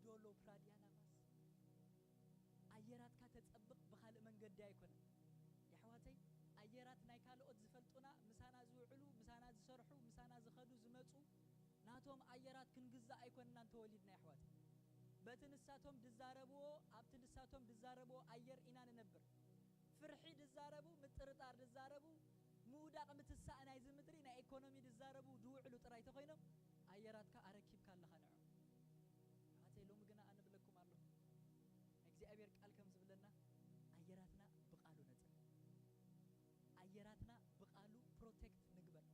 ريدولو براديانا باس أيرات كاتتصبق بخالق من قد يكون يا حواتي أيرات نايكالوت زفلتونا مسانا زوعلو مسانا زسرحو مسانا زخدو زمصو ناتهم أيرات كنجزا يكون نانتو وليدنا يا حواتي بتنساتهم دزاربو أبتنساتهم دزاربو أير إنا ننبر فرحي دزاربو مترطار دزاربو مودا متسانا يزمدري نا ايكونومي دزاربو دوعلو طراي تخينم أيرات كا أركيب كالله نعم حواتي لو مغنا أنا بلكم الله እግዚአብሔር ቃል ከም ዝብለና አየራትና በቃሉ ነጽር አየራትና በቃሉ ፕሮቴክት ንግበር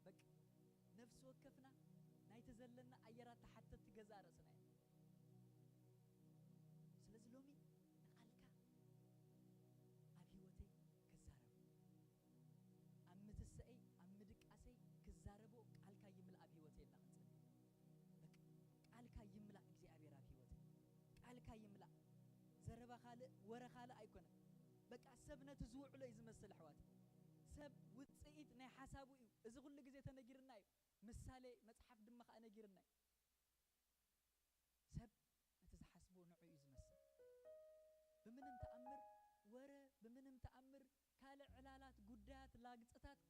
በቃ ነፍስ ወከፍና ናይ ተዘለና አየራት ተሐተት ገዛ ራስና ስለዚህ ሎሚ ንቃልካ ኣብ ህይወቴ ክዛረብ አምትሰይ አምድቃሰይ ክዛረቦ ቃልካ ይምላ ኣብ ህይወቴ እና ክንጽል በቃ ቃልካ ይምላ እግዚአብሔር ኣብ ህይወቴ ቃልካ ይምላ ዘረባ خالق ወረ خالق አይኮነ በቃ ሰብነት ዝውዕሎ ይዝመስል حوات ሰብ ውጽኢት ናይ ሐሳቡ እዩ እዚ ሁሉ ግዜ ተነጊርና እዩ ምሳሌ መጽሐፍ ድማ ኸ ነጊርና ሰብ ነቲ ዝሐስቦ ንዑ ይዝመስል በምንም ተአምር ወረ በምንም ተአምር ካለ ዕላላት ጉዳያት ላግጽታት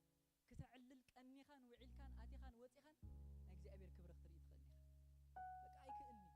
ክትዕልል ቀኒኻን ውዒልካን አቲኻን ወጺኻን ናይ እግዚአብሔር ክብር ክትርኢ ትኽእልኒኻ በቃ አይክእልኒ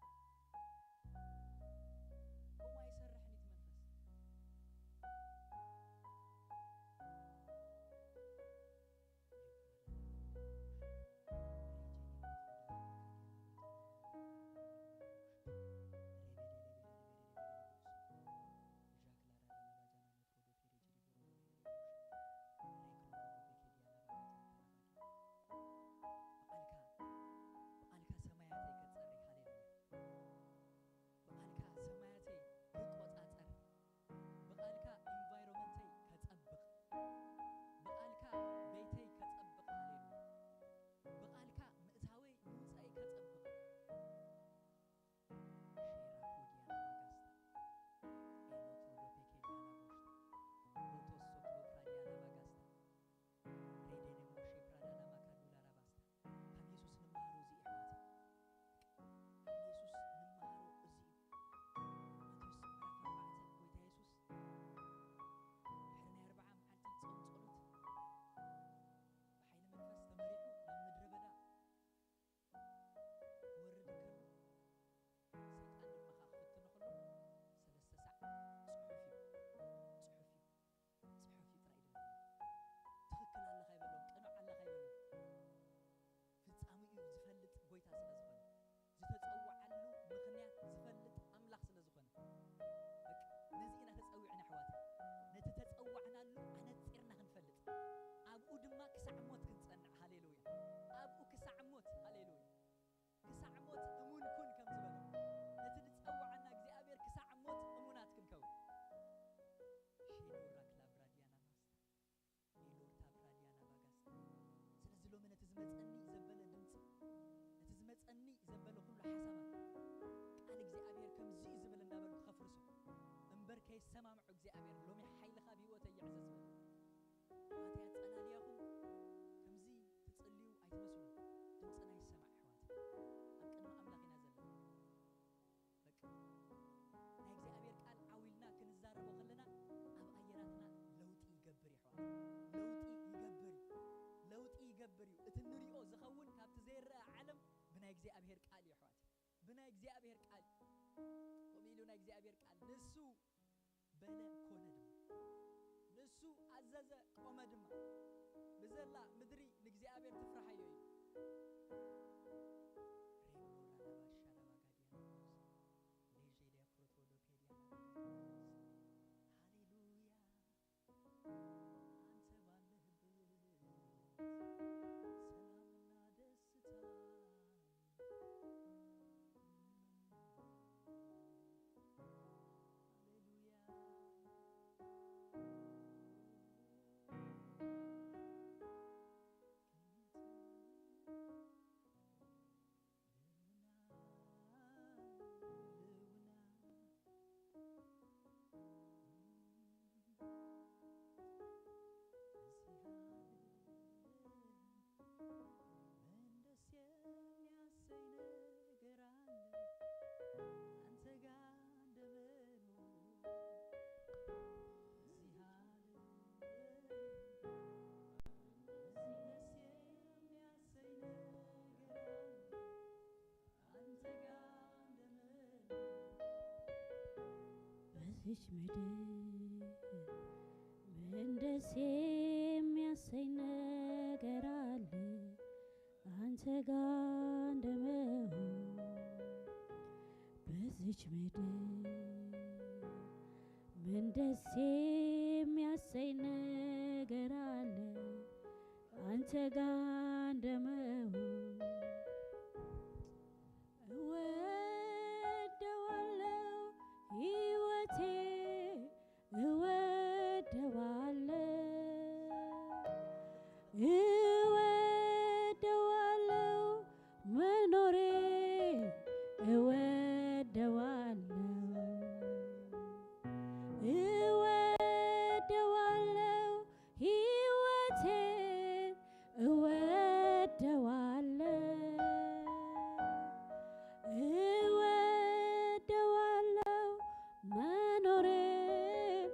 وما يسرحني تمنفس ጎይታ ስለዝኾነ ዝተጸውዓሉ ምኽንያት ዝፈልጥ አምላኽ ስለዝኾነ በቃ ነዚ ኢና ተጸዊዕና ኣሕዋት ነቲ ተጸዋዕናሉ ኣነጺርና ክንፈልጥ ኣብኡ ድማ ክሳዕ ሞት ክንጸንዕ ሃሌሉያ ኣብኡ ክሳዕ ሞት ሃሌሉያ ክሳዕ ሞት እሙን ኩን ከም ዝበሎ ነቲ ዝጸዋዕና እግዚአብሔር ክሳዕ ሞት እሙናት ክንከውን ሼኖራ ክላብራዲያና ባስታ ኤሎርታ ብራዲያና ባጋስታ ስለዚህ ሎሚ ነቲ ዝመጸኒ ዘበለ ድምፂ መጸኒ ዘበለ ሁሉ ሐሳባት ቃል እግዚአብሔር ከምዚ ዝብል እንዳበልኩ ከፍርሱ እንበር ከይሰማምዑ እግዚአብሔር ሎሚ ኃይልኻ ቢወተ ይዕዘዝ በል ዋታ ያጸላልያኹም ከምዚ ትጽልዩ አይትመስሉ ድምጽና ይሰማዕ ሕዋት ኣብ ቅድሚ ኣምላኽና ዘለና በቃ ናይ እግዚአብሔር ቃል ዓዊልና ክንዛረቦ ከለና ኣብ ኣየራትና ለውጢ ይገብር ሕዋት ለውጢ ይገብር እቲ ንሪኦ ዝኸውን ካብቲ ዘይረአ ዓለም بنا እግዚአብሔር ቃል ይሕዋት بنا እግዚአብሔር ቃል ወሚሉና እግዚአብሔር ቃል ንሱ በለ ኮነ ድማ ንሱ አዘዘ ቆመ ድማ ብዘላ ምድሪ ንእግዚአብሔር ትፍራሐዮ እዩ ሬብሎራ ላባሻላ ባጋዲያና ሌጄዲያ ፕሮትሮዶ ፔዲያና ሃሌሉያ አንተ ባለህበት ሰላምና ደስታ በዚች ምድር ምን ደስ የሚያሰኝ ነገር አለ አንተ ጋር እንደመሆን በዚች ምድር ምን ደስ የሚያሰኝ ነገር አለ አንተ ጋር እንደመሆን እወደዋለሁ ሕይወቴ እወደዋለሁ እወደዋለሁ መኖሬ እወደዋለሁ እወደዋለሁ ሕይወቴን እወደዋለሁ እወደዋለሁ መኖሬን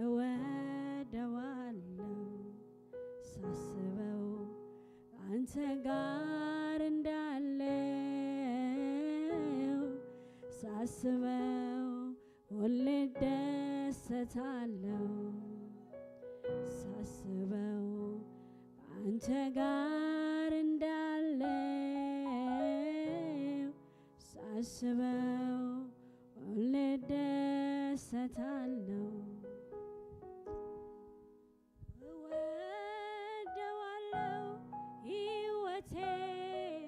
እወደዋለሁ ሳስበው አንተ ጋር እንዳለው ሳስበው ሁሌ ደሰታለሁ ሳስበው አንተ ጋር እንዳለው ሳስበው ሁሌ ደሰታለሁ እወደዋለሁ ሕይወቴን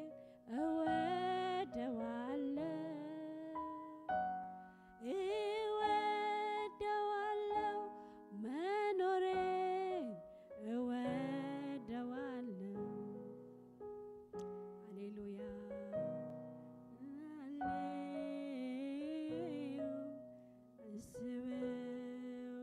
እወደዋለሁ እወደዋለሁ መኖሬን እወደዋለሁ ሃሌሉያ አስበው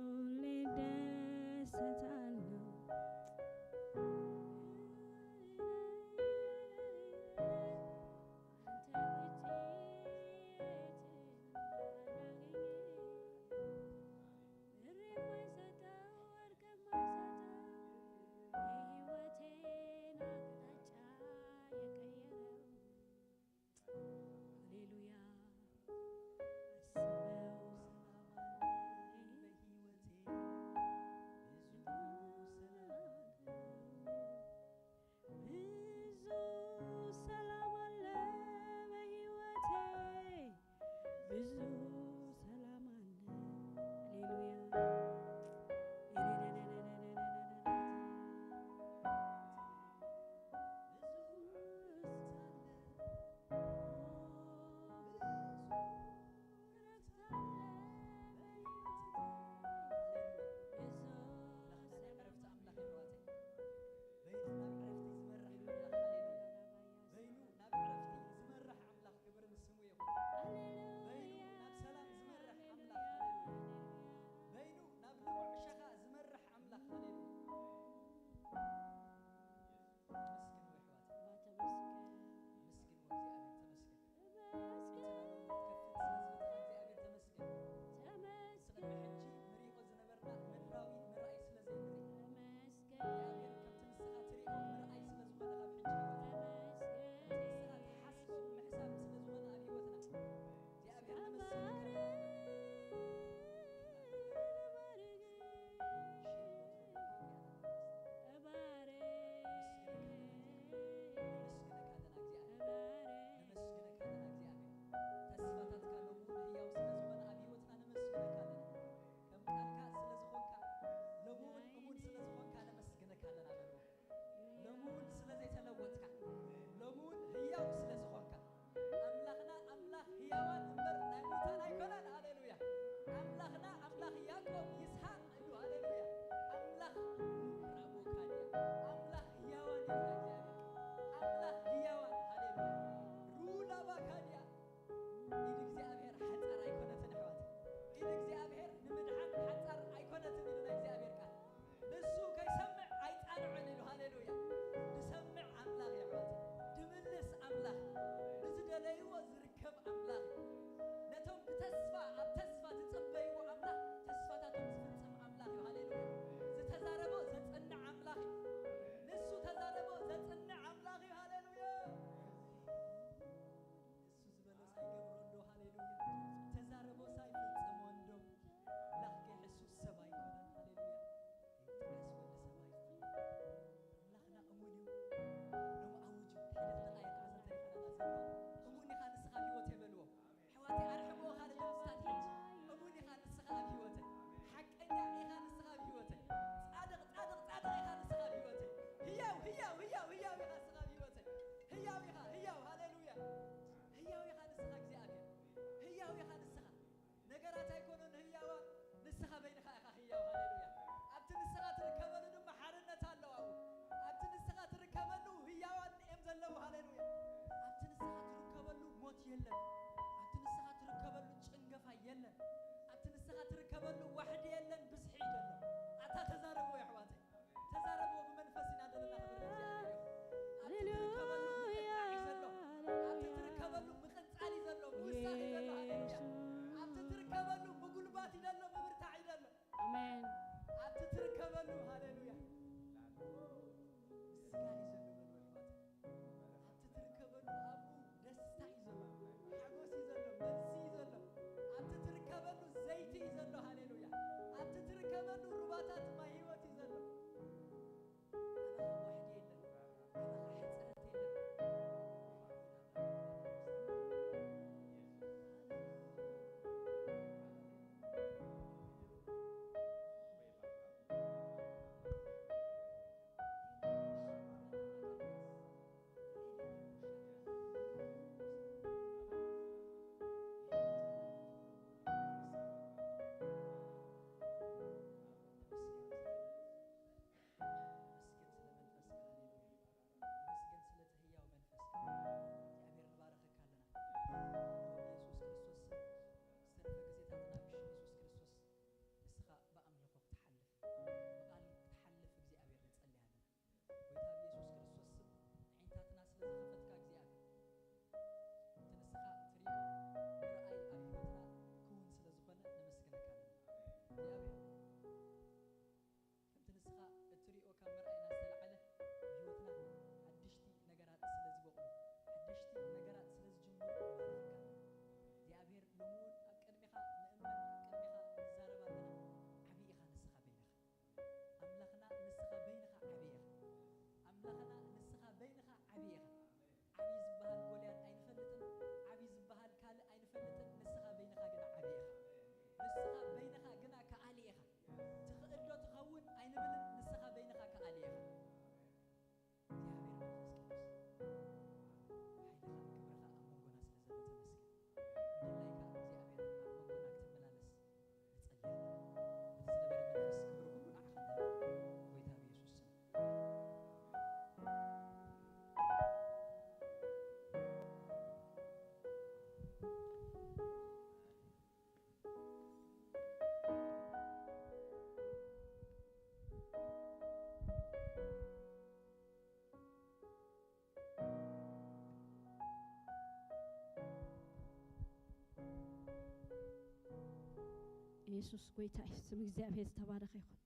ኢየሱስ ጎይታ ስም እግዚአብሔር ተባረከ ይሁን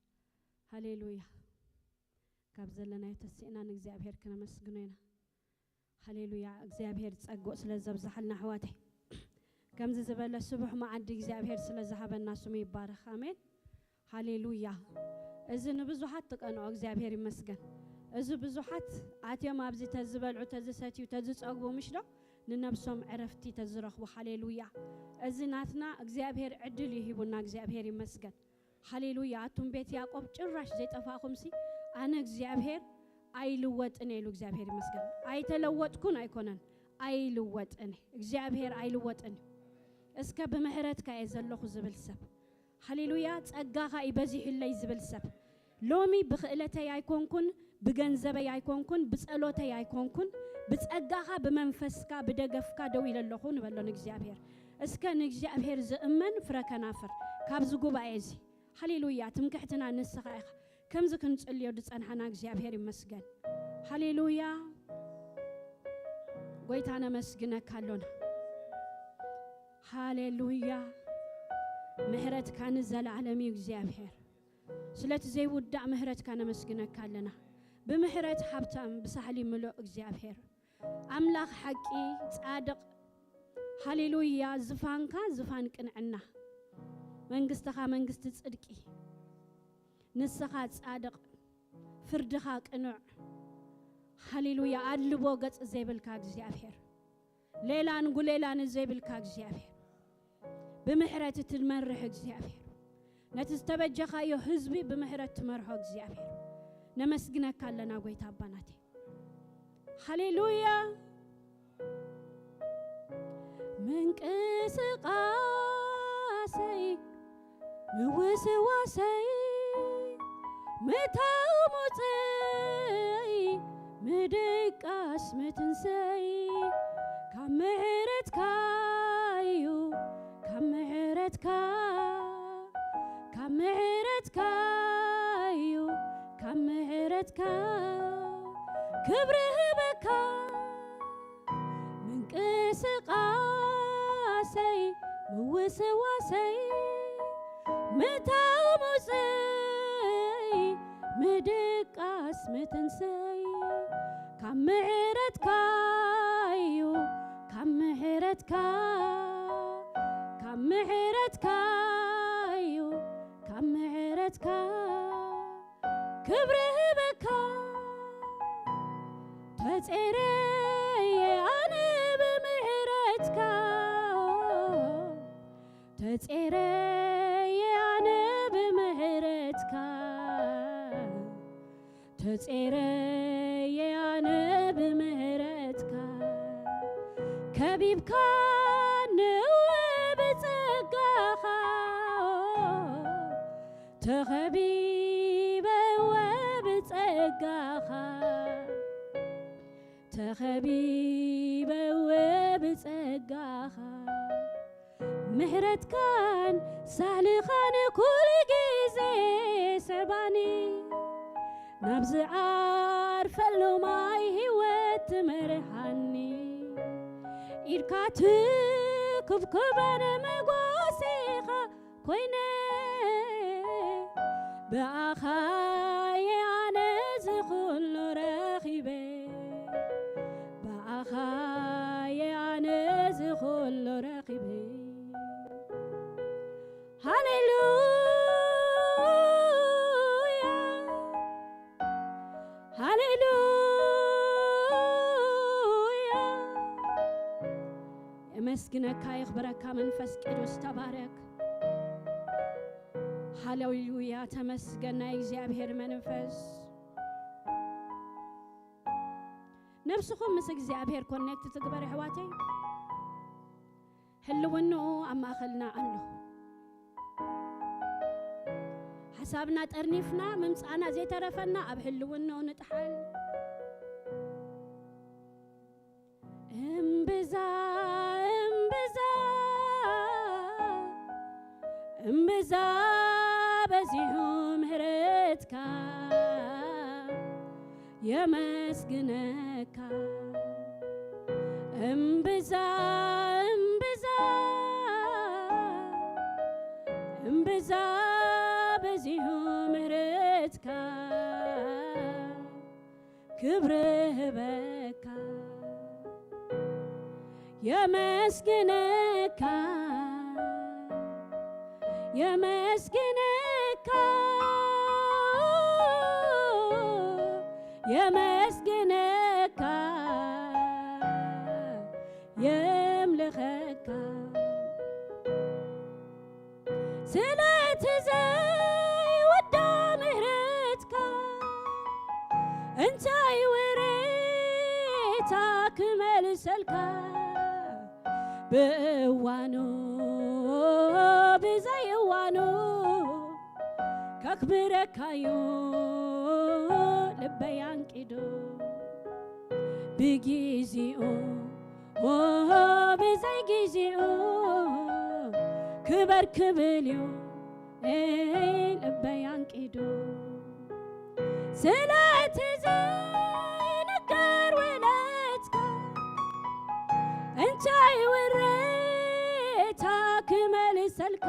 ሃሌሉያ ካብ ዘለና የተሰና እግዚአብሔር ከነመስግነና ሃሌሉያ እግዚአብሔር ጸጎ ስለዘብዛሐልና ሕዋተይ ከምዚ ዝበለ ስቡሕ ማዓዲ እግዚአብሔር ስለዝሃበና ስሙ ይባረክ አሜን ሃሌሉያ እዚ ንብዙሓት ተቀንኦ እግዚአብሔር ይመስገን እዚ ብዙሓት አትዮም ኣብዚ ተዝበልዑ ተዝሰትዩ ተዝጸጉ ምሽዶ ንነብሶም ዕረፍቲ ተዝረኽቡ ሃሌሉያ እዚ ናትና እግዚአብሔር ዕድል ይሂቡና እግዚአብሔር ይመስገን ሃሌሉያ አቱም ቤት ያዕቆብ ጭራሽ ዘይጠፋኹምሲ አነ እግዚአብሔር አይልወጥን ይሉ እግዚአብሔር ይመስገን አይተለወጥኩን አይኮነን አይልወጥን እግዚአብሔር አይልወጥን እስከ በመህረትካ የዘለኹ ዝብልሰብ ሃሌሉያ ጸጋኻ ይበዚሕለይ ዝብልሰብ ሎሚ ብኽእለተይ አይኮንኩን بجنزبي يكونكن بسألوته يكونكن بتأجعها بمنفسك بدقفك دوي للخون ولا نجزابير اسكن نجزابير زأمن فرك نافر كابز جوبا عزي هاليلويا تمكحتنا نسخة كم زكنت اللي ودت أن حنا نجزابير مسجن هاليلويا قويت أنا مسجنك كلنا هاليلويا مهرت كان زل عالمي نجزابير سلت زي ودع مهرت كان مسجنك كلنا بمهرت حبتم بسحلي ملو እግዚአብሔር አምላክ ሐቂ ጻድቅ ሃሌሉያ ዝፋንካ ዝፋን ቅንዕና መንግስትኻ መንግስት ጽድቂ ንስኻ ጻድቅ ፍርድኻ ቅኑዕ ሃሌሉያ አልቦ ገጽ ዘይብልካ እግዚአብሔር ሌላን ጉሌላን ዘይብልካ እግዚአብሔር በመህረት ትመርህ እግዚአብሔር ነትስተበጀኻዮ ህዝቢ በመህረት ትመርህ እግዚአብሔር نمسجنك لنا قويت أباناتي هاليلويا منك سقاسي موسواسي متاموتي مدك اسمتنسي كمهرت كايو كمهرت كايو كمهرتك كبره بكا من قاسي موسواسي متاموسي مدك اسمتنسي كمهرتك ايو كمهرتك ايو كمهرتك كبره بكا تتعري أنا بمهرتك تتعري أنا بمهرتك تتعري أنا بمهرتك كبيب كان وبتقاخا تخبي تخبيبة وبتسقاها مهرت كان سهل خان كل جيزي سباني نبز عارف لو معي هوت مرحني إركاتك بكبنا مقاسيخا كوينة بأخاي أنا زخل راخبي بأخاي أنا زخل راخبي هاليلويا هاليلويا مسكنك يخبرك من فسكيروس تبارك هاليلويا تمسكنا እግዚአብሔር መንፈስ ነፍስኩም ምስ እግዚአብሔር ኮኔክት ትግበር ሕዋቴ ህልውነኡ አማኸልና አሎ ሐሳብና ጠርኒፍና ምምጻና ዘይተረፈና ኣብ ህልውነኡ ንጥሓል እምብዛ بزيهم هرتك يا مسكنك أمبزا እምብዛ በዚሁ ምህረትካ ክብርህ በካ የመስግነካ የመስግነካ የመስግነካ የምልኸካ ስለትዘይ ወዳ ምህረትካ እንታይ ወሬታ ክመልሰልካ በእዋኑ ብዘይ እዋኑ ካክብረካዩ ልበይ አንቂዱ ብጊዜኡ ብዘይ ጊዜኡ ክበር ክብልዩ ልበይ አንቂዱ ስለትዘይነገር ውለትካ እንታይ ወሬታ ክመልሰልካ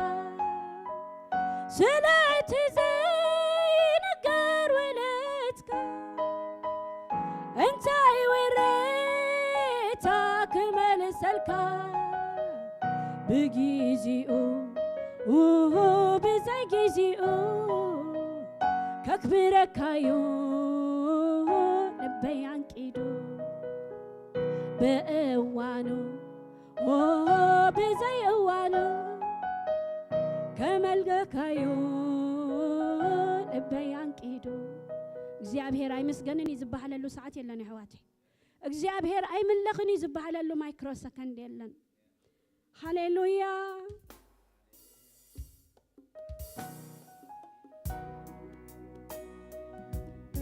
ስለትዘይነገር ውለትካ እንታይ ወሬታ ክመልሰልካ ብጊዜኡ ብዘይ ጊዜኡ ካክብረካዩ ልበይ አንቂዱ በእዋኑ ብዘይ እዋኑ ከመልገካዩ ልበይ አንቂዱ እግዚአብሔር አይመስገንን ይዝባሃለሉ ሰዓት የለን ሕዋቴ እግዚአብሔር አይምለኽን ይዝባሃለሉ ማይክሮ ሰከንድ የለን ሃሌሉያ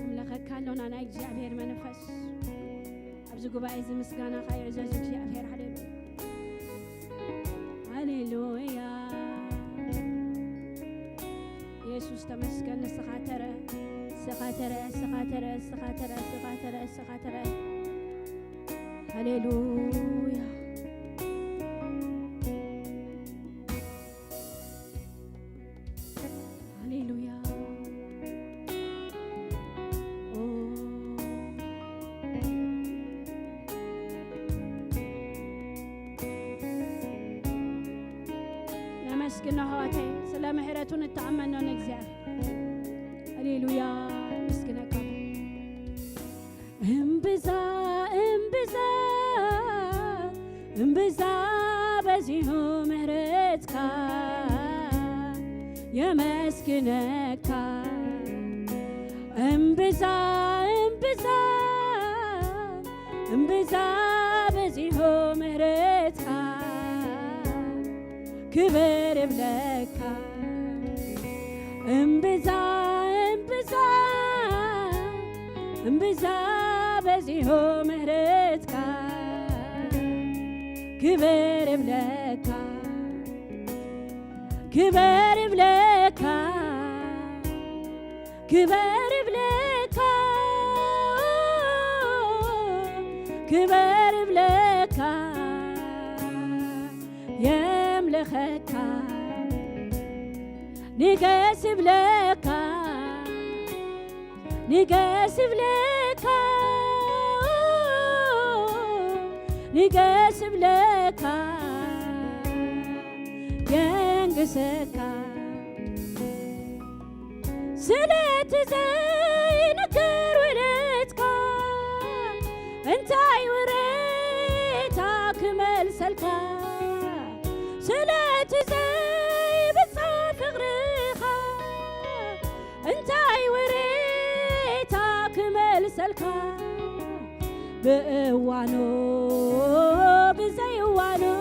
ምለኸካለና ናይ እግዚአብሔር መንፈስ ኣብዚ ጉባኤ እዚ ምስጋና ካይዕዘዝ እግዚአብሔር ሃሌሉያ ኢየሱስ ተመስገን ስኻተረ ስኻተረ ስኻተረ ስኻተረ ስኻተረ ስኻተረ ሃሌሉያ ሃሌሉያ مسكنا هواتي سلام حيرتون التأمنون نجزع هللويا مسكنا كاب انبزا انبزا انبزا بزيهو مهرتك يا مسكنك انبزا انبزا انبزا بزيهو مهرتك كبر بلك انبزا انبزا انبزا بزيهو مهرتك كبر بلك كبر بلك كبر بلك كبر بلك يملخك نقاسب لك نقاسب لك نقاسب لك ينقسك سلت زي نكر ولدك انت وريتك ملسلك سلت زي بتصاف غريخة انت وريتك ملسلكا بقوانو بزي وانو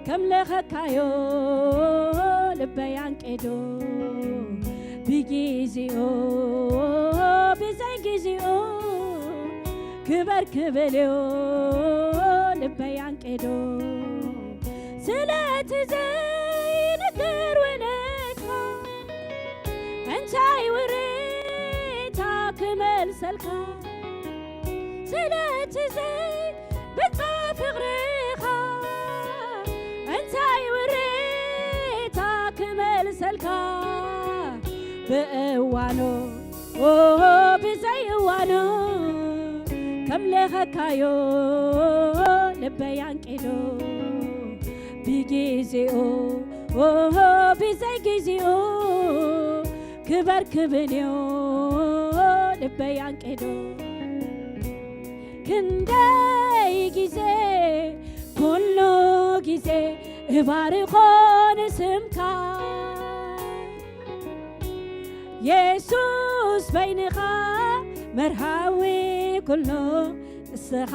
كم لخكايو لبي عنكدو بجيزيو بزي جيزيو كبر كبليو لبي عنكدو سلت زي نكر ونكا انتاي وريتك ملسلكا سلت زي بتصاف غريخا انتاي وريتك እዋኖ ብዘይእዋኖ ከምለኸካዮ ልበይ አንቂዶ ብጊዜኦ ብዘይ ጊዜኦ ክበር ክብልዮ ልበይ አንቂዶ ክንደይ ጊዜ ኩሉ ጊዜ እባርኾን ስምካ ኢየሱስ በይንኻ መርሃዊ ኩሉ ንስኻ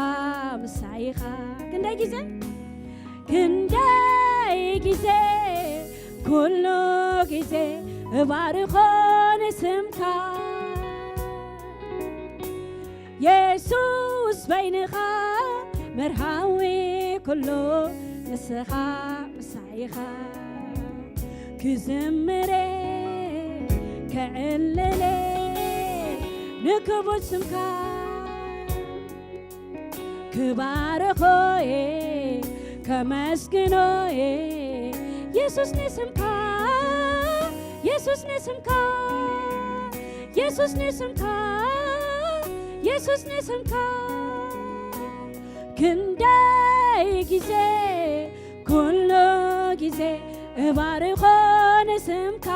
ምሳይኻ ክንደይ ጊዜ ኩሉ ጊዜ እባርኾን ስምካ ኢየሱስ በይንኻ መርሃዊ ኩሉ ንስኻ ምሳይኻ ክዝምሬ ከዕልሌ ንክቡር ስምካ ክባርኾየ ከመስግኖየ ኢየሱስ ንስምካ ኢየሱስ ንስምካ ኢየሱስ ንስምካ ኢየሱስ ንስምካ ክንደይ ጊዜ ኩሉ ጊዜ እባርኾን ስምካ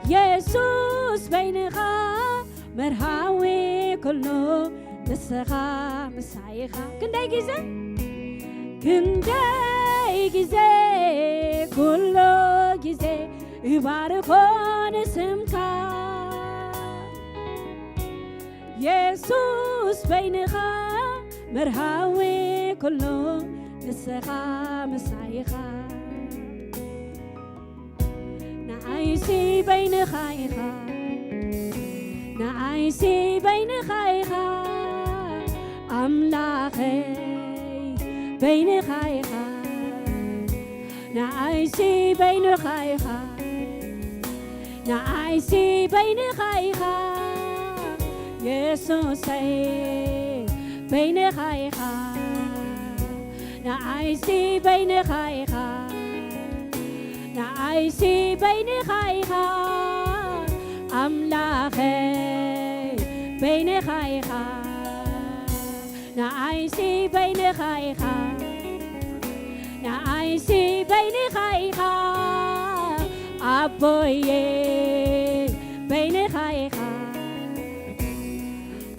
ኢየሱስ በይንኻ መርሃዊ ኩሉ ንስኻ ምሳይኻ ክንደይ ጊዜ ኩሉ ጊዜ እባርኾን ስምካ ኢየሱስ በይንኻ መርሃዊ ኩሉ ንስኻ ምሳይኻ ንዓይሲ በይንኻ ኢኻ ንዓይሲ በይንኻ ኢኻ ኣምላኸይ በይንኻ ኢኻ ንዓይሲ በይንኻ ኢኻ ንዓይሲ በይንኻ ኢኻ ኢየሱሰይ በይንኻ ኢኻ ንዓይሲ በይንኻ ኢኻ ንዓይሲ በይንኻ ኢኻ ኣምላኸይ በይንኻ ኢኻ ንዓይሲ በይንኻ ኢኻ ንዓይሲ በይንኻ ኢኻ ኣቦዬ በይንኻ ኢኻ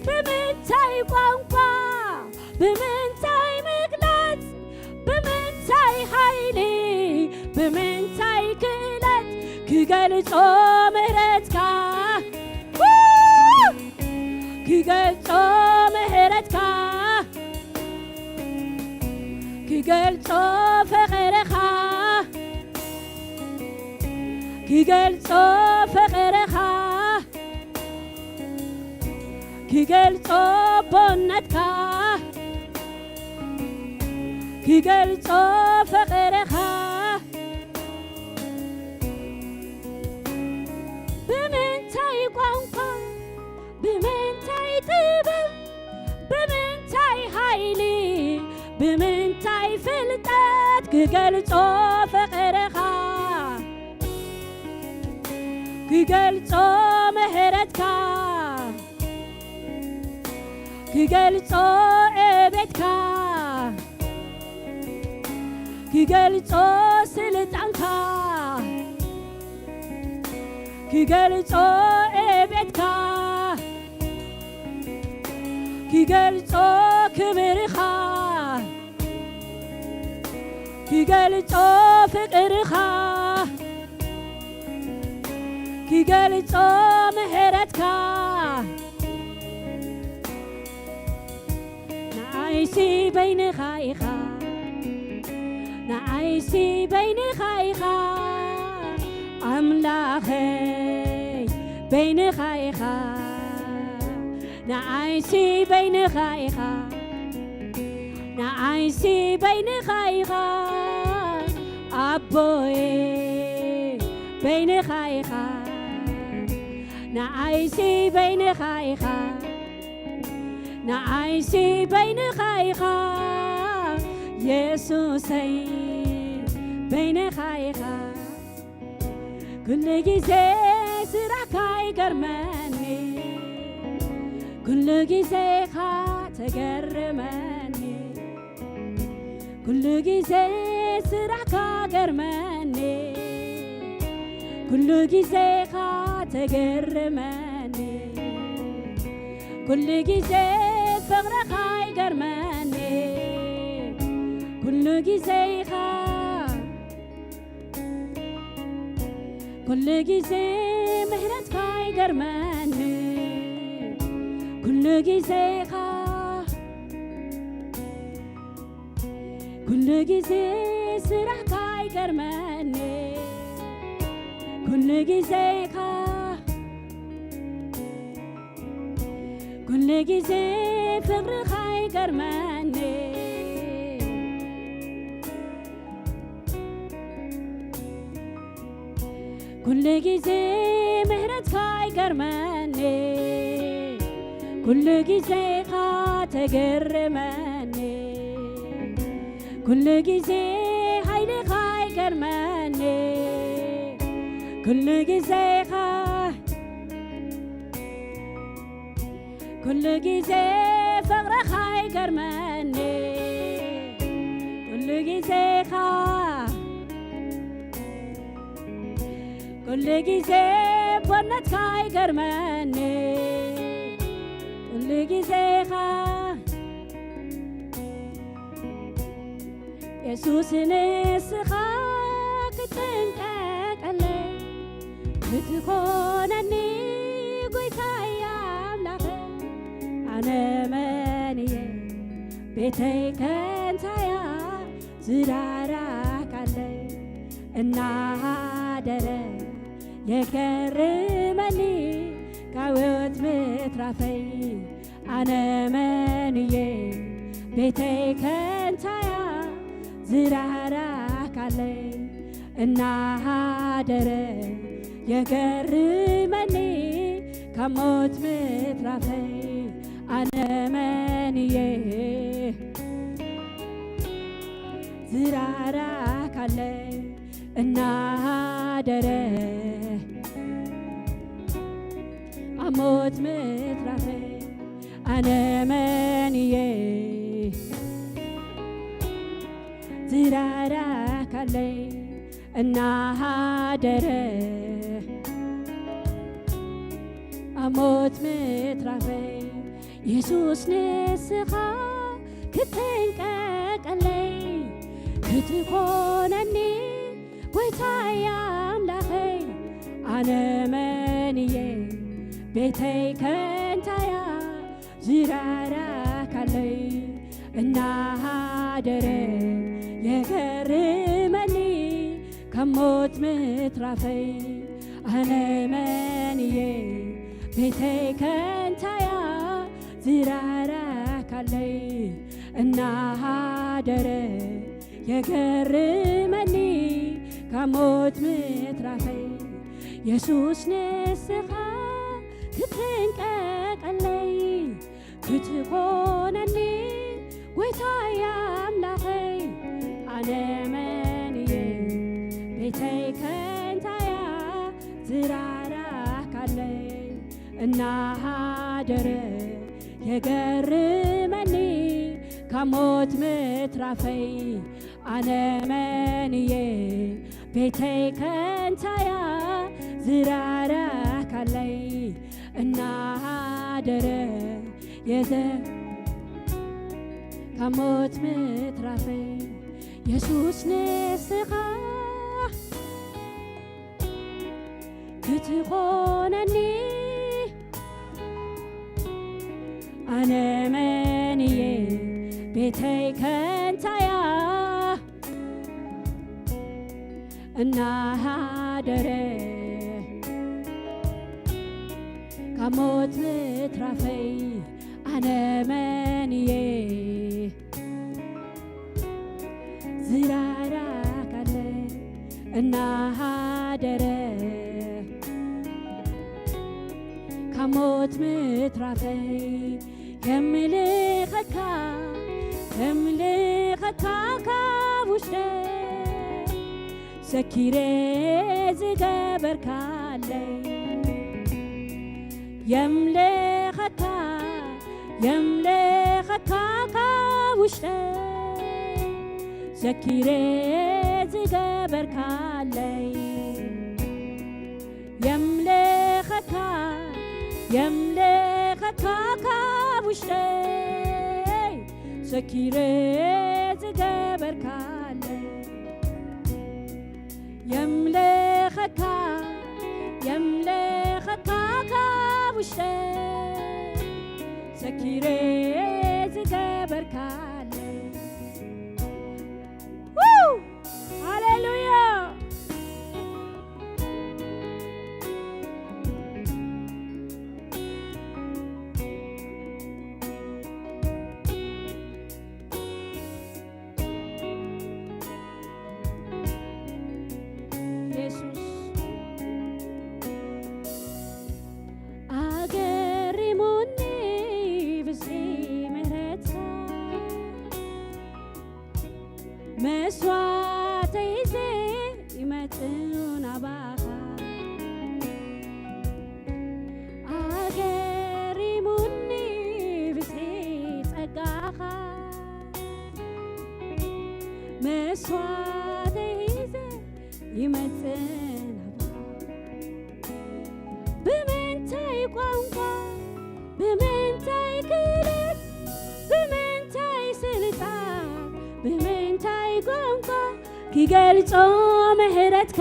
ብምንታይ ቋንቋ ብምንታይ ምግላጽ ብምንታይ ሃይሊ ብምንታይ ክእለት ክገልጾ ምሕረትካ ክገልጾ ምሕረትካ ክገልጾ ፍቕርኻ ክገልጾ ፍቕርኻ ክገልጾ ቦነትካ ክገልጾ ፍቕርኻ ብምንታይ ቋንቋ ብምንታይ ጥበብ ብምንታይ ሃይሊ ብምንታይ ፍልጠት ክገልጾ ፍቕርኻ ክገልጾ ምሕረትካ ክገልጾ ዕቤትካ ክገልጾ ስልጣንካ ክገልጾ ዕቤትካ ክገልጾ ክብርኻ ክገልጾ ፍቕርኻ ክገልጾ ምሕረትካ ንዓይሲ በይንኻ ኢኻ ንዓይሲ በይንኻ ኢኻ ኣምላኸይ በይንኻ ኢኻ ንዓይሲ በይንኻ ኢኻ ንዓይሲ በይንኻ ኢኻ ኣቦዬ በይንኻ ኢኻ ንዓይሲ በይንኻ ኢኻ ንዓይሲ በይንኻ ኢኻ ኢየሱሰይ በይንኻ ኢኻ كل جزء سرعك يقرمني كل جزء تقرمني كل جزء سرعك يقرمني كل جزء تقرمني كل جزء فقرك يقرمني كل جزء كل جزء مهرتك يقرمني كل جزء كل جزء سرعك يقرمني كل جزء كل جزء فقرك يقرمني كل جزء مهرتك يقرمني كل جزء تقرمني كل جزء حيلك يقرمني كل جزء كل جزء فقرك يقرمني كل جزء كل جزء بنتك يقرمني كل جزء يسوس نسخة كتنقق علي بتكونني قويتا يا أملاك أنا مني بيتي كنت يا زرارك علي النهادر يكرمني كاوت مترافي أنا مني بيتي كنت يا زرارك علي النهادر يكرمني كموت مترافي أنا مني زرارك علي النهادر أموت مترافي أنا مني زرارك علي النهادر أموت مترافي يسوس نسخة كتنقق علي كتكونني قويتا يا أملاكي أنا مني بيتي كنت يا زرارك علي النهادر يكرمني كموت مترافي أنا مني بيتي كنت يا زرارك علي النهادر يكرمني كموت مترافي يسوس نسخة كتنقق علي كتكونني قويتا يا أملاكي أنا مني بيتي كنت يا زرارك علي النهادر يكرمني كموت مترافي أنا مني بيتي كنت يا زرارك علي النهادر كموت مترافي يسوس نسخة كتكونني أنا مني بيتي كنت يا النهادر كموت مترافي أنا مني زرارك علي النهادر كموت مترافي يملكك كابوشتي سكيري زغبر كالي يملخك كاوشتي سكيري زغبر كالي يملخك كاوشتي سكيري زغبر كالي يملخك كاوشتي سكيري زغبر كالي هاليلويا مسواتي زي يمتون باخا أجري مني بسيط أجاخا مسواتي زي يمتون بمنتاي قوانقا بمنتاي كلت بمنتاي سلطان بمنتاي قوانقا كيغلصو مهرتك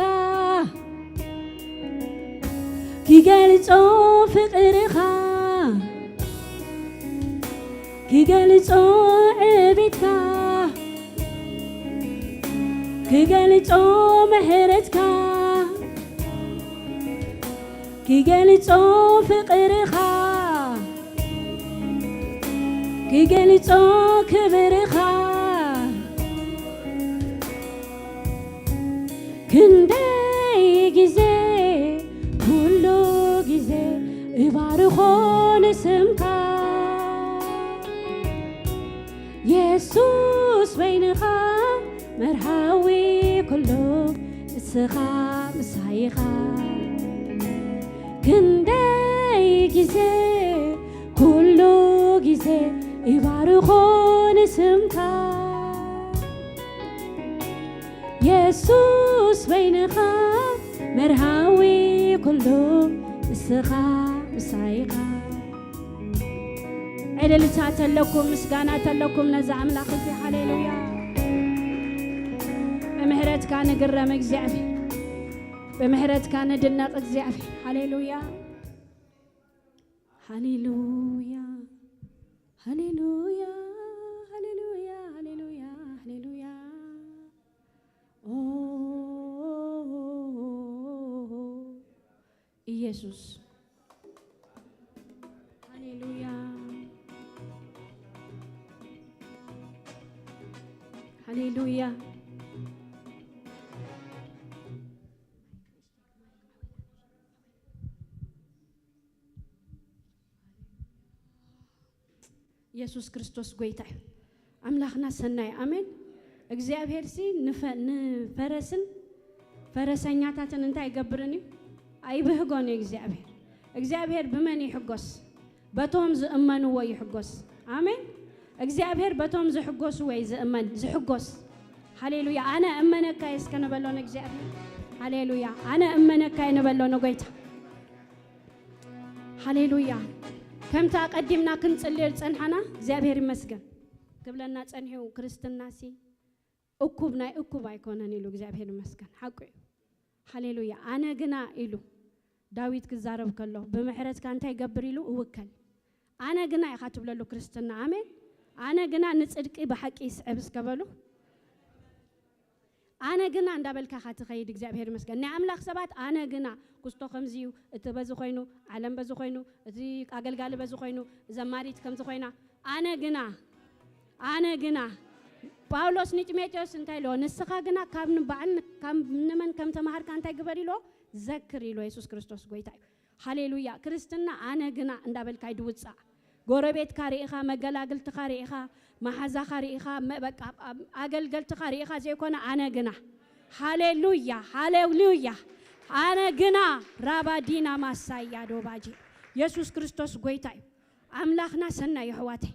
كيغلصو فقرك كيغلصو عبيتك كيغلصو مهرتك كيغلصو فقرك كيغلصو كبرك كندي جزي كله جزي يبارخون اسمك يسوس بينك مرحوي كله اسخا مسايخا كندي جزي كله جزي يبارخون اسمك يسوس بينك مرهاوي كله مسخا مسايقا عللتات لكم مسكانات لكم نزع أملاك في هاليلويا بمهرت كان قرم اجزعفي بمهرت كان دنق اجزعفي هاليلويا هاليلويا هاليلويا هاليلويا هاليلويا هاليلويا ኢየሱስ ሃሌሉያ ሃሌሉያ ኢየሱስ ክርስቶስ ጎይታ አምላክና ሰናይ አሜን እግዚአብሔር ሲ ንፈረስን ፈረሰኛታትን እንታይ ይገብርኒ አይብህጎን እግዚአብሔር በመን ይሕጎስ በቶም ዝእመኑ ወይ ይሕጎስ አሜን እግዚአብሔር በቶም ዝሕጎስ ወይ ዝእመን ዝሕጎስ ሃሌሉያ አነ እመነካ እስከነበሎን እግዚአብሔር ሃሌሉያ አነ እመነካ ይነበሎን ጎይታ ሃሌሉያ ከምታ ቀዲምና ክንጽልል ጸንሐና እግዚአብሔር ይመስገን ክብለና ጸንሒው ክርስትናሲ እኩብ ናይ እኩብ አይኮነን ኢሉ እግዚአብሔር ይመስገን ሐቁ ሃሌሉያ አነ ግና ኢሉ ዳዊት ክዛረብ ከሎ በመሕረት ካንተ ይገብር ኢሉ እወከል አነ ግና ይኻትብለሉ ክርስትና አሜን አነ ግና ንጽድቂ በሐቂ ይስዕብ እስከበሉ አነ ግና እንዳበልካ ኻትኸይድ እግዚአብሔር ይመስገን ናይ አምላክ ሰባት አነ ግና ኩስቶ ከምዚዩ እቲ በዚ ኮይኑ ዓለም በዚ ኮይኑ እቲ አገልጋሊ በዚ ኮይኑ ዘማሪት ከምዚ ኮይና አነ ግና ጳውሎስ ንጢሞቴዎስ እንታይ ሎ ንስኻ ግና ካብ ንባዕል ካብ ንመን ከም ተማሃርካ እንታይ ግበር ኢሎ ዘክር ኢሎ ኢየሱስ ክርስቶስ ጎይታ ሃሌሉያ ክርስትና አነ ግና እንዳበልካ ይድውጻ ጎረቤት ካሪኢኻ መገላግልት ካሪኢኻ ማሓዛ ካሪኢኻ በቃ አገልገልት ካሪኢኻ ዘይኮነ አነ ግና ሃሌሉያ ሃሌሉያ አነ ግና ራባዲና ማሳያ ዶባጂ ኢየሱስ ክርስቶስ ጎይታዩ አምላክና ሰናይ ህዋቴ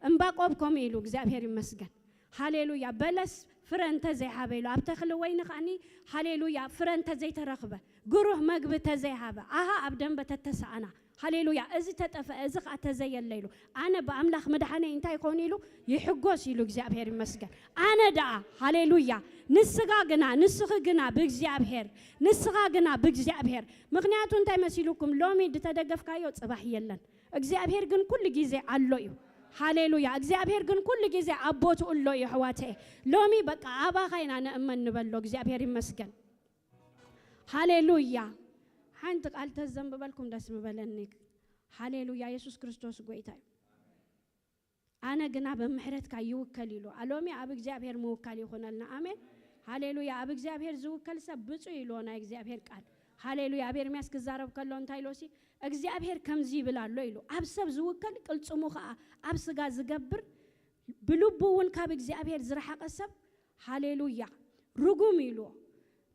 እንባቆብ ኮም ኢሉ እግዚአብሔር ይመስገን ሃሌሉያ በለስ ፍረንተ ዘይሃበሉ አብተخل ወይን ኻኒ ሃሌሉያ ፍረንተ ዘይተረኽበ ጉሩህ መግብ ተዘይሃበ አሃ አብደን በተተሳአና ሃሌሉያ እዚ ተጠፈ እዚ አተዘየለይሉ አነ በአምላክ መድኃኔ እንታይ ኮን ኢሉ ይሕጎስ ኢሉ እግዚአብሔር ይመስገን አነ ዳ ሃሌሉያ ንስጋ ግና ንስኽ ግና በእግዚአብሔር ንስኻ ግና በእግዚአብሔር ምክንያቱ እንታይ መሲሉኩም ሎሚ ድተደገፍካዮ ጽባህ የለን እግዚአብሔር ግን ኩል ጊዜ አሎ እዩ ሃሌሉያ እግዚአብሔር ግን ኩል ጊዜ አቦቱ እሎ ይህዋቴ ሎሚ በቃ አባኻይና ነእመን ንበሎ እግዚአብሔር ይመስገን ሃሌሉያ አንተ ቃል ተዘንበልኩም ደስ መበለኒ ሃሌሉያ ኢየሱስ ክርስቶስ ጎይታ አነ ግና በመህረትካ ይወከል ይሉ አሎሚ አብ እግዚአብሔር መወከል ይሆናልና አሜን ሃሌሉያ አብ እግዚአብሔር ዝወከል ሰብ ብፁ ይሎና እግዚአብሔር ቃል ሃሌሉያ በኤርምያስ ከዛረብ ከሎን ታይሎሲ እግዚአብሔር ከምዚ ይብላል ይሉ አብሰብ ዝወከል ቅልጽሙ ኸ አብስጋ ዝገብር ብልቡውን ካብ እግዚአብሔር ዝረሐቀ ሰብ ሃሌሉያ ርጉም ይሉ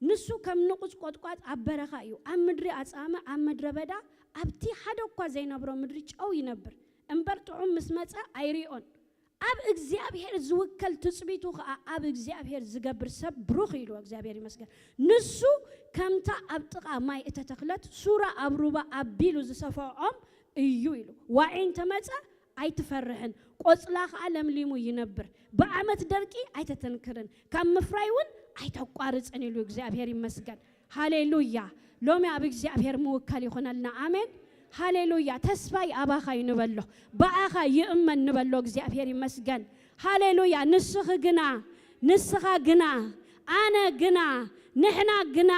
ንሱ ከም ንቁጽ ቆጥቋጥ አበረኻ እዩ ኣብ ምድሪ አጻመ ኣብ ምድረ በዳ ኣብቲ ሓደ እኳ ዘይነብሮ ምድሪ ጨው ይነብር እንበርጥዑም ምስመጸ አይሪኦን ኣብ እግዚአብሔር ዝወከል ትጽቢቱ ኸ ኣብ እግዚአብሔር ዝገብር ሰብ ብሩኽ ይሉ እግዚአብሔር ይመስገን ንሱ ከምታ ኣብ ጥቃ ማይ እተተኽለት ሱራ ኣብ ሩባ ኣቢሉ ዝሰፈዖም እዩ ይሉ ዋዒን ተመጸ አይትፈርህን ቆጽላ ኸ ለምሊሙ ይነብር በአመት ደርቂ አይተተንክርን ካብ ምፍራይውን አይተቋርጽን ይሉ እግዚአብሔር ይመስገን ሃሌሉያ ሎሚ ኣብ እግዚአብሔር መወከል ይሆናልና አሜን ሃሌሉያ ተስፋይ አባኻ ይንበሎ በአኻ ይእመን ንበሎ እግዚአብሔር ይመስገን ሃሌሉያ ንስኻ ግና አነ ግና ንሕና ግና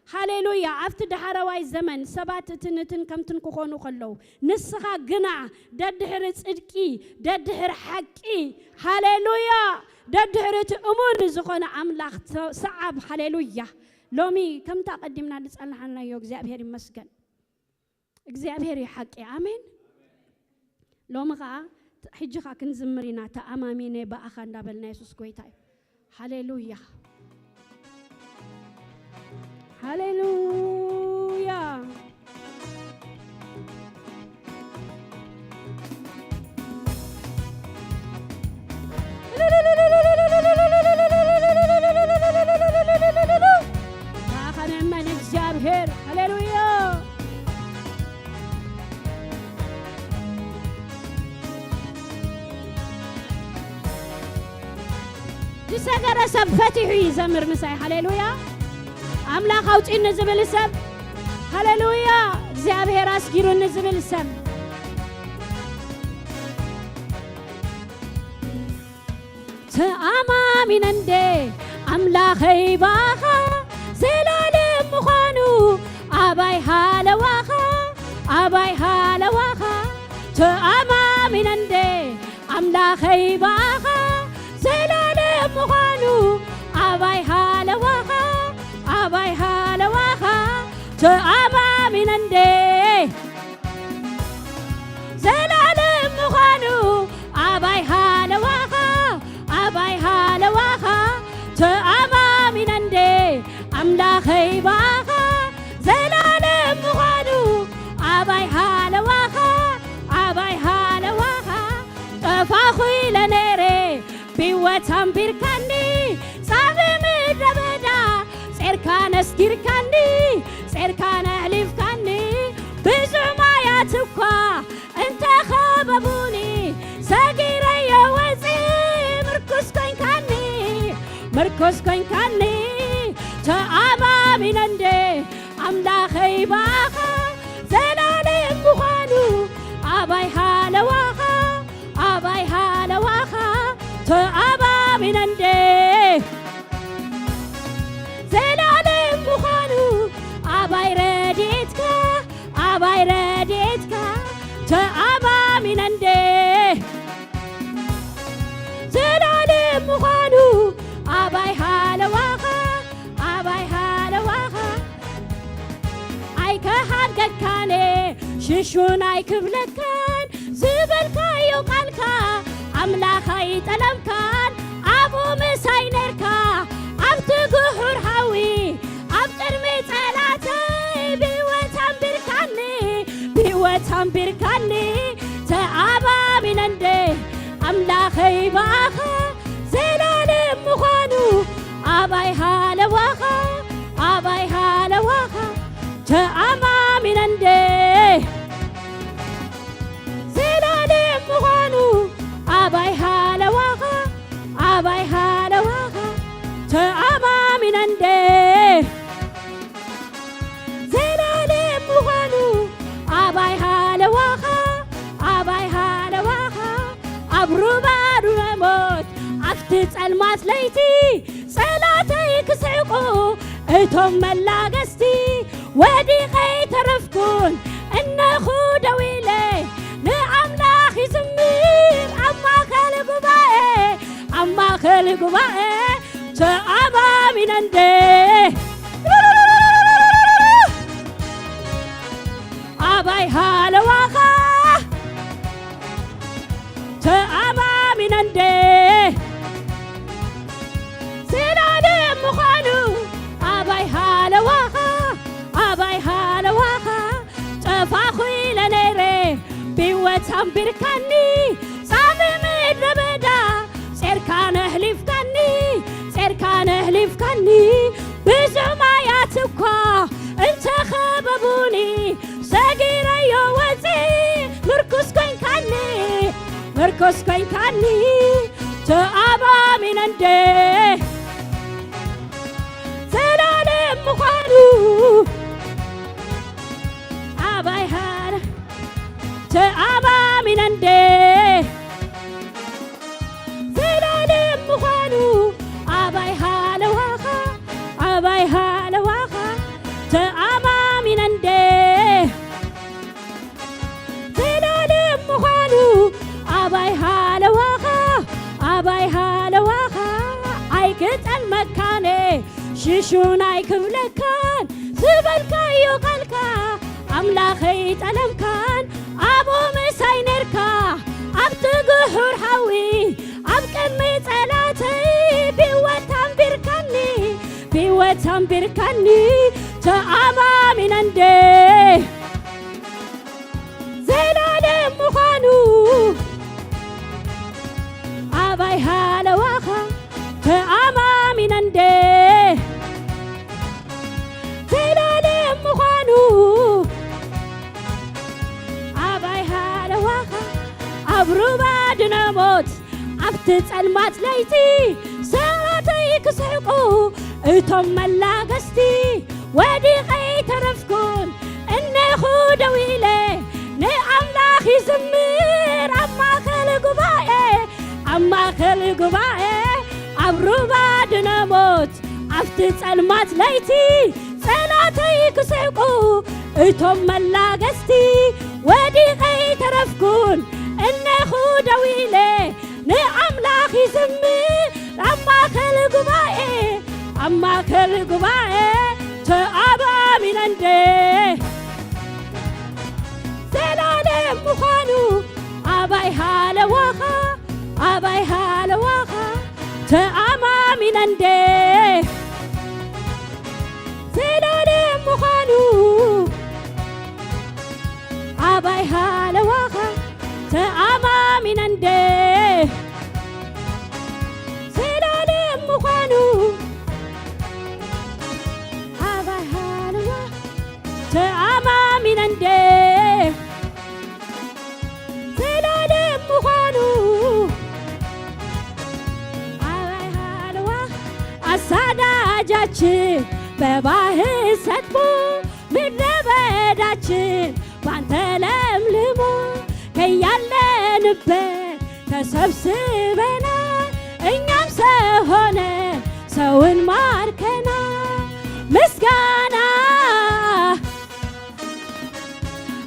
ሃሌሉያ ኣብቲ ዳሕራዋይ ዘመን ሰባት ትንትን ከምትን ክኾኑ ከለው ንስኻ ግና ደድሕር ጽድቂ ደድሕር ሐቂ ሃሌሉያ ደድሕር እሙን ዝኾነ አምላክ ሰዓብ ሃሌሉያ ሎሚ ከምታ ቀዲምና ልጸልሐናዮ እግዚአብሔር ይመስገን እግዚአብሔር ይሐቂ አሜን ሎምኻ ሕጅኻ ክንዝምሪና ተአማሚኔ በአኻ እንዳበልና ኢየሱስ ጎይታ ሃሌሉያ ሃሌሉያ አኻነመን እግዚአብሔር ሃሌሉያ ዝሰገረ ሰብ ፈቲሑ ይዘምር ምሳይ ሃሌሉያ አምላክ አውጪን ዝብል ሰብ ሃሌሉያ እግዚአብሔር አስጊሩን ዝብል ሰብ ተአማሚን እንደ አምላኸይ ባኻ ዘላለም ምዃኑ አባይ ሃለዋኻ ተአማሚን እንደ አምላኸይ ባኻ ዘላለም ምዃኑ አባይ ሃለዋኻ ተአማሚን እንደ ዘላለም ምዃኑ አባይ ሃለዋኻ ተአማሚን እንደ አምላኸይ ባኻ ዘላለም ምዃኑ አባይ ሃለዋኻ ጠፋኹ ለነሬ ቢወታም ቢርካኒ ጻብ ምድረ በዳ ጼርካነ ስጊርካኒ ጼርካነ ሕሊፍካኒ ብዙሕ ማያት እኳ እንተ ኸበቡኒ ሰጊረዮ ወፂ ምርኩስ ኮይንካኒ ተአማሚን እንደ አምላኸይ ባኻ ዘላለም ምዃኑ አባይ ሃለዋኻ ተአማሚን እንደ ዘላለም ምዃኑ አባይ ረድኤትካ ተአማሚን እንደ ዘላለም ምዃኑ አባይ ሃለዋኻ አይከሃድገካኔ ሽሹን አይክብለካን ዝበልካዮ ቃልካ አምላኽ አይጠለምካን አቡ ምሳይ ነርካ ኣብቲ ግሑር بيركاني تأبا من عندي أملاخي باخا زلال مخانو أباي هالواخا أباي هالواخا تأبا من عندي زلال مخانو أباي هالواخا أباي هالواخا تأبا من عندي زلال مخانو أباي هالواخا أباي هالواخا أبروبا رموت أفتت الماس ليتي صلاتي كسعقو إتهم ملاقستي ودي خيت رفكون إنخو دويلي نعم لاخي زمير أما خلق بائي أما خلق بائي تأبا من عندي أباي هالواخا تأبا من عندي زلال مخانو أباي هالواخا أباي هالواخا تفاخي لنيري بيوتهم بيركاني صابي من ربدا سيركان أهلفكاني سيركان أهلفكاني بزماياتكوا انت خببوني ساقيرا يوزي مركز كوين كاني مركز كوين كاني تأبا من عندي زلال مخانو أباي هال تأبا من عندي زلال مخانو أباي هالواخا أباي هالواخا تأبا من عندي زلال مخانو أباي هالواخا أباي هالواخا أيكت المكاني شيشون أيكبلكان سبلكا يقلكا أملاخي تلمكان أبو مساينركا أبتقهر حوي أبكمي تلاتي بيوتهم بيركاني بيوتهم بيركاني تأبا من عندي زلال مخانو أباي هالواخا تأبا من عندي زلال مخانو أباي هالواخا أبروبا دناموت أفتت المات ليتي ساتي كسحقو إتهم ملاقستي ودي خيت رفكون إنخو دويلي نعم لاخي زمير أما خلق بائي أما خلق بائي أبروبا دناموت أفتت المات ليتي صلاتي كسحقو إتهم ملاقستي ودي خيت رفكون إنخو دويلي نعم لاخي زمير أما خلق بائي أما خلق بائي تأبا من عندي زلال مخانو أباي هالواخا أباي هالواخا تأبا من عندي زلال مخانو أباي هالواخا تأبا من عندي زلال مخانو أباي هالواخا تأبا من عندي زلال مخانو أباي هالواخا أساداجاتشي بباهي سدبو من ربداتشي ባንተ ለምልሞ ከያለንበት ተሰብስበናል እኛም ሰው ሆነን ሰውን ማርከናል ምስጋና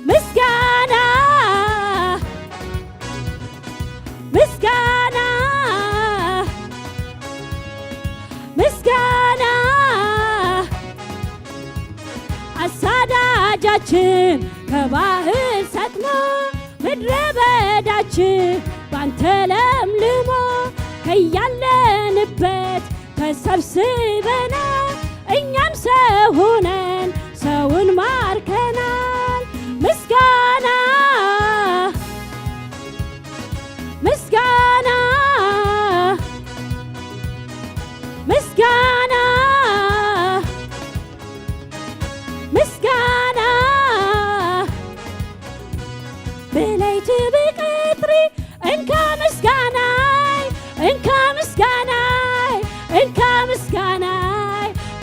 ምስጋና ምስጋና ምስጋና አሳዳጃችን ከባህር ሰጥሞ ምድረ በዳችን ባንተ ለምልሞ ከያለንበት ተሰብስበናል እኛም ሰው ሆነን ሰውን ማርከናል ምስጋና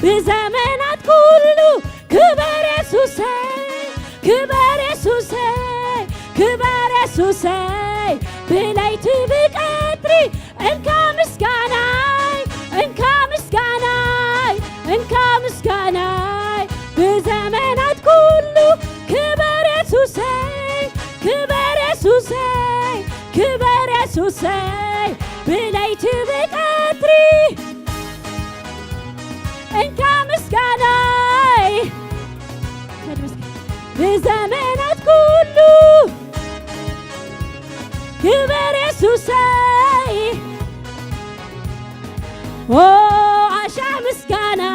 بزمانات كله كبر يسوسي كبر يسوسي كبر يسوسي بليت بقدري انك مسكاناي انك مسكاناي انك مسكاناي بزمانات كله كبر يسوسي كبر يسوسي كبر يسوسي بليت بقدري انك مسكاناي بزمانات كله كبر يسوسي عشا مسكانا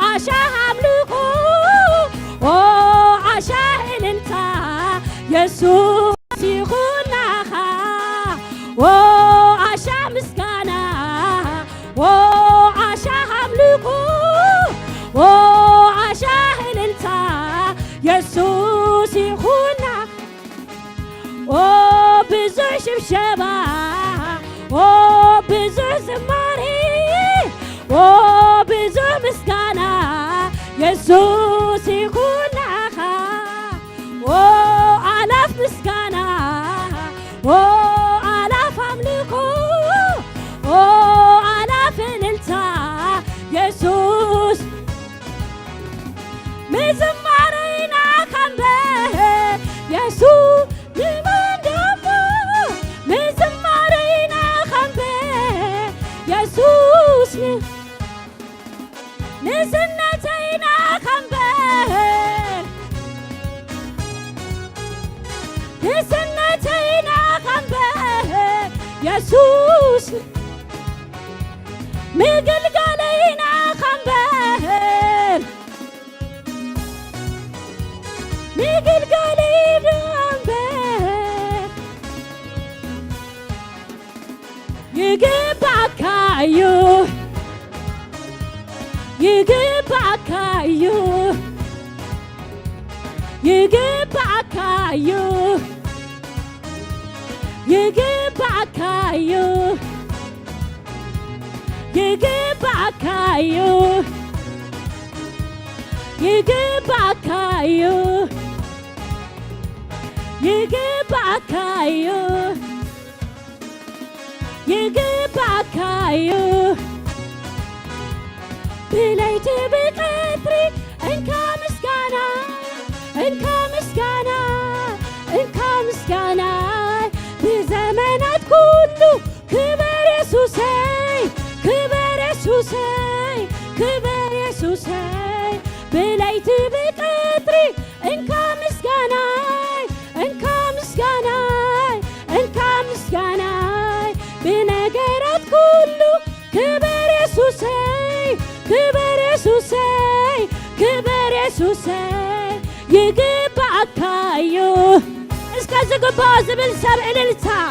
عشا عملكو عشا إلنتا يسوس يخونا عشا مسكانا عشا عملكو عشا إلنتا يسوس يخونا بزر شبشبا بزر زماري بزر مسكانا يسوس يخونا آلاف مسكانا آلاف أملكو آلاف إللتا يسوس مزمارينا كمبه يسوس لمن دمو مزمارينا كمبه يسوس نزنتينا كمبه نزنتينا كمبه يسوس مقلقلينا كمبه مقلقلينا يقبعكايو يقبعكايو يقبعكايو يقبعكايو يقبعكايو يقبعكايو يقبعكايو يقبعكايو بليت بقدري انك مسكانا انك مسكانا انك مسكانا بزمانات كله كبر يسوسي كبر يسوسي كبر يسوسي بليت بقدري انك مسكانا انك مسكانا انك مسكانا بنجرات كله كبر يسوسي كبر يسوسي كبر يسوسي يقبعكايو اسكا زقباز بالسبع للتا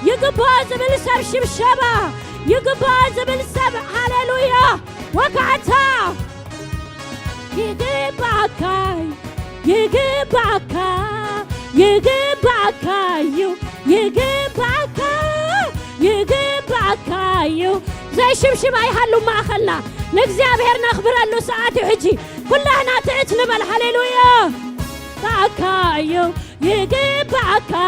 يقباز بالسبع شبشبة يقباز بالسبع هللويا وقعتا يقبعكاي يقبعكاي يقبعكايو يقبعكاي يقبعكايو زي شبشبة يحلو ما أخلنا نكزيابهر نخبر له ساعات حجي كلنا تعت نبل هللويا بعكايو يقبعكا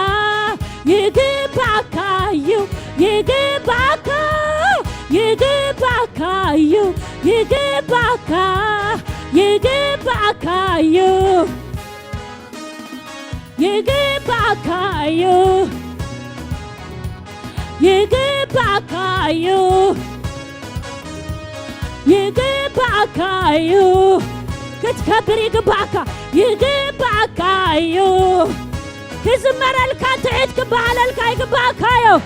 يقبعكايو يقبعكا يقبعكايو يقبعكا يقبعكايو يقبعكايو يقبعكايو يقبعكايو كتكبر يقبعكا يقبعكايو كزمر الكاتعيد كبعلا الكا يقبعكايو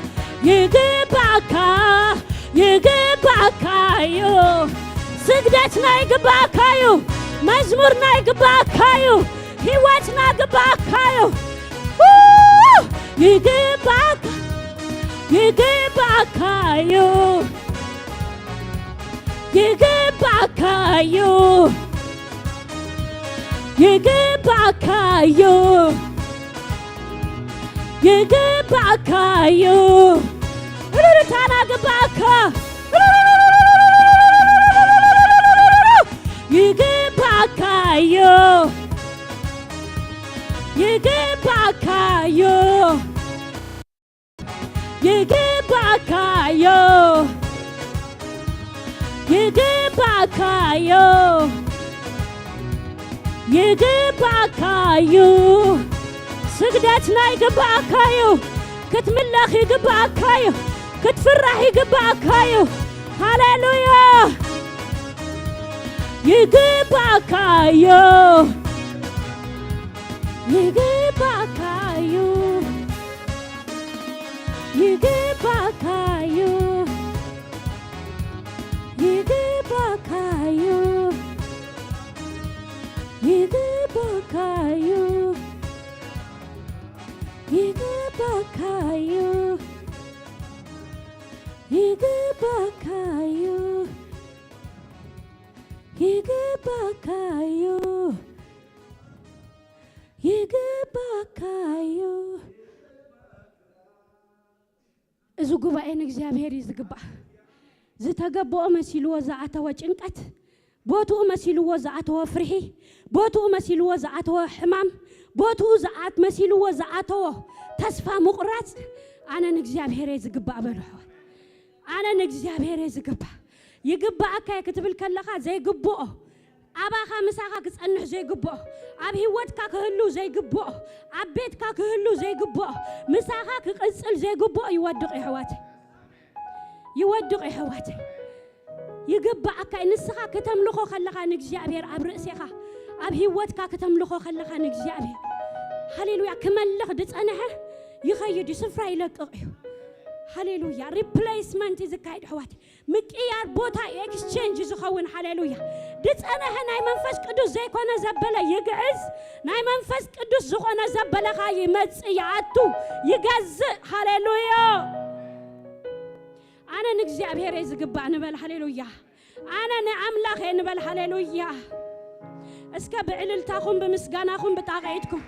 يقبعكا يقبعكايو سجدتنا يقبعكايو مزمورنا يقبعكايو هيواتنا يقبعكايو يقبعكا يقبعكايو يقبعكايو يقبعكايو يقبعكايو رتانا قبعكا يقبعكايو يقبعكايو يقبعكايو يقبعكايو سجدتنا يقبعكايو كتملخ يقبعكايو كتفرح يقبعكايو هاليلويا يقبعكايو يقبعكايو يقبعكايو يقبعكايو يقبعكايو يقبعكايو يقبعكايو يقبعكايو يقبعكايو إذا قبائن እግዚአብሔር ይዝግባ ዝተገበኦ መሲልዎ ዝኣተወ ጭንቀት ቦትኡ መሲልዎ ዝኣተወ ፍርሒ ቦትኡ መሲልዎ ዝኣተወ ሕማም ቦትኡ መሲልዎ ዝኣተወ ተስፋ ምቁራጽ ኣነ ንእግዚአብሔር ይዝግባ በልሖ ኣነ ንእግዚአብሔር ይዝግባ ይግባእካ ክትብል ከለኻ ዘይግብኦ ኣባኻ ምሳኻ ክጸንሕ ዘይግብኦ ኣብ ህይወትካ ክህሉ ዘይግብኦ ኣብ ቤትካ ክህሉ ዘይግብኦ ምሳኻ ክቅጽል ዘይግብኦ ይወድቕ ይሕዋተይ يودق يحواتي يقبعك نسخة كتملخو خلخا نجزابير أب رأسيخا أب هيوتك كتملخو خلخا نجزابير هاليلويا كملخ دتأنها يخيد سفرة إلك هاليلويا replacement إذا كايد حواتي مكيار بوتا exchange زخون هاليلويا دتأنها ناي منفس قدوس زي كونا زبالة يقعز ناي منفس قدوس زخونا زبالة خاي متسيعاتو يقز هاليلويا أنا نجزابير يزقبع نبال هاليلويا أنا نعملخ نبال هاليلويا اسكب عللتاكم بمسقاناكم بطاقيتكم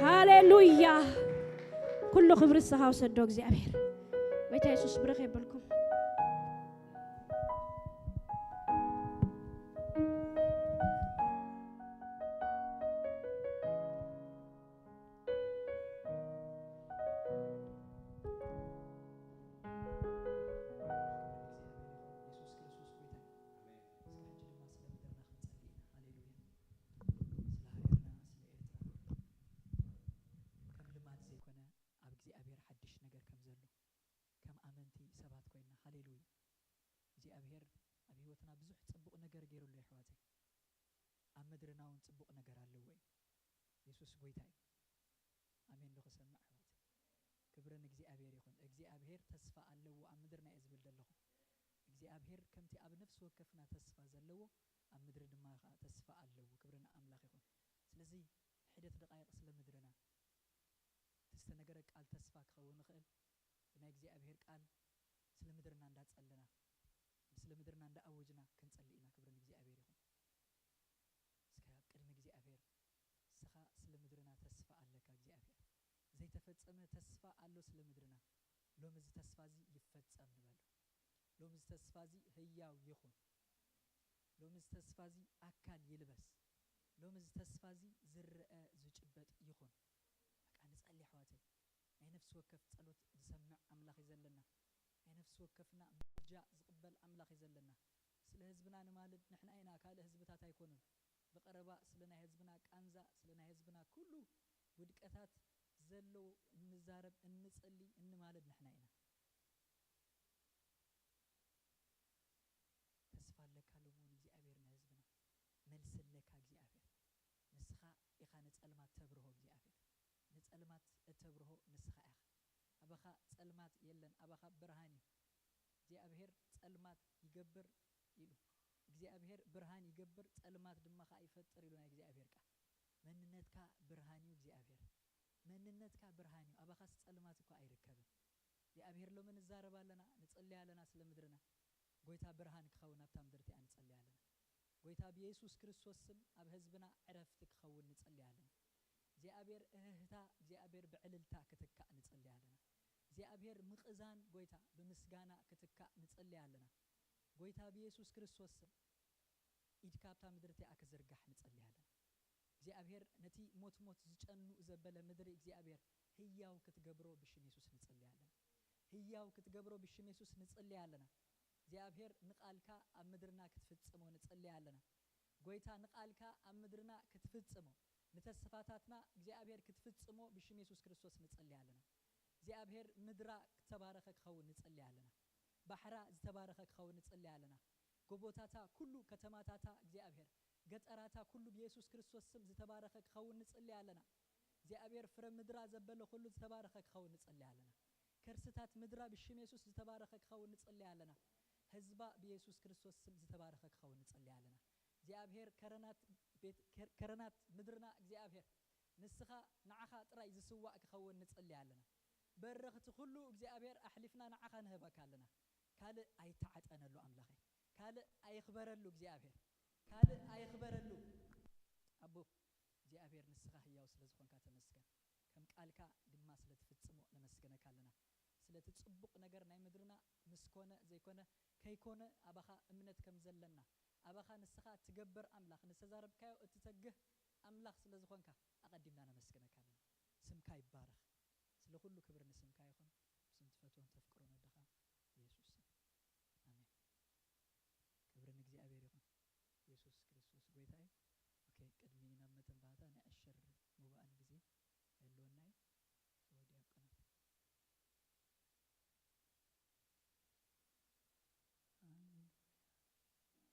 هاليلويا كله خبر الصحة وصدق زابير بيت يسوس برخي بالكم مدرناون صبق ነገር አለው ወይ ኢየሱስ ጎይታይ አሜን ዶ ከሰማ አህዋት ክብርን እግዚአብሔር ይሁን እግዚአብሔር ተስፋ አለው ኣብ ምድርና ይዝብል ደለኹ እግዚአብሔር ከምቲ ኣብ ነፍስ ወከፍና ተስፋ ዘለዎ ኣብ ምድር ድማ ተስፋ አለው ክብርን አምላክ ይሁን ስለዚህ ሕደት ደቃይቅ ስለ ምድርና ተስተነገረ ቃል ተስፋ ክኸውን ይኽእል ብናይ እግዚአብሔር ቃል ስለ ምድርና እንዳጸለና ስለ ምድርና እንዳአወጅና ክንጸልይና ክብርን እግዚአብሔር ይሁን ቅድም እግዚአብሔር ስኻ ስለ ምድርና ተስፋ አለካ እግዚአብሔር ዘይተፈጸመ ተስፋ አሎ ስለ ምድርና ሎሚ እዚ ተስፋ እዚ ይፈጸም ንበሎ ሎሚ እዚ ተስፋ እዚ ህያው ይኹን ሎሚ እዚ ተስፋ እዚ አካል ይልበስ ሎሚ እዚ ተስፋ እዚ ዝርአ ዝጭበጥ ይኹን በቃ ንጸልይ አሕዋተይ ናይ ነፍስ ወከፍ ጸሎት ዝሰምዕ አምላኽ ይዘለና ናይ ነፍስ ወከፍና ምርጃ ዝቅበል አምላኽ ይዘለና ስለ ህዝብና ንማልድ ንሕና ኢና ካልእ ህዝብታት አይኮኑን በቀረባ ስለና ህዝብና ቃንዛ ስለና ህዝብና ኩሉ ውድቀታት ዘሎ እንዛረብ እንጸልይ እንማልድ ንሕና ኢና ተስፋ ለካ ለሞን እግዚአብሔር ንህዝብና መልስ ለካ እግዚአብሔር ንስኻ ኢኻ ንጸልማት ተብርሆ እግዚአብሔር ንጸልማት እተብርሆ ንስኻ ኢኻ አባኻ ጸልማት የለን አባኻ ብርሃን እግዚአብሔር ጸልማት ይገብር ኢሉ እግዚአብሔር ብርሃን ይገብር ጸልማት ድማ ይፈጥር ኢሉና እግዚአብሔር ቃል መንነትካ ብርሃን እዩ እግዚአብሔር መንነትካ ብርሃን እዩ አባኻስ ጸልማት እኮ አይርከብን እግዚአብሔር ለምን እንዛረባለና ንጸልያለና ስለ ምድርና ጎይታ ብርሃን ክኸውን ኣብታ ምድርቲ እንጸልያለና ጎይታ በኢየሱስ ክርስቶስ ስም ኣብ ህዝብና ዕረፍት ክኸውን እንጸልያለና እግዚአብሔር እህታ እግዚአብሔር በዕልልታ ክትካ እንጸልያለና እግዚአብሔር ምቅዛን ጎይታ በምስጋና ክትካ እንጸልያለና ጎይታ በኢየሱስ ክርስቶስ ስም ኢድካ ኣብታ ምድሪ እቲኣ ክዝርጋሕ ንጸልይ ኣለና እግዚኣብሔር ነቲ ሞት ዝጨንኡ ዘበለ ምድሪ እግዚኣብሔር ህያው ክትገብሮ ብሽም ኢየሱስ ንጸልይ ኣለና ህያው ክትገብሮ ብሽም ኢየሱስ ንጸልይ ኣለና እግዚኣብሔር ንቃልካ ኣብ ምድርና ክትፍጽሞ ንጸልይ ኣለና ጎይታ ንቃልካ ኣብ ምድርና ክትፍጽሞ ንተስፋታትና እግዚኣብሔር ክትፍጽሞ ብሽም ኢየሱስ ክርስቶስ ንጸልይ ኣለና እግዚኣብሔር ምድራ ዝተባረኸ ክኸውን ንጸልይ ኣለና ባሕራ ዝተባረኸ ክኸውን ንጸልይ ኣለና ጎቦታታ ኩሉ ከተማታታ እግዚኣብሔር ገጠራታ ኩሉ ብኢየሱስ ክርስቶስ ስም ዝተባረኸ ክኸውን ንጸልይ ኣለና እግዚአብሔር ፍረ ምድራ ዘበለ ሁሉ ዝተባረኸ ክኸውን ንጸልይ ኣለና ከርስታት ምድራ ብሽም ኢየሱስ ዝተባረኸ ክኸውን ንጸልይ ኣለና ህዝባ ብኢየሱስ ክርስቶስ ስም ዝተባረኸ ክኸውን ንጸልይ ኣለና እግዚአብሔር ከረናት ምድርና እግዚአብሔር ንስኻ ንዓኻ ጥራይ ዝስዋዕ ክኸውን ንጸልይ ኣለና በረኽቲ ሁሉ እግዚአብሔር ኣሕሊፍና ንዓኻ ንህበካ ኣለና ካልእ ኣይተዓጠነሉ ኣምላኸይ ካልእ ኣይኽበረሉ እግዚአብሔር ካልእ ኣይኽበረሉ ኣቦ እግዚአብሔር ንስኻ ህያው ስለ ዝኾንካ ተመስገን ከም ቃልካ ድማ ስለ ትፍጽሞ ነመስገነካ ኣለና ስለ ትጽቡቕ ነገር ናይ ምድርና ምስኮነ ዘይኮነ ከይኮነ ኣባኻ እምነት ከም ዘለና ኣባኻ ንስኻ ትገብር ኣምላኽ ንተዛረብካዮ እትተግህ ኣምላኽ ስለ ዝኾንካ ኣቐዲምና ነመስገነካ ኣለና ስምካ ይባረኽ ስለ ኩሉ ክብር ንስምካ ይኹን ስም ትፈትዎን ተፍቅሮን ወድኻ ኢየሱስ አሜን ክብር ንእግዚአብሔር ይኹን ኢየሱስ ክርስቶስ ጎይታዬ ኦኬ ቅድሚ ናብ መተንባታ ናይ ኣሸር ሙባእን ጊዜ ያለውናይ ወዲ ያቀናት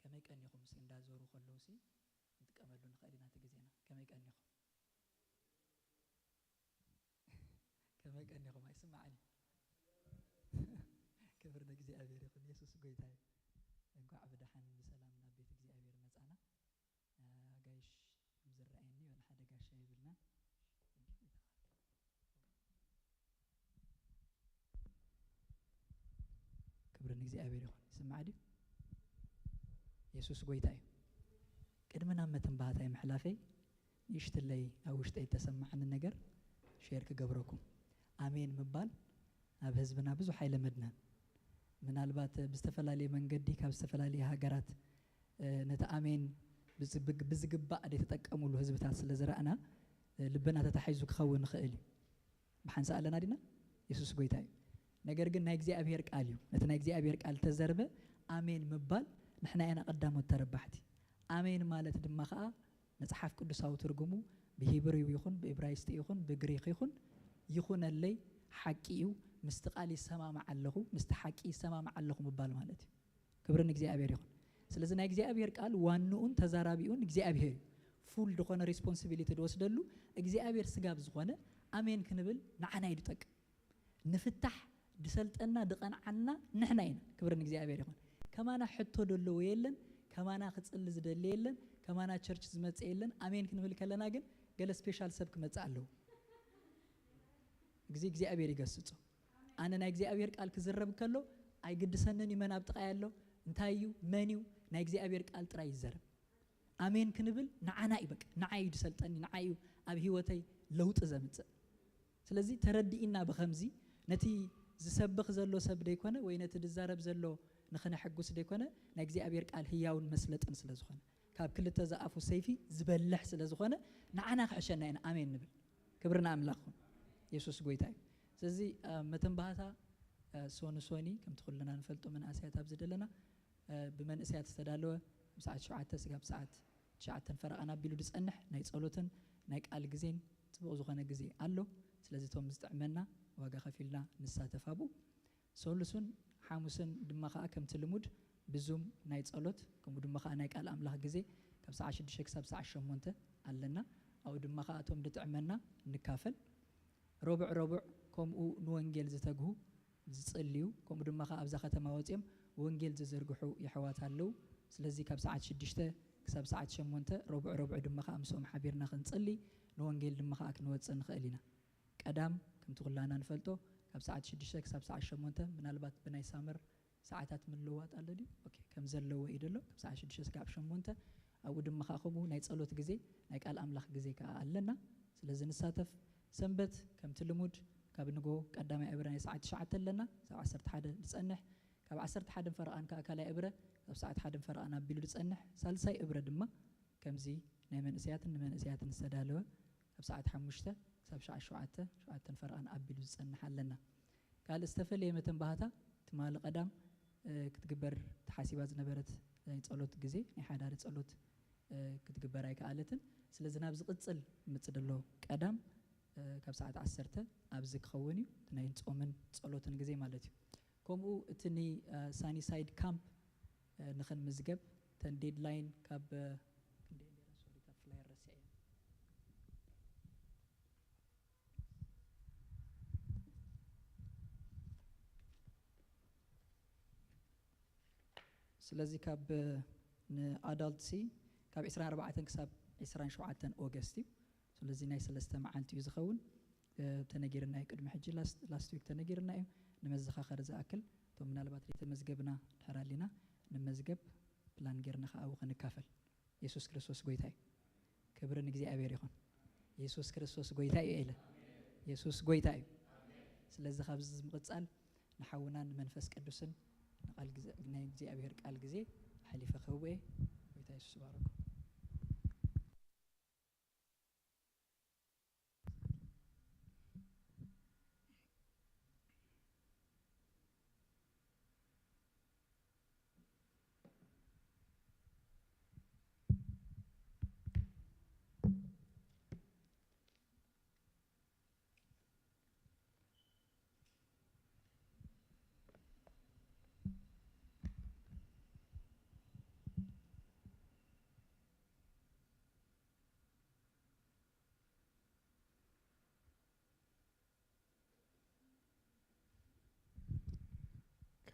ከመይ ቀኒኹም ሲ እንዳዞሩ ከለዉ ሲ እንጥቀመሉ ንኽእል ኢና እቲ ጊዜና ከመይ ቀኒኹም ከመይ ቀኒኹም ኣይስማዕኒ ክብር ንእግዚአብሔር ይኹን ኢየሱስ ጎይታዬ እንኳዕ ብደሓን ብሰላም ናብ ቤት እግዚአብሔር መጻና ጋይሽ ዝረአየኒ ወን ሓደ ጋሻ ይብልና ክብር ንእግዚአብሔር ይኹን ይስማዕ ድዩ ኢየሱስ ጎይታዬ ቅድምና መተንባህታይ ምሕላፈይ ይሽትለይ ኣብ ውሽጠይ ተሰማዕኒ ነገር ሼር ክገብረኩም አሜን ምባል ኣብ ህዝብና ብዙሕ ኣይለመድናን ምናልባት ብዝተፈላለየ መንገዲ ካብ ዝተፈላለየ ሃገራት ነቲ አሜን ብዝግባእ ተጠቀሙሉ ህዝብታት ስለ ዝረአና ልብና ተታሒዙ ክኸውን ንኽእል እዩ ብሓንሳ ኣለና ዲና ኢየሱስ ጎይታ እዩ ነገር ግን ናይ እግዚአብሔር ቃል እዩ ነቲ ናይ እግዚአብሔር ቃል ተዘርበ አሜን ምባል ንሕና ኢና ቀዳሞት ተረባሕቲ አሜን ማለት ድማ ከዓ መጽሓፍ ቅዱሳዊ ትርጉሙ ብሂብሪ ይኹን ብዕብራይስጥ ይኹን ብግሪክ ይኹን ይኹነለይ ሓቂ እዩ ምስቲ ቃል ይሰማማዕ ኣለኹ ምስቲ ሓቂ ይሰማማዕ ኣለኹ ምባል ማለት እዩ ክብሪ ንእግዚአብሔር ይኹን ስለዚ ናይ እግዚአብሔር ቃል ዋንኡን ተዛራቢኡን እግዚአብሔር ፉል ዝኾነ ሪስፖንሲቢሊቲ ድወስደሉ እግዚአብሔር ስጋብ ዝኾነ አሜን ክንብል ንዓና እዩ ድጠቅም ንፍታሕ ድሰልጠና ድቐንዓና ንሕና ኢና ክብሪ ንእግዚአብሔር ይኹን ከማና ሕቶ ደለዎ የለን ከማና ክጽሊ ዝደሊ የለን ከማና ቸርች ዝመጽ የለን አሜን ክንብል ከለና ግን ገለ ስፔሻል ሰብ ክመጽእ ኣለዎ እግዚአብሔር ይገስጾ ኣነ ናይ እግዚአብሔር ቃል ክዝረብ ከሎ ኣይግድሰንን ይመን ኣብ ጥቃ ያለው እንታይ እዩ መን እዩ ናይ እግዚአብሔር ቃል ጥራይ ይዘረብ አሜን ክንብል ንዓና ይበቅ ንዓይ ድሰልጠኒ ንዓይ ኣብ ህይወተይ ለውጥ ዘምጽእ ስለዚ ተረዲኢና በኸምዚ ነቲ ዝሰብኽ ዘሎ ሰብ ደይኮነ ወይ ነቲ ድዛረብ ዘሎ ንኽነሐጉስ ደይኮነ ናይ እግዚአብሔር ቃል ህያውን መስለጥን ስለ ዝኾነ ካብ ክልተ ዝኣፉ ሰይፊ ዝበልሕ ስለ ዝኾነ ንዓና ክሕሸና ኢና አሜን ንብል ክብርና ኣምላኽኩም ኢየሱስ ጎይታ እዩ ስለዚ መተንባህታ ሶኒ ከምቲ ኩልና ንፈልጦ መንእሰያት ኣብ ዝደለና ብመንእሰያት ዝተዳለወ ብሰዓት 7 ስጋብ ሰዓት 9 ፈረቓና ኣቢሉ ድጸንሕ ናይ ጸሎትን ናይ ቃል ግዜን ጽቡቕ ዝኾነ ግዜ ኣሎ ስለዚ ቶም ዝጥዕመና ዋጋ ከፊልና ንሳተፍ ኣብኡ ሰሉስን ሓሙስን ድማ ከዓ ከምቲ ልሙድ ብዙም ናይ ጸሎት ከምኡ ድማ ከዓ ናይ ቃል ኣምላኽ ግዜ ካብ ሰዓት 6 ክሳብ ሰዓት 8 ኣለና ኣብኡ ድማ ከዓ ቶም ድጥዕመና ንካፈል ረቡዕ ከምኡ ንወንጌል ዝተግሁ ዝጽልዩ ከምኡ ድማ ከዓ ኣብዛ ከተማ ወፂኦም ወንጌል ዝዝርግሑ ይሕዋት ኣለው ስለዚ ካብ ሰዓት 6 ክሳብ ሰዓት 8 ረቡዕ ድማ ከዓ ምስኦም ሓቢርና ክንጽሊ ንወንጌል ድማ ከዓ ክንወፅእ ንኽእል ኢና ቀዳም ከምቲ ኩላና ንፈልጦ ካብ ሰዓት 6 ክሳብ ሰዓት 8 ምናልባት ብናይ ሳመር ሰዓታት ምልውዋጥ ኣሎ ድዩ ኦኬ ከም ዘለዎ እዩ ደሎ ካብ ሰዓት 6 ክሳብ 8 ኣብኡ ድማ ከዓ ከምኡ ናይ ጸሎት ግዜ ናይ ቃል ኣምላኽ ግዜ ከዓ ኣለና ስለዚ ንሳተፍ ሰንበት ከምቲ ልሙድ ካብ ንጎ ቀዳማይ ዕብራይ ሰዓት 9 ኣለና ሳብ 11 ዝጸንሕ كاب 11 فرقان كأكلا إبرة كاب ساعة 1 فرقان أبيلو تصنح سالساي إبرة دما كمزي نمن إسيات نستدالوا كاب ساعة 5 كاب ساعة 7 فرقان أبيلو تصنح لنا قال استفل يمتن بهاتا تمال قدام كتجبر تحاسيبات نبرت تصلوت جزء نحدار تصلوت كتجبر أي كالتن سلزنا بزق تصل متصدلو قدام كاب ساعة 10 أبزق خووني تنين تصومن تصلوتن جزء مالتي كمو تني ساني سايد كامب نخن مزجب تن ديدلاين كاب سلازي كاب أدلت سي كاب 24 كسب 27 أغسطس سلازي ناي سلسته معانتي يزخون تنجيرنا يقدم حجي لاست ويك تنجيرنا نمزخا خرز أكل ثم نالبات لي تمزجبنا حرالينا نمزجب بلان جيرنا خاو خنكافل يسوع كريستوس غويتاي كبرن غزي ابير يكون يسوع كريستوس غويتاي إله يسوع غويتاي سلازي خابز مقصال نحاونا منفس قدوسن قال غزي غزي ابير قال غزي حليفه خوي غويتاي يسوع بارك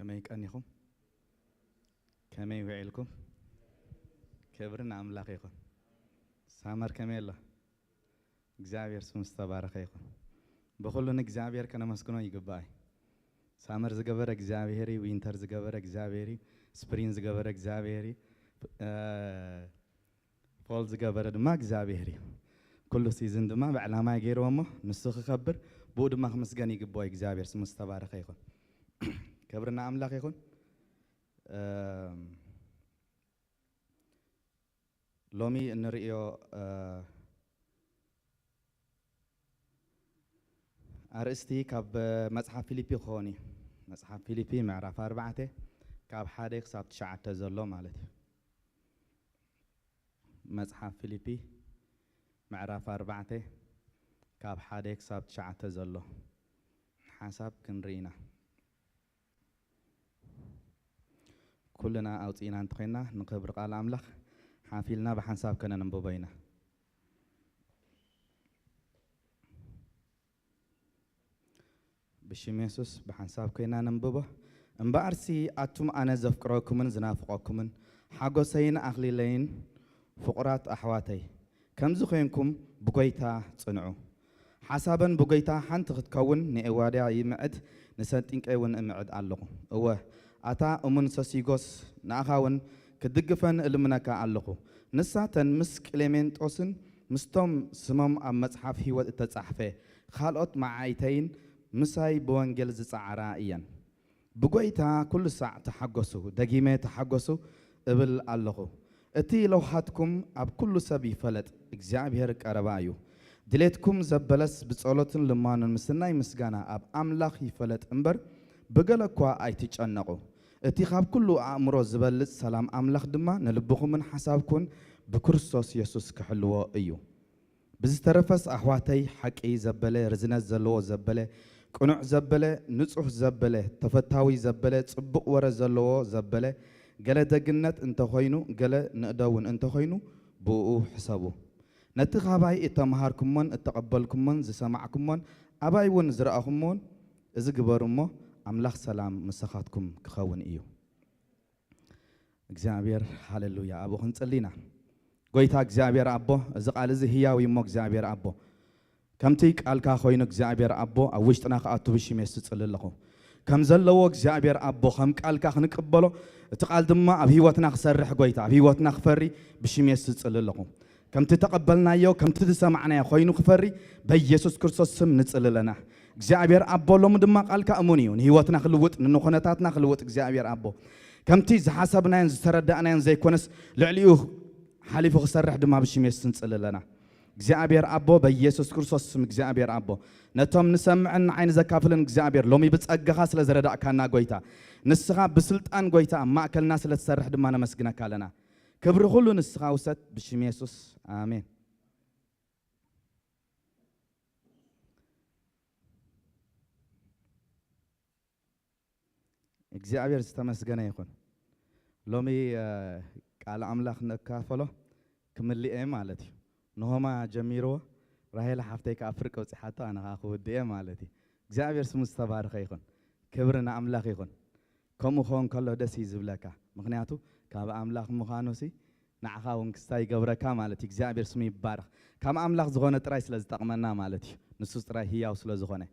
كما يكأنيكم كما يوعيلكم كبرنا أملاقيكم سامر كميلا እግዚአብሔር ስም ተባረከ ይሁን በሁሉን እግዚአብሔር ከነ መስከኖ ይገባይ ሳመር ዝገበረ እግዚአብሔር ዊንተር ዝገበረ እግዚአብሔር ስፕሪንግ ዝገበረ እግዚአብሔር ፎል ዝገበረ ድማ እግዚአብሔር ኩሉ ሲዝን ድማ በዕላማ ገይሮሞ ንሱ ክከብር ቡ ድማ መስገን ይግባይ እግዚአብሔር ስም ተባረከ ይሁን كبرنا أملاك يكون لومي نريو أرستي كاب مصحف فيليبي خوني مصحف فيليبي معرف 4 كاب حادق صاب 9 زلو مالتي مصحف فيليبي معرف 4 كاب حادق صاب 9 زلو حسب كنرينا كلنا أوتينا نتخينا نقبر قال أملاخ حافلنا بحساب كنا ننبوبينا بشميسوس بحساب كنا ننبوبه انبارسي أتم أنا زفكركمن زنافقكمن حقوسين أخليلين فقرات أحواتي كم زخينكم بقيتا تصنعوا حسابا بقيتا حنت تكون نأوادع يمعد نسنتينك أيون امعد علقو هو أتا أمن ساسيغوس ناخاون كدقفن المناكا علقو نساتن مسك إليمنت أوسن مستوم سمام أم مصحف هيوات التصحفة خالقت معايتين مساي بوانجل زعرائيا بقويتا كل ساعة تحقسو دقيمة تحقسو قبل علقو اتي لو حاتكم أب كل سبي فلت اجزابيرك أربايو دليتكم زبلس بصولتن لمان المسناي مسجانا أب أملاخ يفلت أمبر بقلقوا أيتيج أنقو اتخاب كله أمر زبلت سلام أملاخ دما نلبخو من حسابكم بكرسوس يسوس كحلوه أيو بزترفس أحواتي حكي زبلة رزنا زلو زبلة قنوع زبلة نصح زبلة تفتاوي زبلة صبق ورا زلو زبلة قال دقنت انت خوينو قال نقداون انت خوينو بو حسابو نتخاباي اتمهاركم من اتقبلكم من زسمعكم من أباي ونزرعكم من إذا قبرمو أملاخ سلام مسخاتكم كخون إيو እግዚአብሔር ሃሌሉያ አቦ እንጸልይና ጎይታ እግዚአብሔር አቦ እዚ ቃል እዚ ህያው ይሞ እግዚአብሔር አቦ ከምቲ ቃልካ ኮይኑ እግዚአብሔር አቦ ኣብ ውሽጥና ከኣቱ ብሽሜስ ዝጽልለኹ ከም ዘለዎ እግዚአብሔር አቦ ከም ቃልካ ክንቅበሎ እቲ ቃል ድማ ኣብ ህይወትና ክሰርሕ ጎይታ ኣብ ህይወትና ክፈሪ ብሽሜስ ዝጽልለኹ ከምቲ ተቀበልናዮ ከምቲ ዝሰማዕናዮ ኮይኑ ክፈሪ በኢየሱስ ክርስቶስ ስም ንጽልለና እግዚአብሔር አቦ ሎም ድማ ቃልካ እሙን እዩ ንህይወትና ክልውጥ ንነኾነታትና ክልውጥ እግዚአብሔር አቦ ከምቲ ዝሓሰብናን ዝተረዳእናን ዘይኮነስ ልዕሊኡ ሓሊፉ ክሰርሕ ድማ ብሽም ኢየሱስ ንጽልለና እግዚአብሔር አቦ በኢየሱስ ክርስቶስ ስም እግዚአብሔር አቦ ነቶም ንሰምዕን ዓይን ዘካፍልን እግዚአብሔር ሎሚ ብጸጋኻ ስለ ዘረዳእካና ጎይታ ንስኻ ብስልጣን ጎይታ ማእከልና ስለ ተሰርሕ ድማ ነመስግነካ ኣለና ክብሪ ሁሉ ንስኻ ውሰድ ብሽም ኢየሱስ አሜን እግዚአብሔር ዝተመስገነ ይኹን ሎሚ ቃል አምላኽ ነካፈሎ ክምልኤ ማለት እዩ ንሆማ ጀሚሮ ራሄል ሓፍተይ ከአፍርቅ ወጽሓቶ ኣነ ክውድኤ ማለት እዩ እግዚአብሔር ስሙ ዝተባረኸ ይኹን ክብሪ ንኣምላኽ ይኹን ከምኡ ኾን ከሎ ደስ ዝብለካ ምክንያቱ ካብ ኣምላኽ ምዃኑሲ ንዓኻ እውን ክስታይ ይገብረካ ማለት እዩ እግዚአብሔር ስሙ ይባረኽ ካብ ኣምላኽ ዝኾነ ጥራይ ስለ ዝጠቕመና ማለት እዩ ንሱ ጥራይ ህያው ስለ ዝኾነ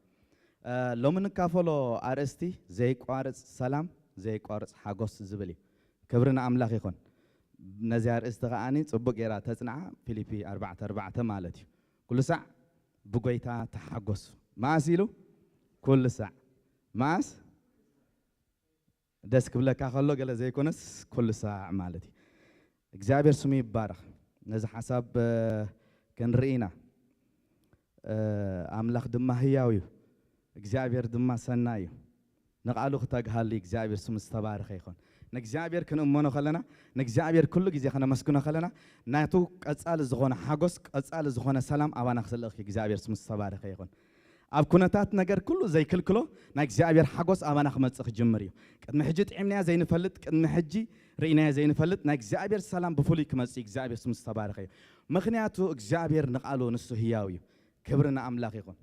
ሎሚ ንካፈሎ ኣርእስቲ ዘይቋርፅ ሰላም ዘይቋርፅ ሓጎስ ዝብል እዩ ክብሪ ንኣምላኽ ይኹን ነዚ ኣርእስቲ ከዓኒ ጽቡቕ ጌራ ተጽንዓ ፊልፒ 4:4 ማለት እዩ ኩሉ ሳዕ ብጎይታ ተሓጎሱ ማእስ ኢሉ ኩሉ ሳዕ ማእስ ደስ ክብለካ ከሎ ገለ ዘይኮነስ ኩሉ ሳዕ ማለት እዩ እግዚአብሔር ስሙ ይባረኽ ነዚ ሓሳብ ክንርኢና ኣምላኽ ድማ ህያው እዩ እግዚአብሔር ድማ ሰናይ እዩ ንቃሉ ክተግሃሊ እግዚአብሔር ስሙ ዝተባረኸ ይኹን ንእግዚአብሔር ክንእመኖ ከለና ንእግዚአብሔር ኩሉ ግዜ ከነመስግኖ ከለና ናቱ ቀጻሊ ዝኾነ ሓጎስ ቀጻሊ ዝኾነ ሰላም ኣባና ክስልኽ እግዚአብሔር ስሙ ዝተባረኸ ይኹን ኣብ ኩነታት ነገር ኩሉ ዘይክልክሎ ናይ እግዚአብሔር ሓጎስ ኣባና ክመጽእ ክጅምር እዩ ቅድሚ ሕጂ ጥዒምናያ ዘይንፈልጥ ቅድሚ ሕጂ ርኢናያ ዘይንፈልጥ ናይ እግዚአብሔር ሰላም ብፍሉይ ክመጽእ እግዚአብሔር ስሙ ዝተባረኸ እዩ ምክንያቱ እግዚአብሔር ንቃሉ ንሱ ህያው እዩ ክብሪ ንኣምላኽ ይኹን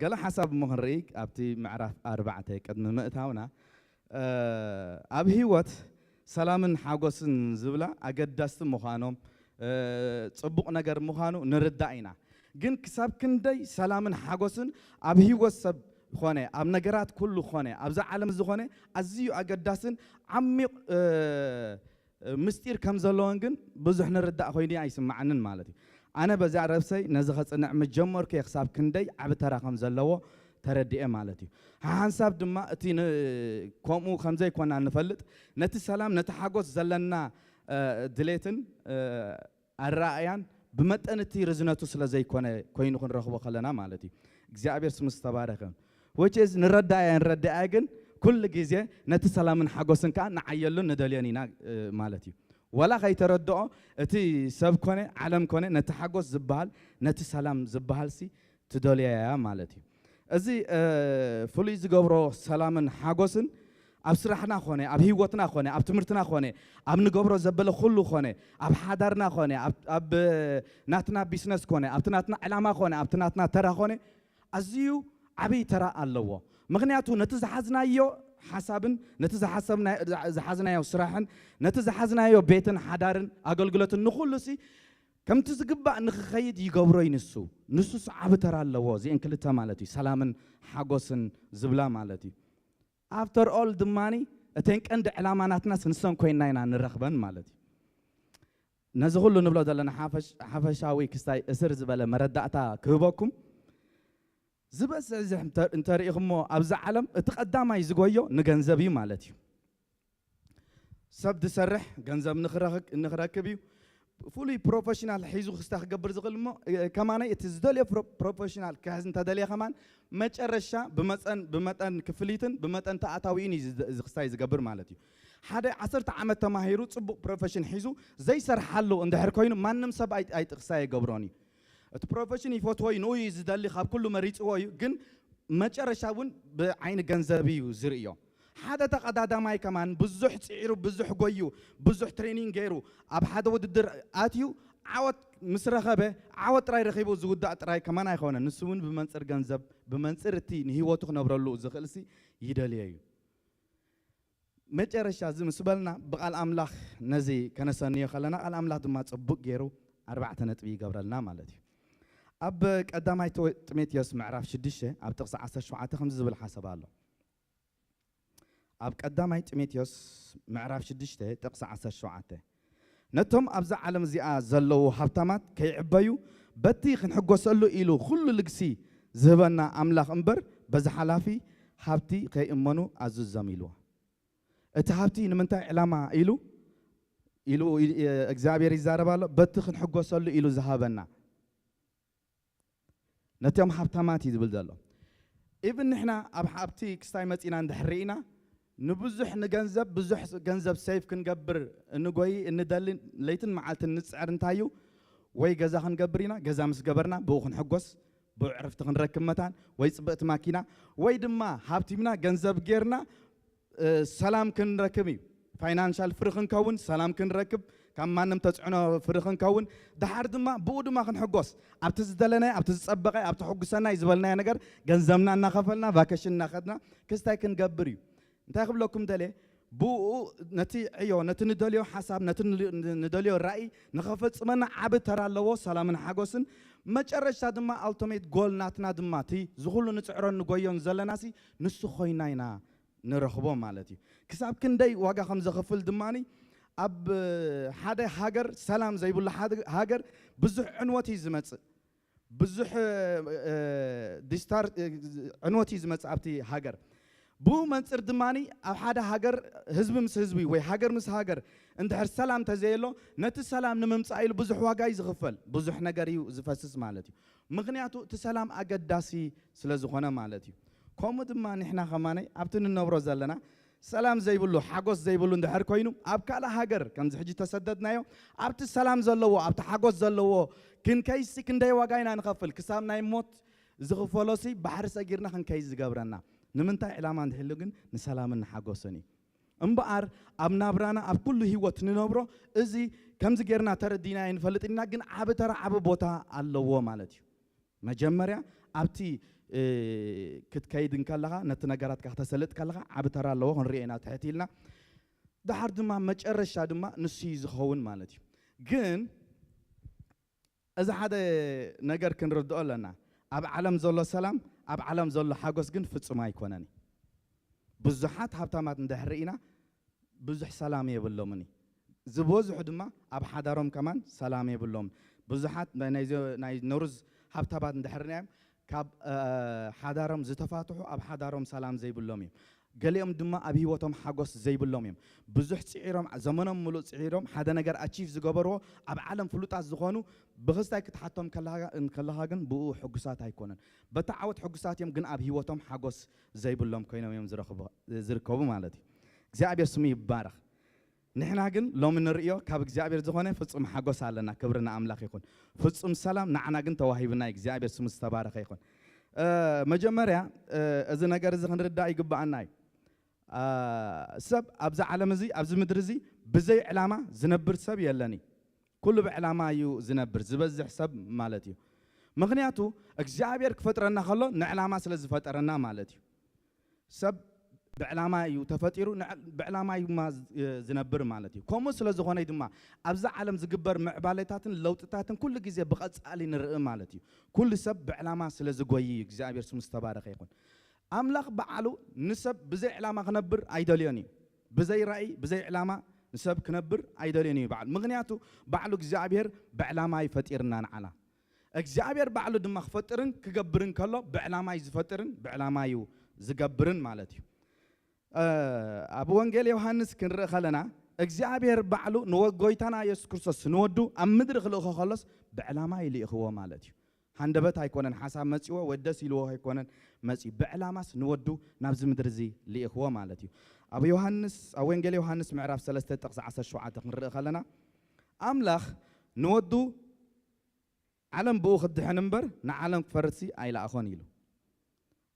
ገለ ሓሳብ እሞ ክንርኢ ኣብቲ ምዕራፍ 4 ቅድሚ ምእታውና ኣብ ህይወት ሰላምን ሓጎስን ዝብላ ኣገዳስቲ ምዃኖም ጽቡቕ ነገር ምዃኑ ንርዳእ ኢና ግን ክሳብ ክንደይ ሰላምን ሓጎስን ኣብ ህይወት ሰብ ኾነ ኣብ ነገራት ኩሉ ኾነ ኣብዛ ዓለም ዝኾነ ኣዝዩ ኣገዳስን ዓሚቕ ምስጢር ከም ዘለዎን ግን ብዙሕ ንርዳእ ኮይኑ ኣይስማዓንን ማለት እዩ ኣነ በዛ ረብሰይ ነዚ ኸጽንዕ ምጀመርኩ ክሳብ ክንደይ ዓብ ተራ ከም ዘለዎ ተረዲኤ ማለት እዩ ሓንሳብ ድማ እቲ ከምኡ ከምዘይኮና ንፈልጥ ነቲ ሰላም ነቲ ሓጎስ ዘለና ድሌትን ኣረኣያን ብመጠን እቲ ርዝነቱ ስለ ዘይኮነ ኮይኑ ክንረኽቦ ከለና ማለት እዩ እግዚአብሔር ስሙ ዝተባረኸ ወይስ ንረዳእያ ግን ኩሉ ግዜ ነቲ ሰላምን ሓጎስን ከዓ ንዓየሉን ንደልዮን ኢና ማለት እዩ ወላ ከይተረድኦ እቲ ሰብ ኮነ ዓለም ኮነ ነቲ ሓጎስ ዝበሃል ነቲ ሰላም ዝበሃልሲ ትደልያ ማለት እዩ እዚ ፍሉይ ዝገብሮ ሰላምን ሓጎስን ኣብ ስራሕና ኾነ ኣብ ህይወትና ኾነ ኣብ ትምህርትና ኾነ ኣብ ንገብሮ ዘበለ ኩሉ ኾነ ኣብ ሓዳርና ኾነ ኣብ ናትና ቢዝነስ ኾነ ኣብ ናትና ዕላማ ኾነ ኣብ ናትና ተራ ኾነ ኣዝዩ ዓብይ ተራ ኣለዎ ምክንያቱ ነቲ ዝሓዝናዮ ሓሳብን ነቲ ዝሓዝናዮ ስራሕን ነቲ ዝሓዝናዮ ቤትን ሓዳርን ኣገልግሎትን ንኹሉሲ ከምቲ ዝግባእ ንኽኸይድ ይገብሮ ይንሱ ንሱስ ዓብ ተራ ኣለዎ እዚአን ክልተ ማለት እዩ ሰላምን ሓጎስን ዝብላ ማለት እዩ after all ድማኒ እተን ቀንዲ ዕላማናትና ስንሰን ኮይና ኢና ንረኽበን ማለት እዩ ነዚ ኩሉ ንብሎ ዘለና ሓፈሻዊ ክስታይ እስር ዝበለ መረዳእታ ክህበኩም ዝበዝሕ እንተሪኢኹሞ ኣብዚ ዓለም እቲ ቀዳማይ ዝጎዮ ንገንዘብ እዩ ማለት እዩ ሰብ ዝሰርሕ ገንዘብ ንኽረክብ እዩ fully professional ሒዙ ክስታ ክገብር ዝኽእል እሞ ከማናይ እቲ ዝደልዮ ፕሮፌሽናል ክሕዝ እንተደልየ ከማን መጨረሻ ብመጠን ክፍሊትን ብመጠን ተኣታዊን ክስታይ ዝገብር ማለት እዩ ሓደ 10 ዓመት ተማሂሩ ጽቡቕ ፕሮፌሽን ሒዙ ዘይሰርሓሉ እንድሕር ኮይኑ ማንም ሰብ ኣይጥቕሳይ ይገብሮን እዩ እቲ ፕሮፌሽን ይፈትዎ እዩ ንኡ ዝደሊ ካብ ኩሉ መሪፅዎ እዩ ግን መጨረሻ እውን ብዓይኒ ገንዘብ እዩ ዝርእዮ ሓደ ተቐዳዳማይ ከማን ብዙሕ ጽዒሩ ብዙሕ ጎዩ ብዙሕ ትሬኒንግ ገይሩ ኣብ ሓደ ውድድር ኣትዩ ዓወት ምስ ረኸበ ዓወት ጥራይ ረኺቡ ዝውዳእ ጥራይ ከማን ኣይኮነ ንሱ እውን ብመንፅር ገንዘብ ብመንፅር እቲ ንህይወቱ ክነብረሉ ዝኽእልሲ ይደልየ እዩ መጨረሻ እዚ ምስ በልና ብቓል ኣምላኽ ነዚ ከነሰንዮ ከለና ቃል ኣምላኽ ድማ ጽቡቕ ገይሩ 4 ነጥቢ ይገብረልና ማለት እዩ ኣብ ቀዳማይ ጢሞቴዎስ ምዕራፍ 6 ኣብ ጥቕሲ 17 ከምዚ ዝብል ሓሳብ ኣሎ ኣብ ቀዳማይ ጢሞቴዎስ ምዕራፍ 6 ጥቕሲ 17 ነቶም ኣብዛ ዓለም እዚኣ ዘለዉ ሃብታማት ከይዕበዩ በቲ ክንሕጎሰሉ ኢሉ ኩሉ ልግሲ زهبنا أملاخ أمبر بزحلافي حبتي كي إمانو عزوز زميلوا اتحبتي نمنتا علامة إلو إجزابير يزاربالو بتخن حقو صلو إلو زهابنا نتيم حبتاماتي دبل دالو إبن نحنا أب حبتي كستايمت إنا ندحرينا نبزح نجنزب بزح جنزب سيف كنجبر نقوي ندلين ليتن معالت النسعر نتايو وي جزا خنجبرينا جزا مس جبرنا بوخن حقوس بعرفت خنركب متان وي صبت ماكينة وي دما حبتي منا جنزب جيرنا سلام كنركبي فاينانشال فرخن كون سلام كنركب كمان نمتزعنا فرخن كون دحر دما بود ما خن حقوس أبتزدلنا أبتزصبقة أبتحقسنا يزبلنا نجار جنزمنا نخفلنا فاكشن ناخدنا كستاي كنجبري انتي خب لكم دلي بو نتي عيو نتي ندليو حساب نتي ندليو الرأي نخفت منا عبد ترى لو سلام حقوسن ما تشرش دما التيميت جول ناتنا دما تي زغلو نتعرن نقويون زلناسي نسو خويناينا نرخبو مالتي كساب كندي واقع خمسة خفل دماني أب حدا هاجر سلام زي بقول حدا هاجر بزح عنوتي زمت بزح ديستار عنوتي زمت أبتي هاجر بو منصر دماني أو حدا هاجر حزب مس حزبي وي هاجر مس هاجر عند هر سلام تزيلو نت السلام نممص عيل بزح واقع يزغفل بزح نجاري زفسس مالتي مغنياتو تسلام أقداسي سلازخنا مالتي كم دماني إحنا خماني أبتن النبرة زلنا سلام زي بقوله حقوس زي بقوله ده هر كوينو أبكى على هاجر كان زحجي تسددنا يو أبت السلام زلوا أبت حقوس زلوا كن كيس كن ده واقعنا نخفل كسام نايموت زغفلوسي بحر سجيرنا خن كيس جبرنا نمنتا إعلام عند هلوجن نسلام الحقوسني أمبار أبنا برانا أب كل هي وتنينبرو إزي كم زجيرنا ترى دينا ينفلت إننا جن عب ترى عب بوتا الله مالتي مجمرة أبتي كت كيدن كلها نتنجارات كحت سلت كلها عب ترى الله هن رينا تحتيلنا ده حرد ما مجرش هذا ما نسيز خون مالتي جن إذا هذا نجار كن رد لنا أب علم زول سلام أب علم زول حاجز جن فتس ما يكونني بزحات حبتامات ندهرينا بزح سلامي باللومني زبوز حدما أب حدارهم كمان سلامي باللوم بزحات ناي نورز حبتامات ندهرناهم كاب حدارهم زتفاتحوا أب حدارهم سلام زي باللومي قاليهم دما أبي وتم حاجز زي باللومي بزح تعيرهم زمانهم ملوت تعيرهم حدا نجار أشيف زجبروا أب عالم فلوت عزقانو بغزتك تحطهم كلها جن بو حجسات هيكونن بتعود حجسات يوم جن أبي وتم حاجز زي باللوم كينهم يوم زركبوا مالتي زعبير سمي بارخ نحن هاجن لو من الرئيو كاب زعبير زخانة فتصم حاجز علىنا كبرنا أملاك يكون فتصم سلام نحن جن توهيبنا زعبير سمي استبارخ يكون مجمرة إذا نجار زخان رداء يجب عناي سب أبز على مزي أبز مدرزي بزي علامة زنبر سب يلاني كل بعلامة يو زنبر زبز حسب مالتي مغنياتو أجزابير كفترنا خلو نعلامة سلز فترنا مالتي سب بعلامة يو تفتيرو بعلامة يو ما زنبر مالتي كومو سلز خوني دما أبز عالم زجبر معبالتاتن لوتاتن كل جزء بقت سألي نرق مالتي كل سب بعلامة سلز قوي أجزابير سمستبارك يكون أملاك بعلو نسب بزي علامة خنبر أيدلياني بزي رأي بزي علامة نسب كنبر أيدلياني بعد مغنياتو بعلو إجزابير بعلامة يفترنا على إجزابير بعلو دم فترن كجبرن كله بعلامة يزفترن بعلامة يو زجبرن مالتي أبو أنجيل يوحنس كنر خلنا إجزابير بعلو نوجويتنا يسوع كريستوس نودو أمدر خلقه خلص بعلامة يلي هو مالتي هندبت هيكونن حساب مسيوه ودس يلوه هيكونن مسي بعلامة نودو نبز مدرزي لإخوة مالتي أبو يوحنس أو إنجيل يوحنس معرف 3 تقص 10 شعات نقرأ خلنا أملاخ نودو علم بو خد حنبر نعلم فرسي أي لا أخونيلو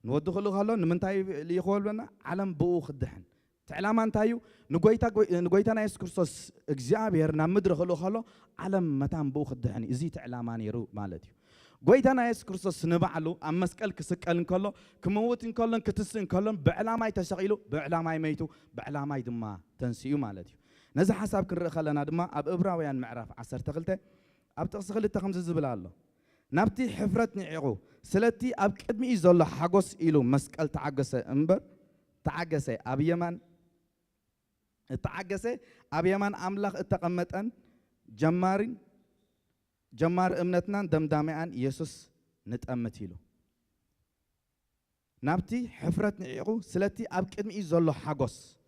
نودو خلو خلو نمنتاي لإخوة لنا علم بو خد حن تعلمان تايو نقويتا نايس كرسوس إجزابير نمدر خلو خلو علم متان بو خد حن إزي تعلامان يرو مالتي قويتنا يسوع كريستوس نبعلو أما مسكال كسكالن كله كموتين كلن كتسن كلن بعلامة يتشغلوا بعلامة يميتوا بعلامة يدما تنسيو مالتي نزح حساب كن خلنا دما أب إبراويان معرف 10 تغلته أب تغسل التخمس زبل الله نبتي حفرتني عقو سلتي أب كدمي إزول حقوس إلو مسكال تعجسه أمبر تعجسه أبي يمان تعجسه أبي يمان أملاخ التقمتان جمار امنتنا دمدامي عن يسوس نتأمتيلو نابتي حفرت نعيقو سلتي أبكد مي زلو حاجوس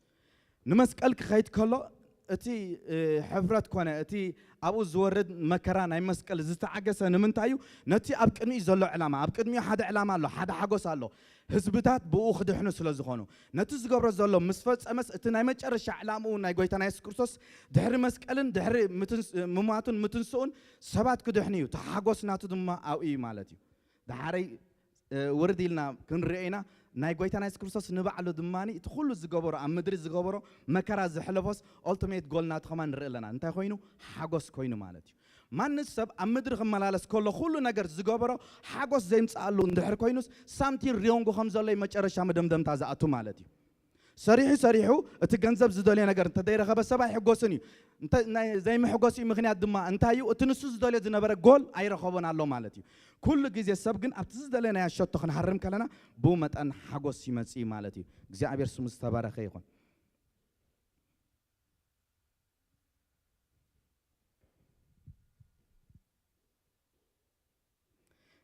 نمسكال كخيت كله أتي حفرت كونه أتي أبو زورد مكران أي مسكال زتعجس نمنتايو نتي أبكد مي زلو علامة أبكد مي حدا علامة له حدا حاجوس الله حزبتات بأخذ إحنا سلزخانو نتوز قبر زلوا مسفت أمس تنايمت أرش علامو نايقويتنا يس كرسوس دحر مسكالن دحر مماتون متنسون سبات كدحنيو تحاجوس ناتو دم أو إيه مالتي دحري ورديلنا كن رأينا نايقويتنا يس كرسوس نبعلو دماني تخلو زقبرو أم مدري زقبرو مكراز حلفوس ultimate goal نات خمان رأيلنا أنت خوينو حاجوس خوينو مالتي ما نسب أمدر خمالالس كله نجار زجابرا حاجة زيمس قالون ده كوينوس سامتي ريونغو خمسة الله يمشي شام دم تازا أتو مالتي صريحو تجنزب زدالي نجار أنت داير خبر سبعة حجوسني أنت زي ما حجوسي مخني الدم أنت أيو تنسوس زدالي زنبرة جول أي رخابون الله مالتي كل جزء سبقن أبتزدالي نيا شط تخن حرم كلنا بومت أن حجوسي مسي مالتي جزء عبير سمستبارة خيخون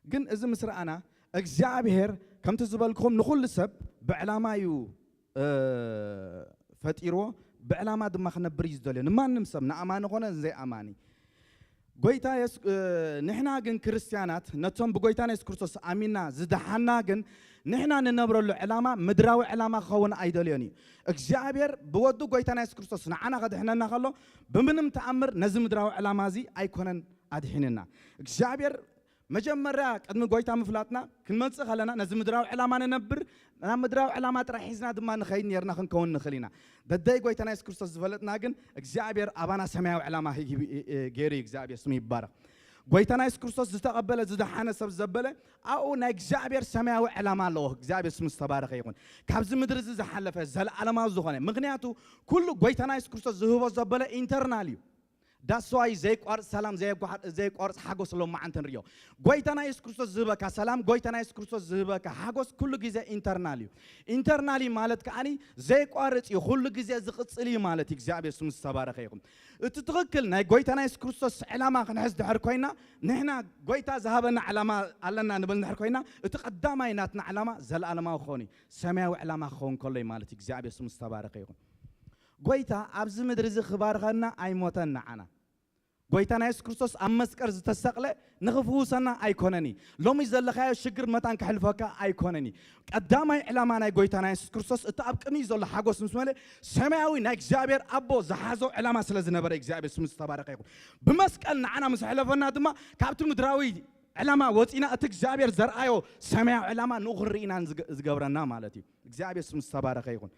جن إذا مصر أنا أجزابهر كم تزبالكم نقول لسب بعلامة يو فتيرو بعلامة دم خنا بريز دولين ما نمسم نأمان قونا زي أماني قويتا يس نحنا جن كريستيانات نتوم بقويتا يس كريستوس أمينا زدحنا جن نحنا ننبر له علامة مدراوي علامة خون أيدوليوني أجزابهر بودو قويتا يس كريستوس نعنا قد إحنا نخلو بمنم تأمر نزم مدراوي علامة زي أيكونن أدحيننا أجزابهر مجمرة قدم قويتا مفلاتنا كن منسخ لنا نزم مدراو علامة نبر أنا مدراو علامات راح يزنا دمان خاين يرنا خن كون نخلينا دداي قويتا ناس كرسوس زفلتنا جن إجزابير أبانا سماو علامة هي جيري إجزابير سمي بارك قويتا ناس كرسوس زتقبل زد حنا سب زبلة أو نإجزابير سماو علامة الله إجزابير سم استبارك يكون كابز مدرز زحلفه زل علامة زخانة مغنياتو كل قويتا ناس كرسوس زهو زبلة إنترناليو That's why زي قارس سلام زي قارس حاجوس لو ما عنتن ريو. قويتنا يسكرسوس زبكة سلام قويتنا يسكرسوس زبكة حاجوس كل جزء internalي. internalي مالت كأني زي قارس يخل جزء زقصلي مالت يجزاب يسمى السبارة خيكم. تتذكرنا قويتنا يسكرسوس علامة خنحس دحر كوينا نحنا قويتا ذهبنا علامة علنا نبل دحر كوينا تقدم يناتنا علامة زل علامة خوني سماو علامة خون كل مالت يجزاب يسمى السبارة خيكم. قويتا أبز مدرز خبار خنا أي موتنا عنا قويتا ناس كريستوس أمس كرز تسقله نخفوسنا أيكونني لو ميزل خير شجر متان كحلفك أيكونني قدام إعلامنا قويتا ناس كريستوس تأب كنيز ولا حاجة سمسمله سماوي ناك جابر أبو زحزو إعلام سلزنا بريك جابر سمس تبارك يقول بمسكلنا عنا مسحلفنا دما كابت مدراوي إعلام واتينا أتك جابر زرعيو سماع إعلام نغرينا زجبرنا مالتي جابر سمس تبارك يقول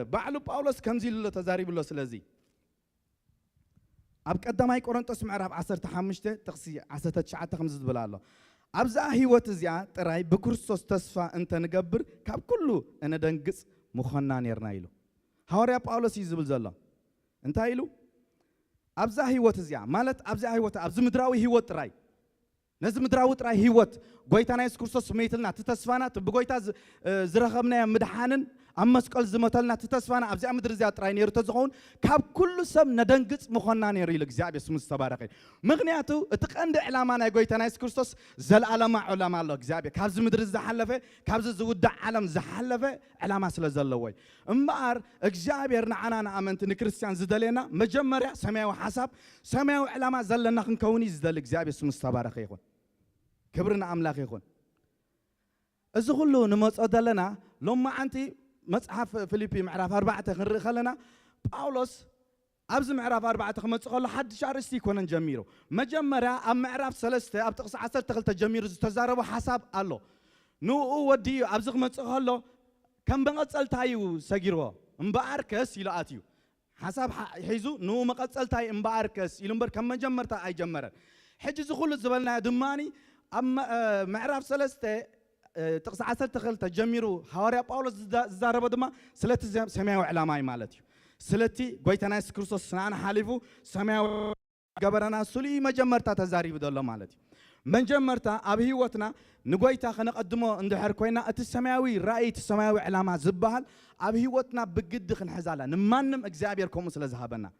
بعلو باولوس كنزيل تزاري بالله سلزي أبقى دماي كورنتوس معرف 15 تقصي 19 بلا الله أبزا هيوت زيا تراي بكريستوس تسفى أنت نجبر كاب كله أنا دنقص مخنا نيرنايلو هوريا باولوس يزبل زلا أنت هايلو أبزا هيوت زيا مالت أبزا هيوت أبز مدراوي هيوت راي نزم مدراوي راي هيوت قويتا ناس كريستوس ميتلنا تتسفانا تبقويتا زرخمنا مدحانن أمس قال زمتلنا تتسفانا أبزي أمدر زيات راي نيرو تزغون كاب كل سب ندنقص مخنا نيري لك زعب اسم السبارقين مغنياتو تقند إعلامنا قويتا ناس كريستوس زل علم علماء الله زعب كاب زمدر زحلفه كاب زود عالم زحلفه علامة سلزلوي أمبار إجابيرنا أنا أمنت نكريستيان زدلنا مجمرة سماو حسب سماو علامة زلنا خنكوني زدلك زعب اسم السبارقين كبرنا أملاك يكون إذا كله نمط أدلنا لما أنتي مصحف فيليبي معرف 4 خلنا باولوس أبز معرف 4 خمس قال حد شهر استيكون نجميرو مجمرة أم معرف 3 أب تقص 10 تغل تجميرو تزاربوا حساب الله نو ودي أبز خمس قال له كم بنقصل تايو سجيروا مباركس يلاتيو حساب حيزو نو مقصل تاي مباركس يلمبر كم مجمرة أي جمرة حجز خل زبلنا دماني أم معرف 3 تقص 10 تغل تجميرو حواري باولوس زاربوا دما سلتي سماو علاماي مالتي سلتي قويتا ناس كريستوس سنان حالفو سماو قبرنا سلي مجمرتا تزاري بدل مالتي مجمرتا أبي وتنا نقويتا خنقدمو اندحر كوينا السماوي رأي السماوي علامات زبال أبي وتنا بجد خنحزالا نمانم إجزابيركم سلا ذهبنا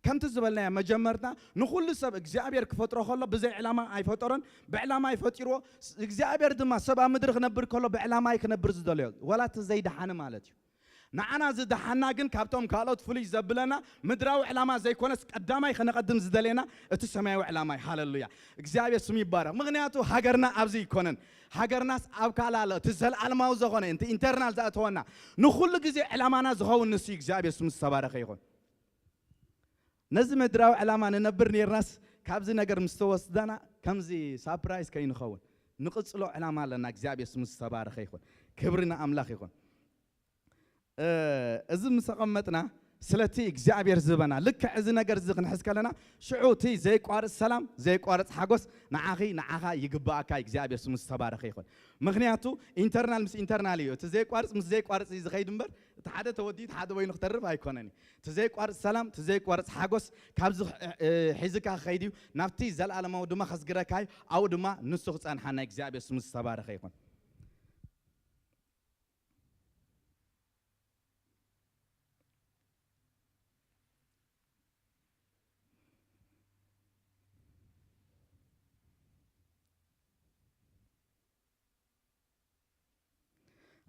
كم تزبلنا يا مجمرنا نقول لسب إجزابير كفترة خلا بزي علامة أي فترة بعلامة أي فترة إجزابير دم سبعة مدرخ نبر كلا بعلامة يكنبر زدليل ولا تزيد حنا مالتي نعنا زد حنا جن كابتهم قالوا فلي زبلنا مدراو علامة زي كونس قدامي خنا قدم زدلينا اتسمعي علامة هاللويا إجزابير سمي بارا مغنياتو هاجرنا أبزي كونن هاجرناس أبكالا تزل علامة وزخون أنت إنترنال زاتوانا نقول لك زي علامة زخون نسي إجزابير سمي السبارة خيرون نزم دراو علامة ننبر نيرناس كابزي نجر مستوى دانا كمزي سابرايز كاين خون نقصلو علامة لنا إجزابير سمي السبارة خيرون كبرنا أملاخ خيرون إذا مسقمتنا سلتي إجزابير زبنا لك إذا نجر زغن حسك لنا شعوتي زي قارس سلام زي قارس حقوس نعاها يجباك إجزابير سمي السبارة خيرون مغنياتو إنترنال مس إنترناليو تزي قارس مس زي قارس إذا خيد مبر تحدى تودي تحدى وين اخترب هايكونني تزي قارس سلام تزي قارس حقوس كابز حزك خيديو نفتي زل على ما ودما خسجركاي أو دما نسخت عن حنا إجزابير سمي السبارة خيرون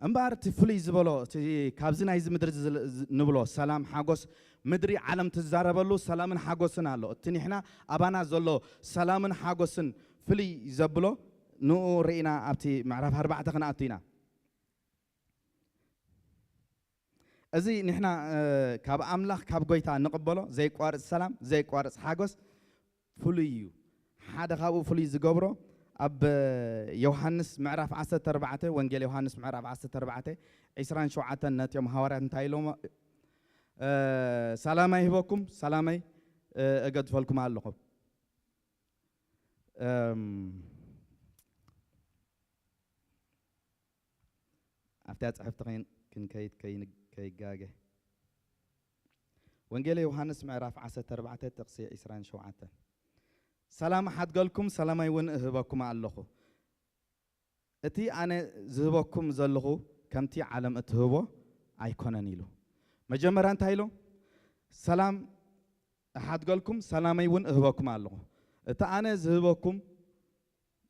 أمبار تفلي زبلو كابزنا يز مدرج نبلو سلام حاجوس مدري عالم تزاربلو سلام حاجوسنا له تنحنا أبانا زلو سلام حاجوسن فلي زبلو نو رينا أبتي معرف 4 قناتينا أزي نحنا كاب أملاخ كاب قويتا نقبلو زي قارس سلام زي قارس حاجوس فليو حدا خابو فلي زقبرو أب يوحنس معرف 14 وانجيل يوحنس معرف 14 عسران شوعة نت يوم هوارات تايلوم سلامي يهبكم سلامي أجد فلكم على اللقب أفتات حفتقين كن كي جاجة وانجيل يوحنس معرف 14 تقصي عسران شوعة سلام حد قالكم سلام يون هبكم على اللخو أتي أنا زهبكم زلخو كمتي علم أتهبه أيقونة نيلو مجمران تايلو سلام حد قالكم سلام يون هبكم على اللخو أتي أنا زهبكم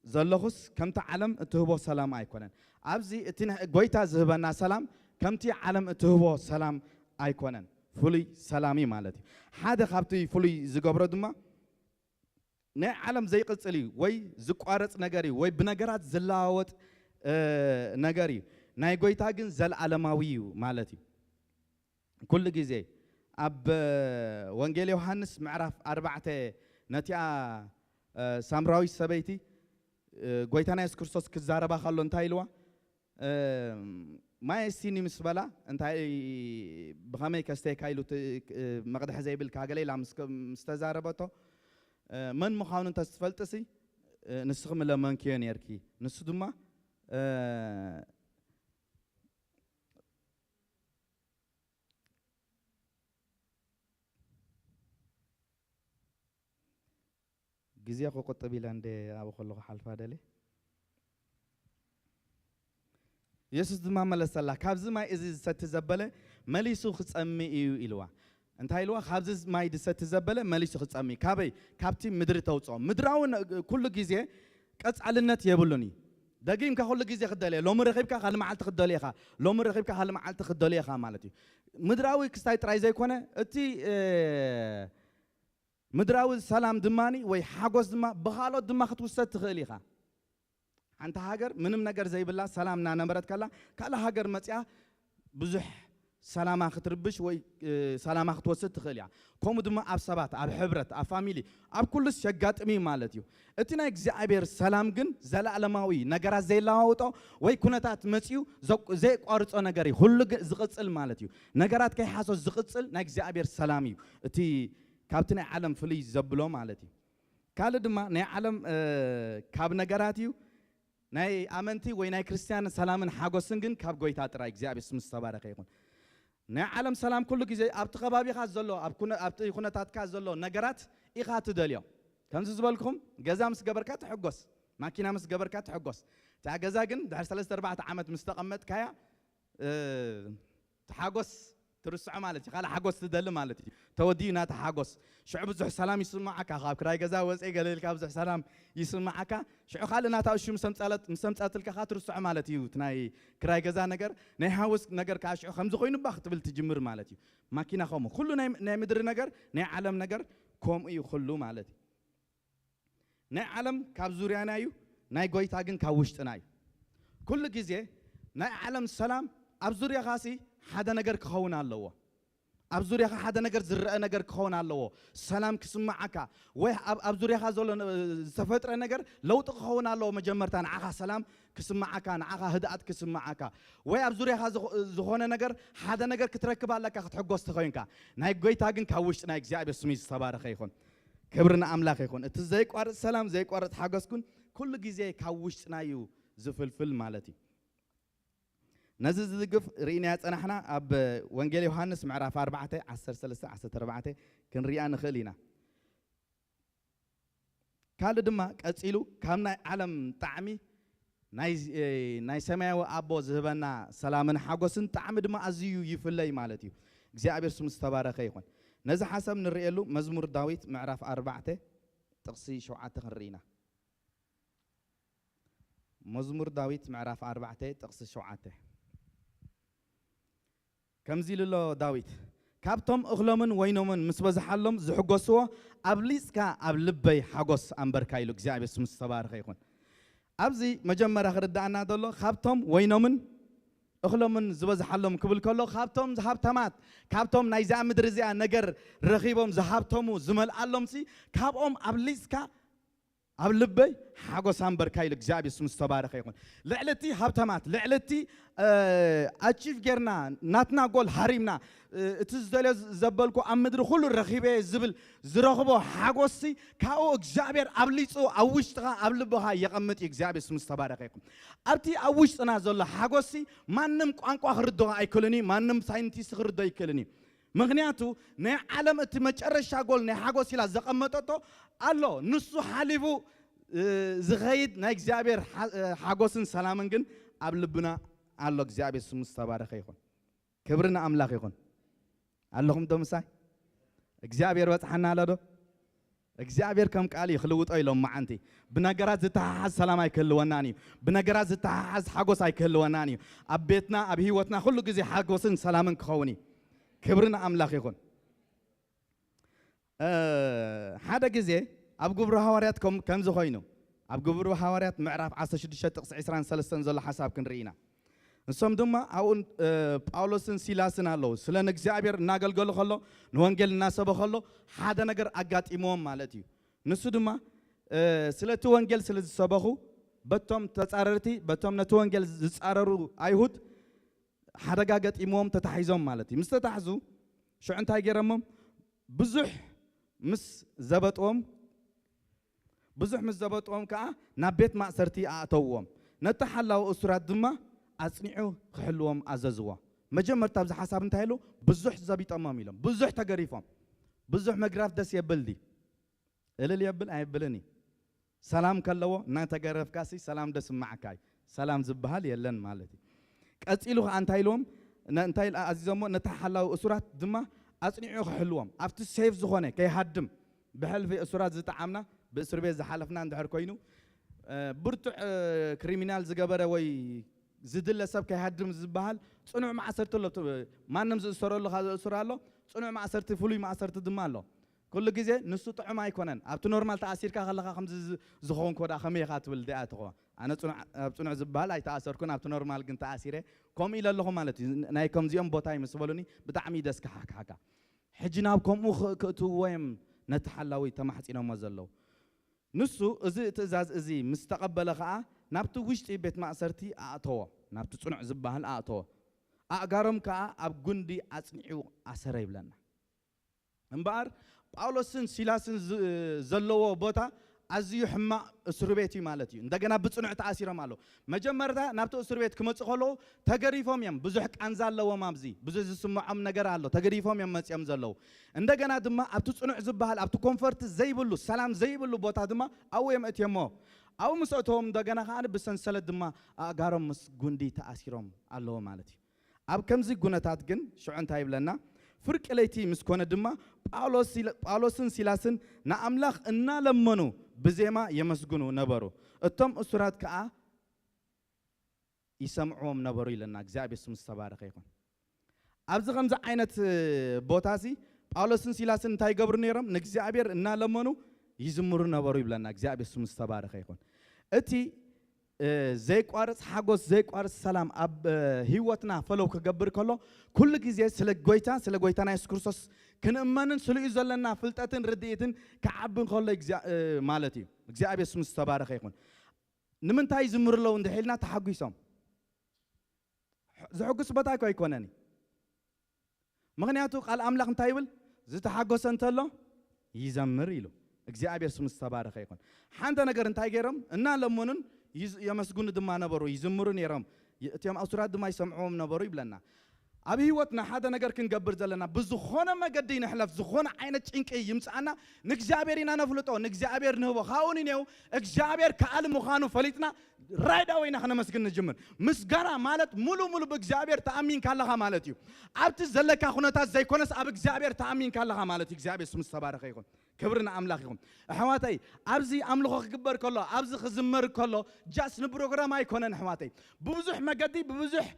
زلخوس كمتي علم أتهبه سلام أيقونة أبزي أتينا قويتا زهبنا سلام كمتي علم أتهبه سلام أيقونة فلي سلامي مالتي هذا خبتي فلي زقبر دما نا عالم زي قصلي وي زقارص نغاري وي بنغرات زلاوت نغاري ناي غويتا جن زل عالماويو مالتي كل غزي اب وانجيل يوحنس معرف 4 نتيا سامراوي سبيتي غويتانا يسوع كريستوس كزاربا خلو انتايلوا ما يسيني مسبلا انتاي بخامي كاستي كايلو مقدح زي بالكاغلي لا مستزاربتو من مخاون تستفلتسي نسخم لمن كيان يركي نسدما جزيا خو قطبي لاند ابو خلو حلفا دلي يسوس دما ملسلا كابز ما از ستزبله مليسو خصمي يلوا انت هايلوا خابز ما يدست زبله مليس خصامي كابي كابتي مدر توصو مدراون كل غزي قصعلنت يبلوني دقيم كل غزي خدلي لو مرخيبك خال معلت خدليخا لو مرخيبك خال معلت خدليخا مالتي مدراوي كستاي تراي زي كونه اتي مدراوي سلام دماني وي حاغوس دما بخالو دما خطوسات تخليخا انت هاجر منم نجر زي بالله سلامنا نمرت كلا هاجر مصيا بزح سلامة خطربش وي سلامة خطوسط خليا كم دم أب سبات أب حبرت أب فاميلي أب كل شجعت مي مالتيو اتنا إجزابير سلام جن زل علماوي نجارة زي لاوتو وي كنتات مسيو زي قارص نجاري هل زقصل مالتيو نجارات كي حاسو زقصل نإجزابير سلاميو اتي كابتن عالم فلي زبلو مالتي قال دما نا عالم كاب نجاراتيو ناي أمنتي وي ناي كريستيان سلامن حاجوسن جن كاب قويتا ترى إجزابير اسم السبارة يكون نا عالم سلام كل جزء أبت خبابي خاز زلوا أبت يكون تاتكاز زلوا نجارات إخات دليا كم تزبالكم جزام سجبركات حجوس ماكينة مسجبركات حجوس تاع جزاجن ده 3-4 عامات مستقمت كيا تحجوس ترسع مالتي خلا حقوس تدل مالتي تودينا تحقوس شعب بزح سلام يسمعك خاب كراي جزا وزي قليل كابزح سلام يسمعك شعب خالنا تاوشي مسمصات الكخا ترسع مالتي تناي كراي جزا نجر نهاوس نجر كاشعو خمس خوين باخت بالتجمر مالتي ماكينة خمو كله ناي مدر نجر ناي عالم نجر كوم إيو خلو مالتي ناي عالم كاب زوريانا يو ناي قويتاقن كاوشتناي كل جزء ناي عالم السلام أبزوريا خاسي حدا نجر كخون الله أبزوريا حدا نجر زرق نجر كخون الله سلام كسمعك ويه أبزوريا خازول سفترة نجر لو تخون الله مجمرتان عها سلام كسمعك عها هدأت كسمعك ويه أبزوريا خاز زخون نجر حدا نجر كتركب على كخت حجوس تخوينك نايك جوي تاجن كوش نايك زي بسمي الصبار خيخون كبرنا أملاك خيخون تزيك وارد سلام زيك وارد حجوسكون كل جزء كوش نايو زفلفل مالتي نزل ذقف رينيات أنا إحنا أب وانجيل يوحنس معرف 4:10 كن ريان خلينا قال دما قصيلو كامنا عالم طعمي ناي سماوي أبو زهبنا سلامن حاجوسن طعم دما أزيو يفلي مالتي እግዚአብሔር ስም ዝተባረከ ይሁን ነዚ ሓሳብ ንሪኤሉ መዝሙር ዳዊት ምዕራፍ 4 ጥቕሲ 7 ክንሪኢና مزمور داويت معرف 4 تقص 7 كمزي لله داويت كابتم أغلمن وينومن مسبزحلهم زحقوسوا أبليسكا أبلبي حقوس أمبركايلو جزاء باسم الصبار خيخون أبزي مجمع آخر الدعنا دلله خابتم وينومن أغلمن زبزحلهم قبل كله خابتم زحابتمات كابتم نايزا مدرزيا نجر رخيبهم زحابتمو زمل علم سي كابهم أبليسكا أبلبي حاجة سامبر كايل جزاب اسم الصبارة خيرون لعلتي هبتمات لعلتي أشيف جرنا ناتنا قول حريمنا تزدل زبالكو أمدر كل الرخيبة زبل زرخبو حاجة سي كاو جزابير أبليسو أوشتها أبلبها يقمت جزاب اسم الصبارة خيرون أرتي أوشتنا زول حاجة سي ما نم أنكو آخر الدعاء يكلني ما نم ساينتيست آخر الدعاء يكلني مغنياتو نا عالم تمجرش شاغول نا حاجو سيلا زقمتو الله نصو حليفو زغيد نا اغزابير حاجوسن سلامن جن ابلبنا الله اغزابير سم مستبارك يكون كبرنا املاك يكون اللهم دمساي اغزابير وصحنا لدو اغزابير كم قال يخلوط ايلوم معنتي بنغرات زتحاز سلام ايكلوناني بنغرات زتحاز حاجوس ايكلوناني ابيتنا اب هيوتنا كل غزي حاجوسن سلامن كخوني كبرنا أملاك يكون هذا جزء أبجبر حواريات كم زخينو أبجبر حواريات معرف 16:23 زل حساب كنرينا نسمع دما أون باولوسن سيلاسنا لو سلا نجزابير ناقل قلو خلو نوانجل الناس بخلو هذا نجر أجات إمام مالتي نسدما سلا توانجل سلا سبخو بتوم تسعرتي بتوم نتوانجل تسعررو أيهود هذا جاءت إمام تتحيزهم مالتي مستتحزو شو أنت هاي جرمم بزح مس زبطهم بزح مس زبطهم كا نبيت ما سرتي أعطوهم نتحلوا أسرة دما أصنعوا خلوهم أززوا مجمر تابز حساب انتهلو بزح زبيط أمامي لهم بزح تجريفهم بزح مجراف دس يبلدي اللي يبل أيبلني سلام كلوا نتجرف كاسي سلام دس معكاي سلام زبهال يلن مالتي أسئلة عن تايلوم نتايل عزيزهم نتحلوا أسرات دما أصنعوا خلوهم أفت سيف زخانة كي هدم بحال في أسرات زت عامنا بأسر بيز حلفنا عند حركينو برتع كريمينال زجبرة وي زدل سب كي هدم زبهال صنع مع أسرت الله ما نمز أسر الله هذا أسر الله صنع مع أسرت فلوي مع أسرت دم الله كل جزء نسوت عما يكونن أبتو نورمال تأثير كخلها خمس زخون كودا خمية خاتم الدعاء تقوى أنا تصنع زبال أي تأثير كون أبتو نورمال كن تأثيره كم إلى الله مالتي نايكم زيهم بوتاي مسؤولني بتعميد دسك حكا حجنا بكم مخ كتوهم نتحلوي تمحسينا مزلوا نسو إذا تزاز إزي مستقبل خاء نبتو وشتي بيت مأسرتي أعطوه نبتو تصنع زبال أعطوه أقارم كا أبجندي أصنعوا أسرائيل لنا انبار باولوسن سيلاسن زلوا بوتا أزيو حما أسربيتي مالتي ندقنا بتصنع تأثير ماله مجمرتا نبتو أسربيت كم تقولوا تجريفهم يم بزحك أنزل لو مامزي بزز سمع أم نجار الله تجريفهم يم مس يم زلوا ندقنا دما أبتو تصنع زبهال أبتو كومفورت زي بلو سلام زي بلو بوتا دما أو يم أتيمو أو مسأتهم دقنا خان بسنسلة دما أقارم مس جندي تأثيرهم الله مالتي أب كم زي جونتات جن شو عن تايب لنا فرق ليتي مسكونة دما باولوسن سيلاسن نأملاخ إننا لمنو بزيما يمسجونو نبرو التم أسرات كأ يسمعوهم نبرو لنا جزاب اسم السبارة يكون أبز خمسة عينة بوتاسي باولوسن سيلاسن تاي قبر نيرم نجزابير إننا لمنو يزمرو نبرو لنا جزاب اسم السبارة يكون أتي زي قارس حاجوس زي قارس سلام أب هيوتنا فلو كجبر كله كل جزء سلق جويتا ناس كورسوس كنا أمانن سلق يزلنا فلتاتن رديتن كعبن خلا مالتي جزء أبي اسم السبارة خيكون نمن تاي زمر له وند حيلنا تحقيسهم زحقس بتاعي كوي كونني مغنياتو قال أملاك نتايبل زي تحقس أنت له يزمر له جزء أبي اسم السبارة خيكون حنا نقدر نتاي جرم إننا لمنن يمسجون دم نبرو يزمرون يرام تيام أسرات دم يسمعهم نبرو يبلنا أبي وقتنا هذا نجار كن جبر زلنا بزخونة ما قدينا حلف زخونة عينة إنك يمس أنا نكجابيرين أنا فلتو نكجابير نهو خاوني نيو إكجابير كعلم مخانو فلتنا رايدا وين إحنا مسكين الجمل مسجرا مالت ملو بإكجابير تأمين كلها مالتيو أبت زلك أخونا تاز زي كونس أب إكجابير تأمين كلها مالتي إكجابير اسم السبارة خيكون كبرنا أملاخهم حواتي أبزي أملخ كبر كله أبزي خزمر كله جاس نبروغرام أي كونن حواتي بوزح ما قدي بوزح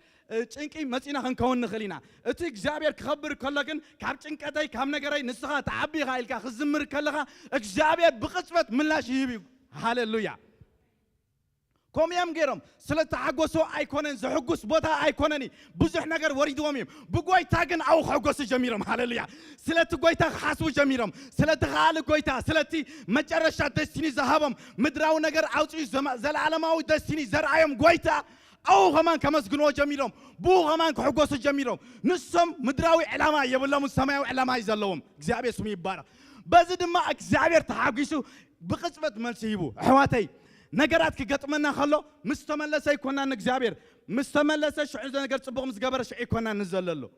تشنكي مسينا هنكون نخلينا أتيك جابير خبر كله كن كاب تشنكتاي كام نجاري نسخة تعبي غايل كخزمر كلها إكجابير بقصبت من لا شيء هاللويا كم يوم جرام سلطة حقوسو أيكونن زحقوس بوتا أيكونني بزح نجار وريدواميم بقوي تاجن أو حقوس جميرم هاللويا سلطة قوي تا خاصو جميرم سلطة خال قوي تا سلطة مجرشة دستني ذهبم مدراو نجار أوتي زل عالم أو دستني زرعيم قوي تا أو كمان كمس جنوا جميرم بو كمان حقوس جميرم نصم مدراوي علامة يبلا مسمى علامة يزلهم زعبي اسمي بارا بزد ما زعبير تحقيسو بقصبة ملسيبو حواتي نجارات كقطمنا خلو مستملسة يكوننا نجابير مستملسة شو عايز نجار صبغ مسجبر شو يكوننا نزلله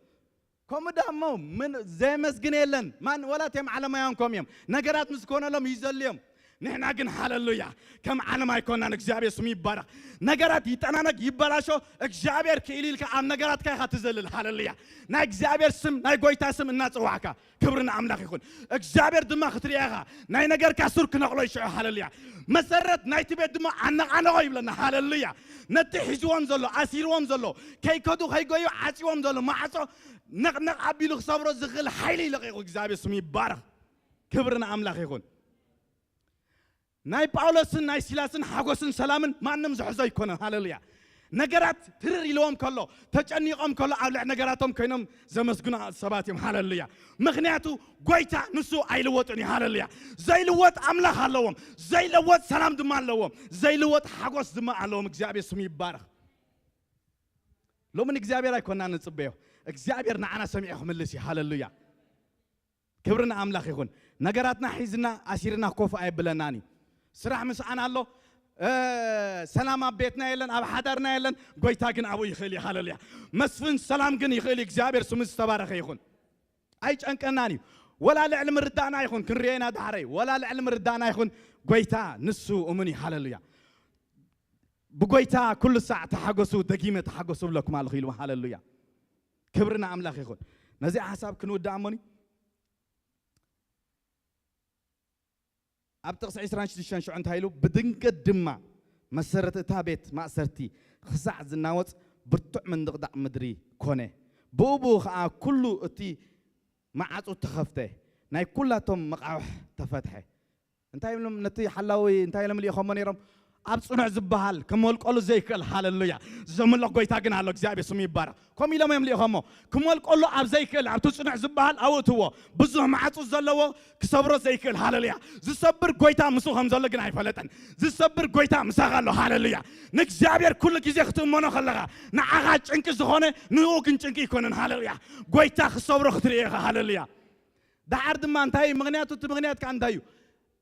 كم دامو من زي مسجنيلن من ولا تيم على ما ينكم يوم نجارات مسكونا لهم يزلهم نحن عجن هاللويا كم على ما يكوننا نجابير سمي بارك نجارات يتنانا يبلاشو إجابير كيليل كعم نجارات كي هتزلل هاللويا نجابير سم نجوي تاسم الناس وعكا كبرنا عملاق يكون إجابير دماغ خطريها نجار كسر كنقلي شو هاللويا مسرت نايتي بدما أنا غايب لنا هاللويا نتحجوان زلوا أسيروان زلوا كي كدو هاي جويو عسيوان زلوا ما عسو نق عبيلو صبرو زغل حيلي لقي إجابير سمي بارك كبرنا عملاق يكون ناي باولوسن ناي سيلاسن حاجوسن سلامن ما نمز حزاي كونه هاللويا نجارات تري لهم كله تجنيهم كله على نجاراتهم كينهم زمسكنا سباتهم هاللويا مغنياتو قويتا نسو أيلوتني هاللويا زي لوت عمله هاللوم زي لوت سلام دم هاللوم زي لوت حاجوس دم هاللوم إجابي اسمي بارك لو من إجابي راي كنا نصبيه إجابي رنا سميعهم اللي هاللويا كبرنا عمله يكون نجاراتنا حيزنا أسيرنا كوف أي بلناني سرح مسعنا الله سلام بيتنا يلن أب حضرنا يلن قويتا جن أبو يخلي هاللويا مسفن سلام جن يخلي إجابير سمس تبارك يكون أيش أنك أناني ولا العلم ردانا يكون كرينا داري ولا العلم ردانا يكون قويتا نسو أمني هاللويا بقويتا كل ساعة تحقسوا دقيمة تحقسوا لكم على الخيل هاللويا كبرنا أملاك يكون نزع حساب كنود داموني أبتغس عسران شديشان شو عند هايلو بدنك الدماء مسرت تابت ما سرتي خزع زناوت برتع من دقدع مدري كونه بوبو خا كله أتي ما عاد تخفته ناي كلاتهم مقعوح تفتحه انتهي لهم نتي حلاوي انتهي لهم اللي يخمن يرم أبصنع زبهال كمول قالوا زي كل هاللويا زمن الله قوي تاجن على جزابي سمي بارك كم يلا ما يملي خمو كمول قالوا أب زي كل أب تصنع زبهال أو توا بزه ما عاد زلوا كسبروا زي كل هاللويا زصبر قوي تام مسو خمسة لقنا عفلتن زصبر قوي تام مساقلو هاللويا نك جابير كل كيزي ختم منا خلقا نعاقد إنك زخانة نيوك إنك يكونن هاللويا قوي تا خسبروا خطريها هاللويا ده عرض ما انتهي مغنيات وتمغنيات كان دايو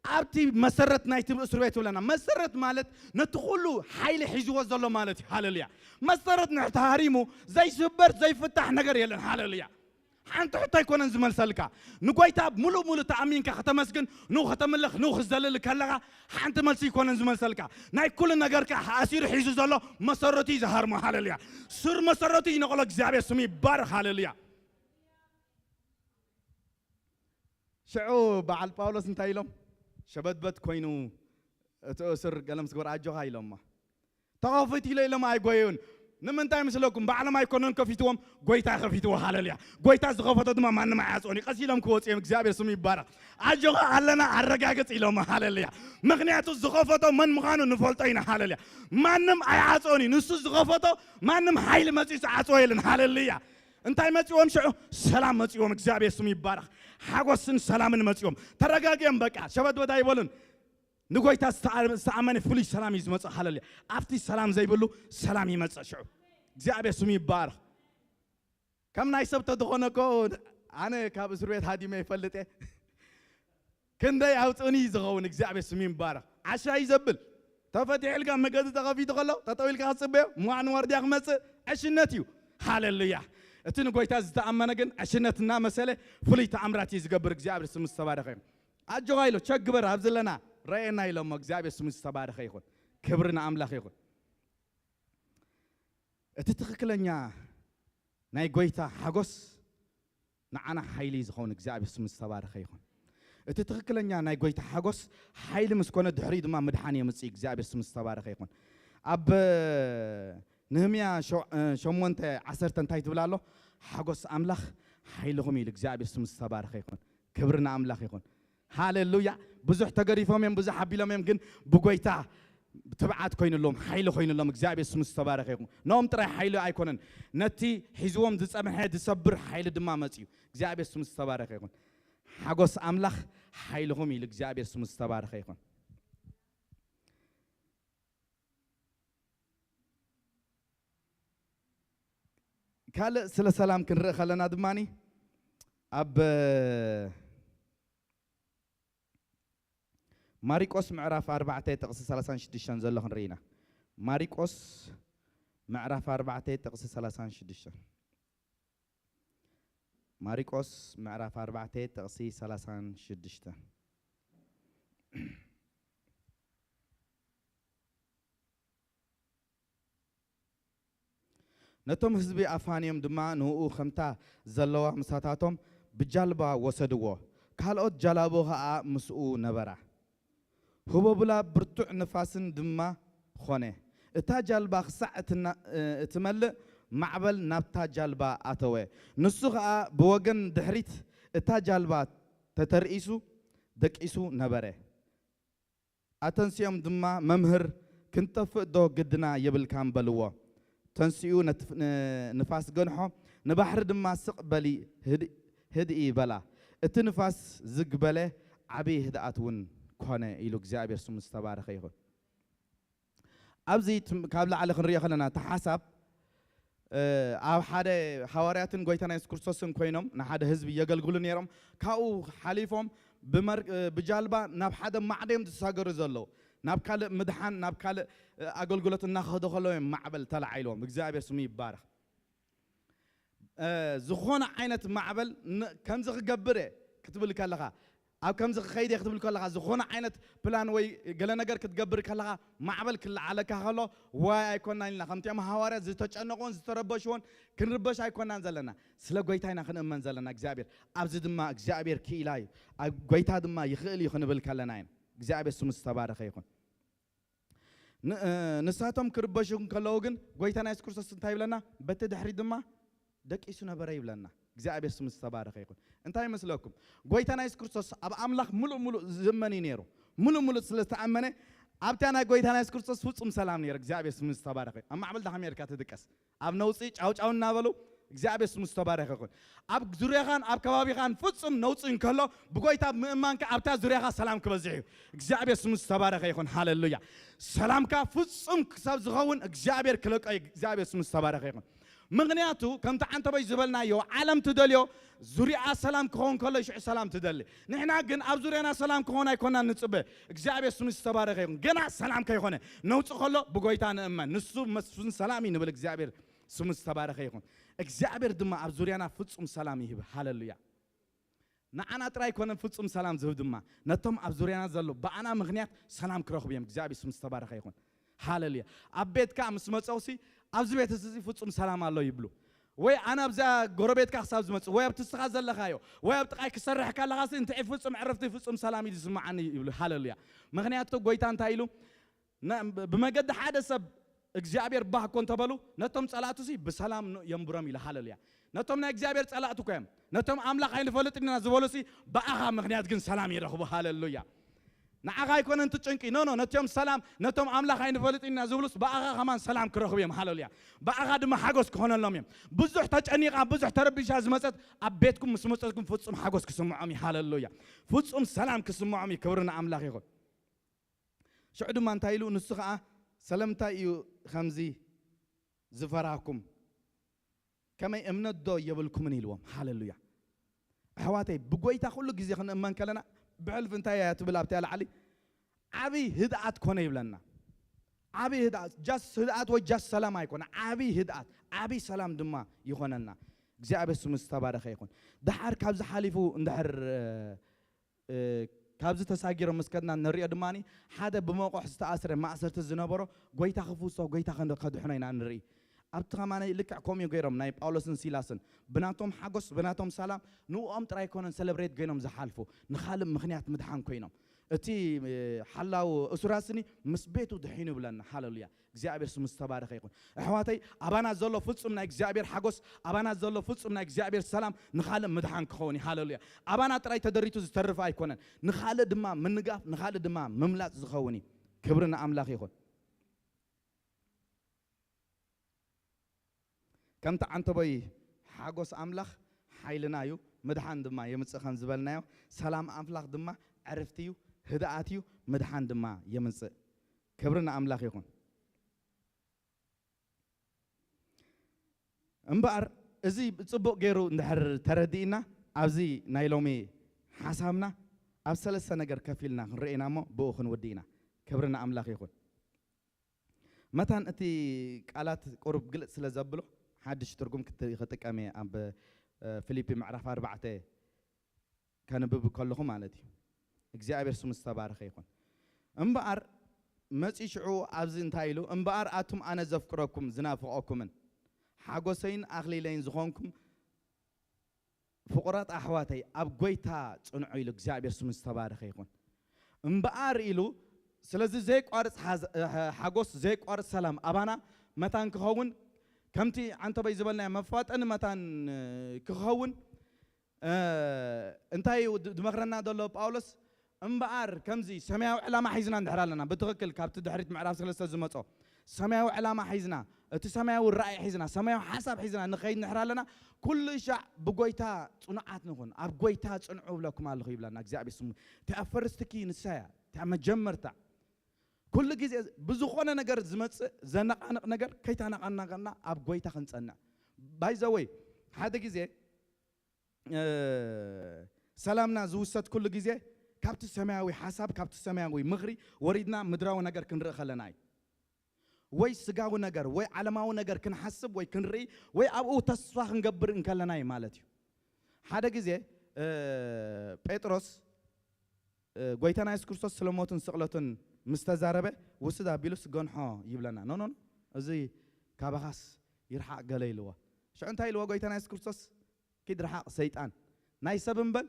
أبتي مسرت نايتي بأسرويت ولا مسرت مالت ندخلوا حيل حجوا زلوا مالتي هاللويا مسرت نعتهريمو زي سبرت زي فتح نجار يلن هاللويا حنت حتى يكون زمل سلكا نقويتا ملو تأمين كختمسكن نو ختملخ نو خزدل كلها حنت ملسي يكون زمل سلكا ناي كل نجار كأسير حيزو زلوا مسرتي زهر محلليا سر مسرتي نقولك زعبي سمي بار حلليا شعو بعل باولوس انتايلهم شبت كوينو تأسر قلم سكور عجوا هايلهم ما تغافيتي لي لما يقويون نمن تايم سلوكم بعد ما يكونون كفيتوهم قويتا خفيتوه هالليا قويتا زغفت دم ما نما عاصوني قسيلهم كوت يوم زابير سمي بارا عجوا علنا عرقاقت إلهم هالليا مغنيات الزغفت من مغانو نفولتين هالليا ما نم عاصوني نص الزغفت ما نم حيل مزيس عاصويلن هالليا انتاي متيوم شعو سلام متيوم زابير سمي بارا حقوسن سلام متيوم ترقاقيم بقى شبت ودا يقولون نقويتا استعمل فلي سلام يزمص حلال افتي سلام زي بلو سلام يمص شعو እግዚአብሔር ስሙ ይባረክ ከም ናይ ሰብ ተደኾነኮ ኣነ ካብ እስር ቤት ሃዲመ ይፈልጥ ክንደይ ኣውፅኒ ዝኸውን እግዚአብሔር ስሙ ይባረክ ዓሻ ይዘብል ተፈቲሕልካ መገዲ ተኸፊቱ ከሎ ተጠዊልካ ክፅበዮ ምዋዕን ወርድያ ክመፅእ ዕሽነት እዩ ሃሌሉያ እቲ ንጎይታ ዝተኣመነ ግን ዕሽነትና መሰለ ፍሉይ ተኣምራት እዩ ዝገብር እግዚአብሔር ስሙ ዝተባረኸ ይኹን ኣጆጋ ኢሎ ቸግበር ኣብ ዘለና ረአየና ኢሎሞ እግዚአብሔር ስሙ ዝተባረኸ ይኹን ክብሪ ንኣምላኽ ይኹን እትትኽክለኛ ናይ ጎይታ ሓጎስ ንዓና ሓይሊ ዝኸውን እግዚአብሔር ስሙ ዝተባረኸ ይኹን እትትኽክለኛ ናይ ጎይታ ሓጎስ ሓይሊ ምስ ኮነ ድሕሪ ድማ ምድሓን የምፅእ እግዚአብሔር ስሙ ዝተባረኸ ይኹን ኣብ ነህምያ 8:10 እንታይ ትብል ኣሎ ሓጎስ ኣምላኽ ሓይልኹም ኢሉ እግዚአብሔር ስሙ ዝተባረኸ ይኹን ክብሪ ንኣምላኽ ይኹን ሃሌሉያ ብዙሕ ተገሪፎም እዮም ብዙሕ ሓቢሎም እዮም ግን ብጎይታ تبعات كوين اللهم حيل كوين اللهم إجابة اسم استباركهم نوم ترى حيل أيكونن نتي حزوم دسامة هاد صبر حيل دمامتيو إجابة اسم استباركهم حجوس أملاخ حيلهم يل إجابة اسم استباركهم كال سلام كنر خلنا دماني أب ماريكوس معرف 4 تقص 36 زلهم رينا ماريكوس معرف 4 تقص 36 ماريكوس معرف 4 تقص 36 نتوم حزبي أفانيم دما نو خمتا زلوا مساتاتهم بجلبا وسدوا كالوت جلابوها مسؤو نبرة هو بلا برتوع نفاسن دما خونه اتا جلبا خسعتنا اتمل معبل نبتا جلبا اتوي نسخا بوغن دحريت اتا جلبا تترئيسو دقيسو نبره اتنسيوم دما ممهر كنتف دو قدنا يبل كان بلوا تنسيو نفاس جنحه نبحر دما سقبلي هدئي بلا التنفاس زقبله عبي هدأتون كونه إلو إجابة سم استبارك يخون أبزي قبل على خنرية خلنا تحسب أو حدا حواريات قويتنا يسكرسون كوينهم نحد حزب يقولون يرم كاو حليفهم بجالبا ناب حدا معدم تساقر زلو ناب كال مدحان ناب كال أقولت ناخذ خلوهم معبل طلع عيلهم إجابة سمي بارك زخون عينة معبل كم زخ جبره كتب لك لها أو كم زخ خيدي كتب لك لها زخون عينة بلان وي قلنا نجار كتجبر كلها معبل كل على كهلا ويكون نايلنا خمتي أم هوارة زتوش أنقون زتربشون كنربش هيكون ننزلنا سلا قويتاينا خن منزلنا إجابة أبزد ما إجابة كيلاي قويتا دما يخلي خن بالكلناين إجابة سمس تبارك يكون نساتهم كربشون كلاوجن قويتنا يسكر سنتايب لنا بتدحري دما دك إيشنا برايب لنا إجابة سمس تبارك يكون انتهي مسلكم قويتنا يسكر سس أب أملاخ ملو زمني نيرو ملو سلسة أمنة أبتنا قويتنا يسكر سس فوتسم سلام نير إجابة سمس تبارك أما عمل ده همير كاتد دكاس أب نوصيج أو نافلو إجابة سمس تبارك يكون أب زوريخان أب كبابي خان فوتسم نوصين كله بقويت أب مان كأبتا زوريخا سلام كبزعيو إجابة سمس تبارك يكون هاللويا سلام كفوتسم كسب زغون إجابة كلك إجابة سمس تبارك يكون مغنياتو كم تعنت بيج زبلنا يو عالم تدليو زوريا سلام كون كله يشع سلام تدلي نحنا جن أب زورينا سلام كون يكوننا نتصبه إجابة سمس تبارك يكون جنا سلام كيكونه نوص كله بقويتنا أمان نصو مسفن سلامي نبل إجابة سمس تبارك يكون እግዚአብሔር ድማ ኣብ ዙርያና ፍጹም ሰላም ይህብ ሃሌሉያ ንዓና ጥራይ ኮነን ፍጹም ሰላም ዝህብ ድማ ነቶም ኣብ ዙርያና ዘሎ በኣና ምክንያት ሰላም ክረኽቡ እዮም እግዚአብሔር ስምስ ተባረኸ ይኹን ሃሌሉያ ኣብ ቤትካ ምስ መፀውሲ ኣብዚ ቤት እዚ ፍጹም ሰላም ኣሎ ይብሉ ወይ ኣና ኣብዛ ጎረቤትካ ክሳብ ዝመጽ ወይ ኣብ ትስኻ ዘለኻዮ ወይ ኣብ ጥቃይ ክሰርሕ ካለኻሲ እንታይ ፍጹም ዕረፍቲ ፍጹም ሰላም እዩ ዝስማዓኒ ይብሉ ሃሌሉያ ምክንያቱ ጎይታ እንታይ ኢሉ ብመገዲ ሓደ ሰብ እግዚአብሔር ባህ ኮን ተበሉ ነቶም ጸላቱሲ በሰላም የምብረም ኢለ ሃሌሉያ ነቶም ናይ እግዚአብሔር ጸላቱ ኮም ነቶም አምላክ አይንፈልጥና ዝበሉሲ በአኻ ምክንያት ግን ሰላም ይረኽቡ ሃሌሉያ ንዓኻ ይኮነን ትጭንቂ ኖ ነቶም ሰላም ነቶም አምላክ አይንፈልጥና ዝበሉስ በአኻ ከማን ሰላም ክረኽቡ እዮም ሃሌሉያ በአኻ ድማ ሓጎስ ክሆነሎም እዮም ብዙሕ ተጨኒቃ ብዙሕ ተረቢሻ ዝመጸት ኣብ ቤትኩም ምስ መጸትኩም ፍጹም ሓጎስ ክስምዖም ሃሌሉያ ፍጹም ሰላም ክስምዖም ክብርና አምላክ ይኹን ሽዑ ድማ እንታይ ኢሉ ንሱ ከዓ ሰላምታ እዩ ከምዚ ዝፈራኩም كما امنت دو يبلكم نيلوم هاللويا احواتي بغويتا كل غزي خنمان كلنا بعلف انت يا تبلا بتاع علي عبي هدات كون يبلنا عبي هدات جاس هدات وجاس سلام يكون عبي هدات عبي سلام دما يخوننا እግዚአብሔር ስሙ ተባረከ ይሁን ዳሕር ካብዝ ሓሊፉ እንድሕር ካብዝ ተሳጊሮ መስከድና ንሪኦ ድማኒ ሓደ ብመቆሕ ዝተኣስረ ማእሰርት ዝነበሮ ጎይታ ክፉሶ ጎይታ ከድሕኖ ኢና ንርኢ ኣብቲ ኸማነ ልክዕ ከምኡ ገይሮም ናይ ጳውሎስን ሲላስን ብናቶም ሓጎስ ብናቶም ሰላም ንኦም ጥራይ ኮነን ሰለብሬት ገይኖም ዝሓልፉ ንኻልእ ምክንያት ምድሓን ኮይኖም እቲ ሓላው እሱራስኒ ምስ ቤቱ ድሒኑ ብለና ሃሌሉያ እግዚአብሔር ስሙ ተባረከ ይሁን ኣሕዋተይ ኣባና ዘሎ ፍጹም ናይ እግዚአብሔር ሓጎስ ኣባና ዘሎ ፍጹም ናይ እግዚአብሔር ሰላም ንኻልእ ምድሓን ክኸውን ሃሌሉያ ኣባና ጥራይ ተደሪቱ ዝተርፍ ኣይኮነን ንኻልእ ድማ ምንጋፍ ንኻልእ ድማ ምምላጽ ዝኸውን ክብርና ኣምላኽ ይኹን كم تعنتبي حاجوس أملاخ حيلنايو مدحان دما يمتص خم زبلنايو سلام أملاخ دما عرفتيو هدأتيو مدحان دما يمتص كبرنا أملاخ يكون أمبار إزي تصبق غيرو نحر تردينا أبزي نايلومي حسابنا أبسل السنجر كفيلنا رأينا مو بوخن ودينا كبرنا أملاخ يكون متى أنتي قالت قرب قلت سلزبلو حدش ترجم كتقامي اب فيليبي معرف 4 كان بكلهم مالتي እግዚአብሔር ስሙ ተባረከ ይሁን እምባር መጽይሽዑ ኣብዝ እንታይሉ እምባር አቱም አነ ዘፍቅረኩም ዝናፍቆኩምን ሓጎሰይን ኣኽሊለይን ዝኾንኩም ፍቁራት ኣሕዋተይ ኣብ ጎይታ ጽንዑ ኢሉ እግዚአብሔር ስሙ ተባረከ ይሁን እምባር ኢሉ ስለዚ ዘይቋርጽ ሓጎስ ዘይቋርጽ ሰላም አባና መታን ክኸውን كمتي عن تبي زبلنا مفات أنا متان كخون انتهي دمغرنا دولو باولس امبار كمزي سماو علامة حيزنا ندحرالنا بتغكل كابت دحريت معراف سلسة زمطو سماو علامة حيزنا تسماو الرأي حيزنا سماو حسب حيزنا نخيد نحرالنا كل شيء بقويتا صنعات نكون أبقويتا صنعوا لكم الله يبلنا أجزاء بسمو تأفرستكي نسايا تأمجمرتا كل جزء بزخونة نجار زمت زنقانق نجار كي تنقانقنا أبغيت خنصنا باي زوي هذا جزء سلامنا زوجت كل جزء كابت السماوي حساب كابت السماوي مغري وريدنا مدراو نجار كنرخ لناي وي سجاو نجار وي علماو نجار كنحسب وي كنري وي أبو تصفح نجبر إن كلناي مالتي هذا جزء بطرس قويتنا يسكرسوس سلموتن سقلتن مستزاربه وسدا بيلوس غنحو يبلنا نو ازي كابخاس يرحق قليلوا شو انت هاي لوغويتنا يسوع كريستوس كيد رحق شيطان ناي سبنبل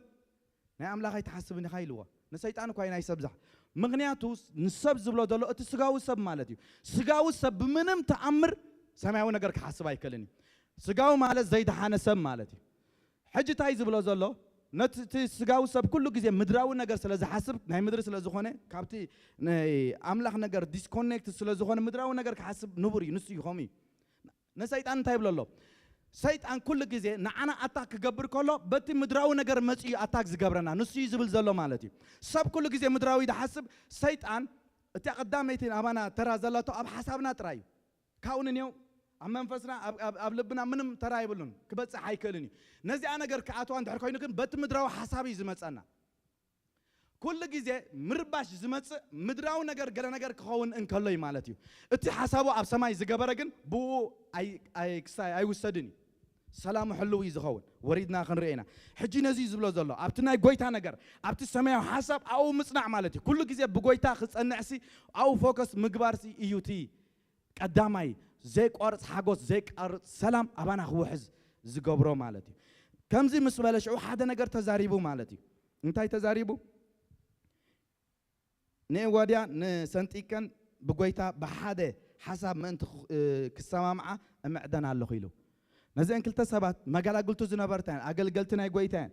ناي املاخ يتحسبني خايلوا نسيطان كوي ناي سبزح مغنياتوس نسب زبلو دلو ات سغاو سب مالتي سغاو سب منم تامر سماوي نغير كحسب ايكلني سغاو مالت زيد حنسب مالتي حجت هاي زبلو زلو نت سجاو سب كل جزء مدراو نجار سلزة حسب نهاي مدرسة سلزة خانة كابتي أملاخ نجار ديسكونكت سلزة خانة مدراو نجار كحسب نبوري نسي خامي نسيت أن تايب لله سيد أن كل جزء نعنا أتاك جبر كله بتي مدراو نجار مسي أتاك زجبرنا نسي زبل زلوا مالتي سب كل جزء مدراو إذا حسب سيد أن تقدمتين أمانة ترى زلته أب حسابنا تراي كون اليوم أمام فسنا أبلبنا منهم تراي بلون كبت حيكلني نزي أنا جر كأتوان دحر كوينكم بت مدراو حسابي زمت أنا كل جزء مرباش زمت مدراو نجار جل نجار كخون إن كله مالتيو أنت حسابه أب سماي زجبرجن بو أي وسدني سلام حلو يزخون وريدنا خن رأينا حجي نزيز بلا زلا أبتنا جويتها نجار أبت السماء حسب أو مصنع مالتي كل جزء بجويتها خص النعسي أو فوكس مجبارسي إيوتي قدامي زيك أرض حاجوس زيك أرض سلام أبانا هو حز زجبرو مالتي كم زي مسؤول شو حدا نجار تزاريبو مالتي انتي تزاريبو نواديا نسنتيكن بقويتا بحادة حسب ما انت كسامعة معدن على خيلو نزين كل تسبات ما قال قلتو زنبرتين أقل قلتنا يقويتين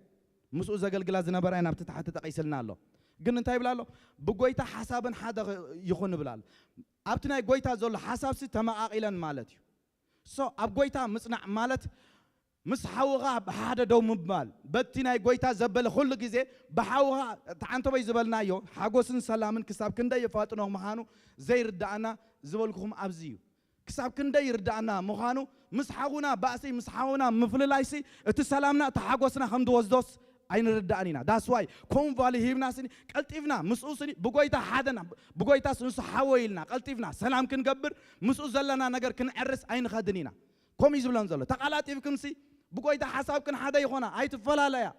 مسؤول زقل قلا زنبرين بتتحت تقيسلنا له قلنا انتي بلالو بقويتا حسابا حدا يخون بلال أبتنا يقويتا زول حساب سي تما عاقلا مالتي أبقويتا مصنع مالت مس حوغا بحدا دو مبال بتينا يقويتا زبل كل جزء بحوغا تعنتو بيزبلنا يو حاجوسن سلامن كساب كندا يفاتنو مهانو زي ردعنا زبلكم أبزيو كساب كندا يردعنا مهانو مس حاونا باسي مس حاونا مفللايسي اتسلامنا تحاجوسنا خمد وزدوس أين ردعنينا داس واي كون فالي هيبنا سني قلتيفنا مسؤوسني بقويتا حدنا بقويتا سنس حويلنا قلتيفنا سلام كنقبر مسؤوس زلنا نجر كنعرس أين خدنينا كم يزبلون زلوا تقالات يفكم سي بقويتا حساب كن حدا يخونا هاي تفلا لا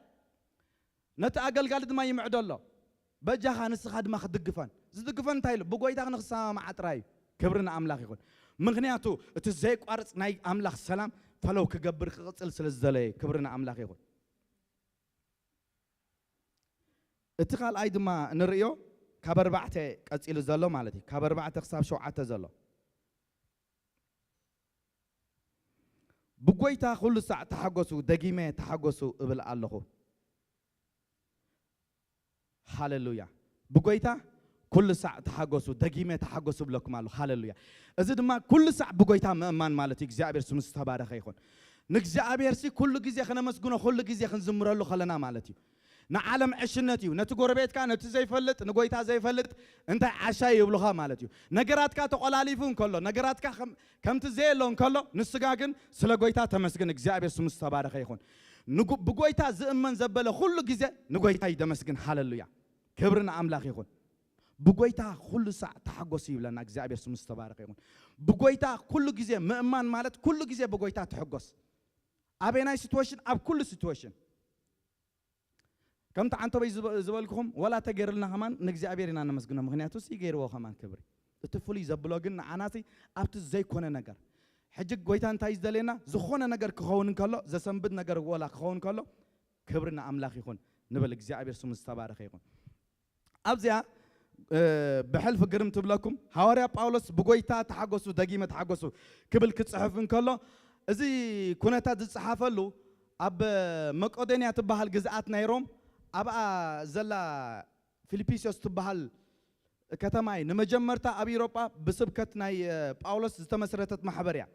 نتأجل قالت ما يمعد الله بجاها نسخد ما خدقفن زدقفن تايل بقويتا نخسا مع تراي كبرنا أملاخ يقول مغنياتو تزيك أرض ناي أملاخ السلام فلو كجبر خصل سلسلة كبرنا أملاخ يقول اتقال أيد ما نريو كبر بعته قصيل زلوا مالتي كبر بعته خساب شو عته زلوا بقويتا كل ساعة تحقسوا دقيمة تحقسوا قبل الله هاللويا بقويتا كل ساعة تحقسوا دقيمة تحقسوا بلكم الله هاللويا إذا ما كل ساعة بقويتا ما مالتي إجزابير سمس تبارك خيخون نجزابير سي كل جزء خنا مسجونه كل جزء خن زمر له خلنا مالتي نعلم عشنتيو نتقور بيت كان نتزاي فلت نقويتها زي فلت أنت عشاء يبلغها مالتيو نجارات كا تقلاليفون كله نجارات كا كم تزاي لون كله نسقاقن سلقويتها تمسكن إجزاء بسمس تبارك يخون بقويتها زمن زبله كل جزء نقويتها يدمسكن هاللويا كبرنا أملاخ يخون بقويتها كل ساعة تحقسي لنا إجزاء بسمس تبارك يخون بقويتها كل جزء مأمان مالت كل جزء بقويتها تحقس أبينا سيتويشن أب كل سيتويشن كم تعنتوا بيزبالكم ولا تجر لنا كمان نجزي أبيرنا نمسكنا مغنياتو سيجيروا كمان كبر التفولي زبلاجنا عناتي أبت زي كونه نجار حجك قويتان تايز دلنا زخونه نجار كخون كله زسنبد نجار ولا كخون كله كبرنا أملاخ يكون نبل جزي أبير سمس تبارك يكون أبزيا بحلف قرم تبلاكم هواريا باولس بقويتا تحقسوا دقيمة تحقسوا قبل كتصحفن كله إذا كونتا تصحف له أب مقدنيا تبهال جزءات نيروم أبقى زلا فيليبيسيوس تبهال كتماي نمجمرتا أبي أوروبا بسبكة ناي باولس استمسرتت محبريا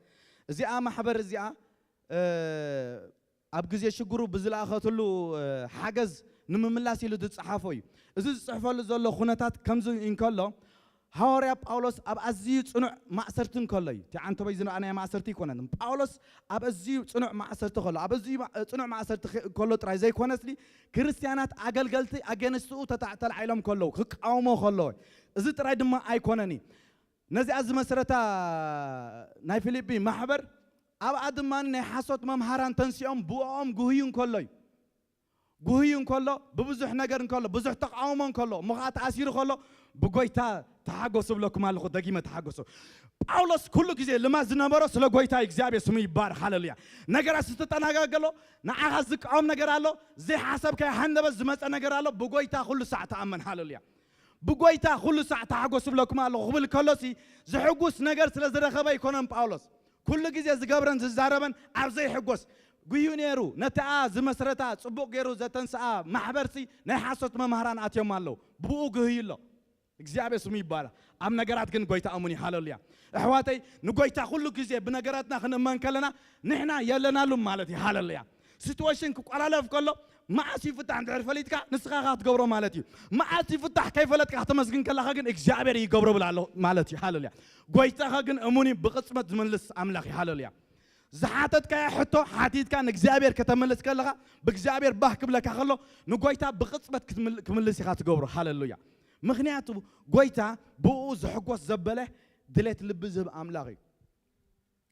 زي محبر زي أبجزي شجرو بزلا أخذلو حجز نمملاسي لدت صحافي إذا الصحافة لزلا خناتات كمزو إن كله هاريا باولس أب أزيد صنع معصرتن كله تعان تبيزنا أنا معصرتي كونن باولس أب أزيد صنع معصرت كله أب أزيد صنع معصرت كله ترى زي كونسلي كريستيانات أقل قلتي أجنسو تتعتل العالم كله خك أو ما خلاه إذا ترى دم أي كونني نزي أزمة سرتا ناي فيليبي محبر أب أدمان نحاسات ممهران تنسيهم بوام جوهيون كله ببزح نجارن كله بزح تقاومن كله مغات عسير كله بقويتا تحقسوا بلكم على خد دقيمة تحقسوا باولس كل جزء لما زنبرة سلا قويتا إجزابي سمي بار حلليا نجار ستة نجارلو نعهزك عم نجارلو زي حسب كي هند بس زمت نجارلو بقويتا كل ساعة أمن حلليا بقويتا كل ساعة تحقسوا بلكم على قبل كلاسي زي حقوس نجار سلا زرخبا يكونن باولس كل جزء زجبرن زاربن عزي حقوس قيونيرو نتاع زمسرتا صبوق غيرو زتنسا محبرسي نحاسوت ممهران اتيوم الله بو قهيلو እግዚአብሔር ስሙ ይባላል አም ነገራት ግን ጎይታ አሙኒ ሃሌሉያ እህዋተይ ንጎይታ ሁሉ ጊዜ በነገራትና ከነማን ከለና ንሕና ያለናሉ ማለት ሃሌሉያ ሲቹዌሽን ከቆላለፍ ከሎ ማዓሲ ፍታህ እንድር ፈሊትካ ንስኻኻ ትገብሮ ማለት እዩ ማዓሲ ፍታህ ከይፈለጥካ ተመስግን ከላኻ ግን እግዚአብሔር ይገብሮ ብላለሁ ማለት እዩ ሃሌሉያ ጎይታኻ ግን አሙኒ ብቅጽበት ዝመልስ አምላኽ ሃሌሉያ زحاتت كيا حتو حاتيت كان إجزابير كتملس كلها بإجزابير بحكم لك خلو نقويتا بقصبة كملس يخات جبره هاللويا مخنياتو قويتا بوز حقوس زبله دليت لبزب أملاغي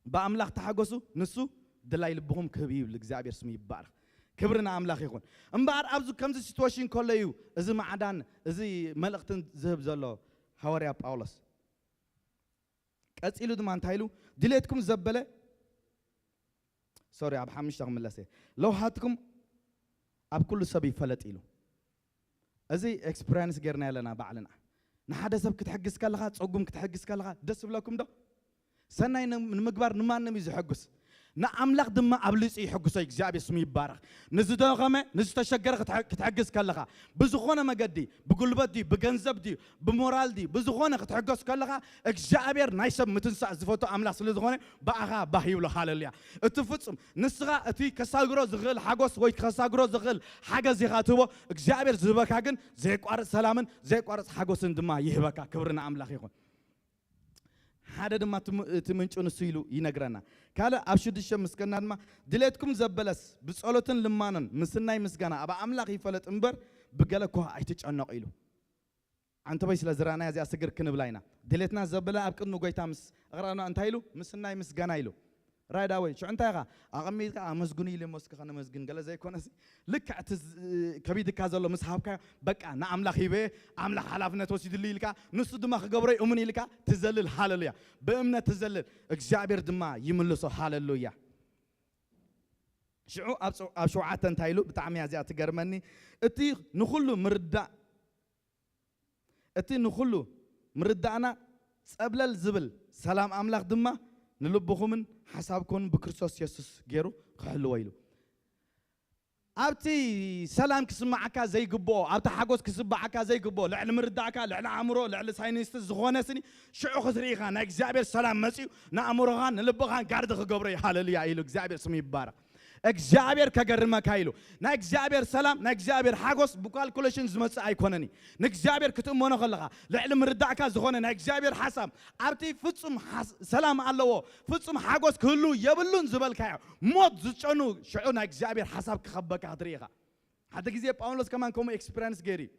بأملاغ تحقوسو نسو دلاي لبهم كبير لإجزابير سمي بار كبرنا أملاغ يكون أمبار أبزو كمز سيتواشين كله يو إذا معدان إذا ملقتن ذهب زلوا حواري باولس أسئلة دمان تايلو دليتكم زبله سوري أب حمش تغم اللسه لو هاتكم أب كل سبي فلت إلو أزي إكسبرينس غيرنا لنا بعلنا نحدا سب كتحجز كلها تصقم كتحجز كلها دس بلاكم ده سنة من مقبر نمان نميز حجز نعملق دم أبليس يحجز إجزاء اسمي بارك نزدنا غمة نزت شجرة كتحجز كلها بزخونة ما قدي بقول بدي بجنزب دي بمورال دي بزخونة كتحجز كلها إجزاء بير نايسب متنسى زفوتو أملاق سلزخونة بقى بهيو له حاليا اتفصم نسخة أتي كساغرو زغل حجز ويت كساغرو زغل حاجة زي خاتوه إجزاء بير زبك هاجن زي قارس سلامن زي قارس حجز عندما يهبك كبرنا أملاق يكون هذا دم تمنش ونسيلو ينقرنا كلا أبشد الشم مسكنا ما دليتكم زبلس بسألتن لمانن مسناي مسكنا أبا أملاق يفلت أمبر بقلكوا عيتش أنق إلو أنت بيس لزرانا زي أسجر كنبلاينا دليتنا زبلا أبكر نقوي تامس أغرانا أنت إلو مسناي مسكنا إلو رايد أوي شو أنت يا أغمي مسجوني لي مسك خنا مسجون قال زي كونس لك أتز كبيد كازلو مسحابك بك أنا أملاق يبه أملاق حلافنا توسيد اللي لك نص دماغ قبري أمني لك تزلل حالليا بأمنا تزلل إجزابير دما يملصو حالليا شو أبشو عتن تايلو بتعمي عزيات جرمني أتي نخلو مردا أتي نخلو مردا أنا قبل الزبل سلام أملاق دما نلبخو من حسابكم بكريستوس يسوع غيرو خلوا ويلو أبتي سلام كسمعك زي قبو أبتي حقوس كسبعك زي قبو لعل مردعك لعل عمرو لعل ساينست زغونة سني شعو خزريخا نكزابير سلام مسيو نأمرغان نلبغان قاردخ قبري حالليا إيلو كزابير سمي بارك إجزابير كجرما كايلو نكزابير سلام نكزابير حقوس بكالكوليشنز مس أيقونني نكزابير كتب منا خلقها لعلم ردعك زخونة نكزابير حسام أبتي فتسم سلام الله فتسم حقوس كله يبلون زبال كايو موت زشانو شعو نكزابير حساب كخبك هدريها هذا كذي باولوس كمان كوم إكسبيرينس غيري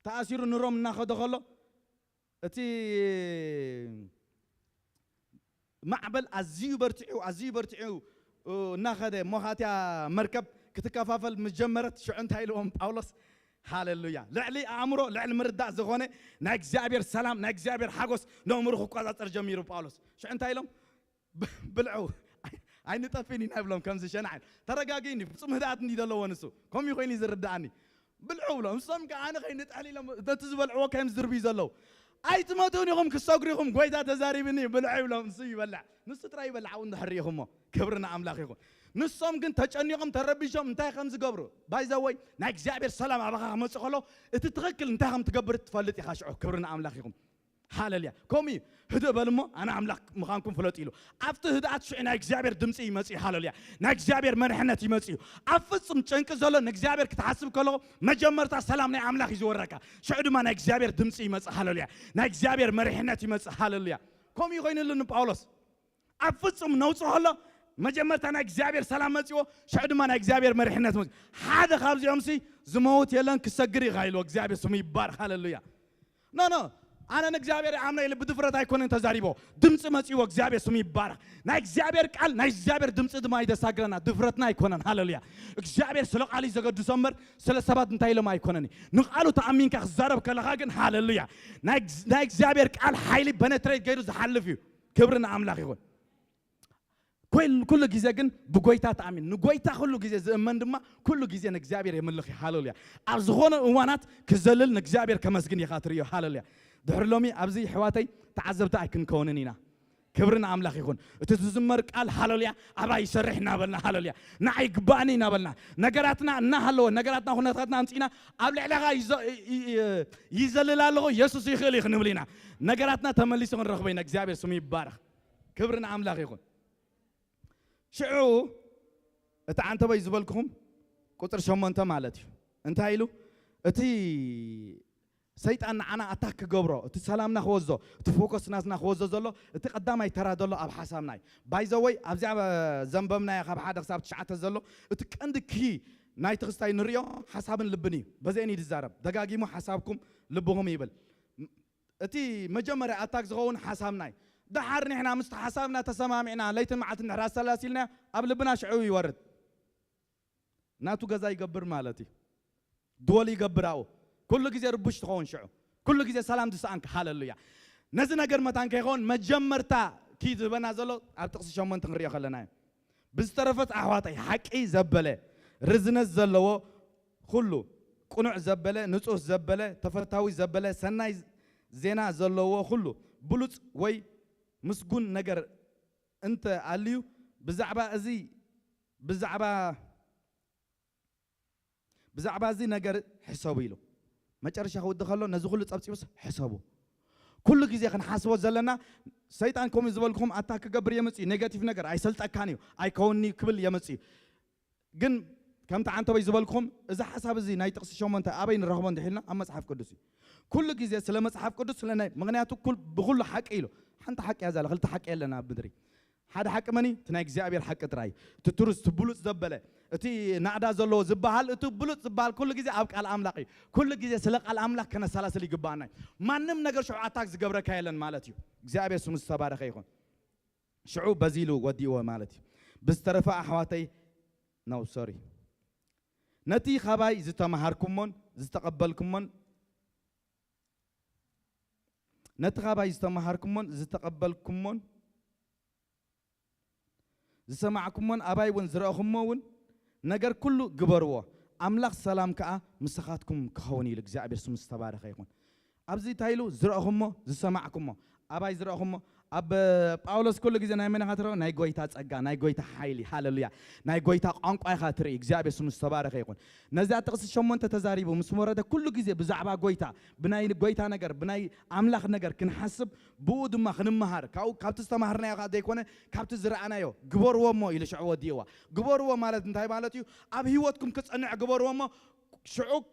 تأثير نروم ناخذ خلا أتي معبل عزيو برتعو ناخذ مهاتيا مركب كتكافافل مجمرت شو أنت هاي لهم باولوس هاللويا لعلي أمره لعل مردع زغونة نكزابير سلام نكزابير حقوس نمره قاعد ترجميرو باولوس شو أنت هاي لهم بلعو عيني طفيني نابلهم كم زشان عين ترى جاجيني بصم هداتني دلوا ونسو كم يخيني زردعني بلعو لهم صم كأنا خيني تعلي لهم تزبل عوا كم زربي زلوا أي تماتوني هم كساقريهم قويدا تزاري بني بلعو لهم نسي بلع نص تراي بلعون دحريهم كبرنا أملاخيهم نصهم كنت تجنيهم تربيشهم انتهى خمس قبرو باي زوي نكزابير سلام على خمس خلو تتغكل انتهى هم تقبر تفلت يخاشعوا كبرنا أملاخيهم حاليا كومي هدا بالمو أنا أملاك مخانكم فلوت إلو أفتح هدا أتشو نكزابير دمسي يمسي حاليا نكزابير مرحنة يمسي أفصم تشنك زلو نكزابير كتحسب كله مجمرت السلام نعم أملاك يزورك شعود ما نكزابير دمسي يمسي حاليا نكزابير مرحنة يمسي حاليا كومي يغين لنا باولوس أفصم نوصل هلا مجمرت أنا إجزابير سلام مسيو شعود ما إجزابير مرحنة مسيو هذا خابز يمسي زموت يلان كسجري غايلو إجزابير سمي بار هاللويا نو أنا إجزابير عامله اللي بدفرت هيكون أنت زاريبو دمس مسيو إجزابير سمي بار نا إجزابير قال نا إجزابير دمس دم أيدا ساقرنا دفرتنا هيكون هاللويا إجزابير سلق علي زغد ديسمبر سلسبات نتايلو ما هيكونني نقالو تأمين كخزارب كلاغن هاللويا نا إجزابير قال حيلي بنتريت غيرو زحلفيو كبرنا أملاك يكون كل جزء جن بقويتا تأمين نقويتا كل جزء زمن دم كل جزء نجزابير يملخي حالوليا أرزقنا وانات كزلل نجزابير كمسجن يخاطريو حالوليا دحر لومي أبزي حواتي تعذبت أكن كوننينا كبرنا أملاك يكون تتزمر قال حالوليا أبا يسرحنا بلنا حالوليا نعيق باني نبلنا نجاراتنا نهلو نجاراتنا هنا تاتنا أنتينا قبل علاقة يزلل الله يسوع يخلي خنبلينا نجاراتنا تمليسون رغبين نجزابير سمي بارك كبرنا أملاك يكون شعو أنت بيزبلكم كتر شو أنت مالتي أنت هايلو أتي سيطان عنا أتاك جبرو تسلامنا خوزو تفوكس ناسنا خوزو زلو تقدام أي ترى دلو أب حسابنا بايزوي أبزع زنبمنا يا خب حدا حساب تشعت زلو تكندك كي ناي تغستاي نريو حساب لبني بزيني الزارب دقاقي مو حسابكم لبهم يبل أتي مجمرة أتاك زغون حسابنا ده حرني إحنا مست حسابنا تسمعنا ليت معت نحراس سلاسلنا قبل بنا شعوي يورد ناتو جزاي قبر مالتي دولي قبراو كل جزء ربش تخون شعو كل جزء سلام دسانك هاللويا نزنا قر متان كيخون مجمرتا كي بنازلو أبتقص شو من تنغري خلنا بسترفت أحواتي حكي زبلة رزنة زلوا كله قنوع زبلة نصوص زبلة تفتاوي زبلة سناي زينا زلوا كله بلوت وي مسجون نجر أنت عليو بزعبة أزي بزعبة زي نجر حسابي له ما تعرفش هو دخله نزخله تصبتي بس حسابه كل جزء خن حاسبه زلنا سيطانكم يزبلكم أتاك قبر يمسي نيجاتيف نجر أي سلت أكانيو أي كوني قبل يمسي جن كم تعنتوا يزبلكم إذا حساب زي ناي تقصي شو من تأبين الرغبان دحيلنا أما صحف قدسي كل جزء سلام صحف قدس لنا مغنياته كل بقول حق إله حنت حق يا زال خلت حق إلنا بدري هذا حق مني تنايك زعبير حق تراي تترس تبلوت زبلة أتي نعدا زلوا زبال تبلوت زبال كل جزء أبك على أملاقي كل جزء سلق على أملاق كنا سلاسل يجبانا ما نم نقدر شو عتاك زجبرة كايلن مالتيو زعبير سوم السبارة خيخون شعوب بزيلو وديو مالتي بسترفع أحواتي نو سوري نتي خباي زتمهاركمون زتقبلكمون نتي خباي زتمهاركمون زتقبلكمون زسمعكمون أباي ونزرعكمون نجر كله جبروه أملاك سلام كأ مسخاتكم كهوني لك زعبير سوم السبارة خيخون أبزي تايلو زرعكمو زسمعكمو أباي زرعكمو أب باولوس كل جزء نايمنا خاطره ناي جويتا تسقى ناي جويتا حيلي هاللويا ناي جويتا عنق أي خاطري زعبير سوم السبارة خيخون نزعت تقص شو أنت تزاريبه مسمورة ده كل جزء بزعبا جويتا بناي جويتا نجر بناي أملاك نجر كن حسب بود ما خنم مهار كاو كابت استمهرنا يا خاطر يكونه كابت زرعنا يو جبر وما إلى شعوة ديوا جبر وما مالت انتهي مالتيو أب هيوتكم كتصنع جبر وما شعوب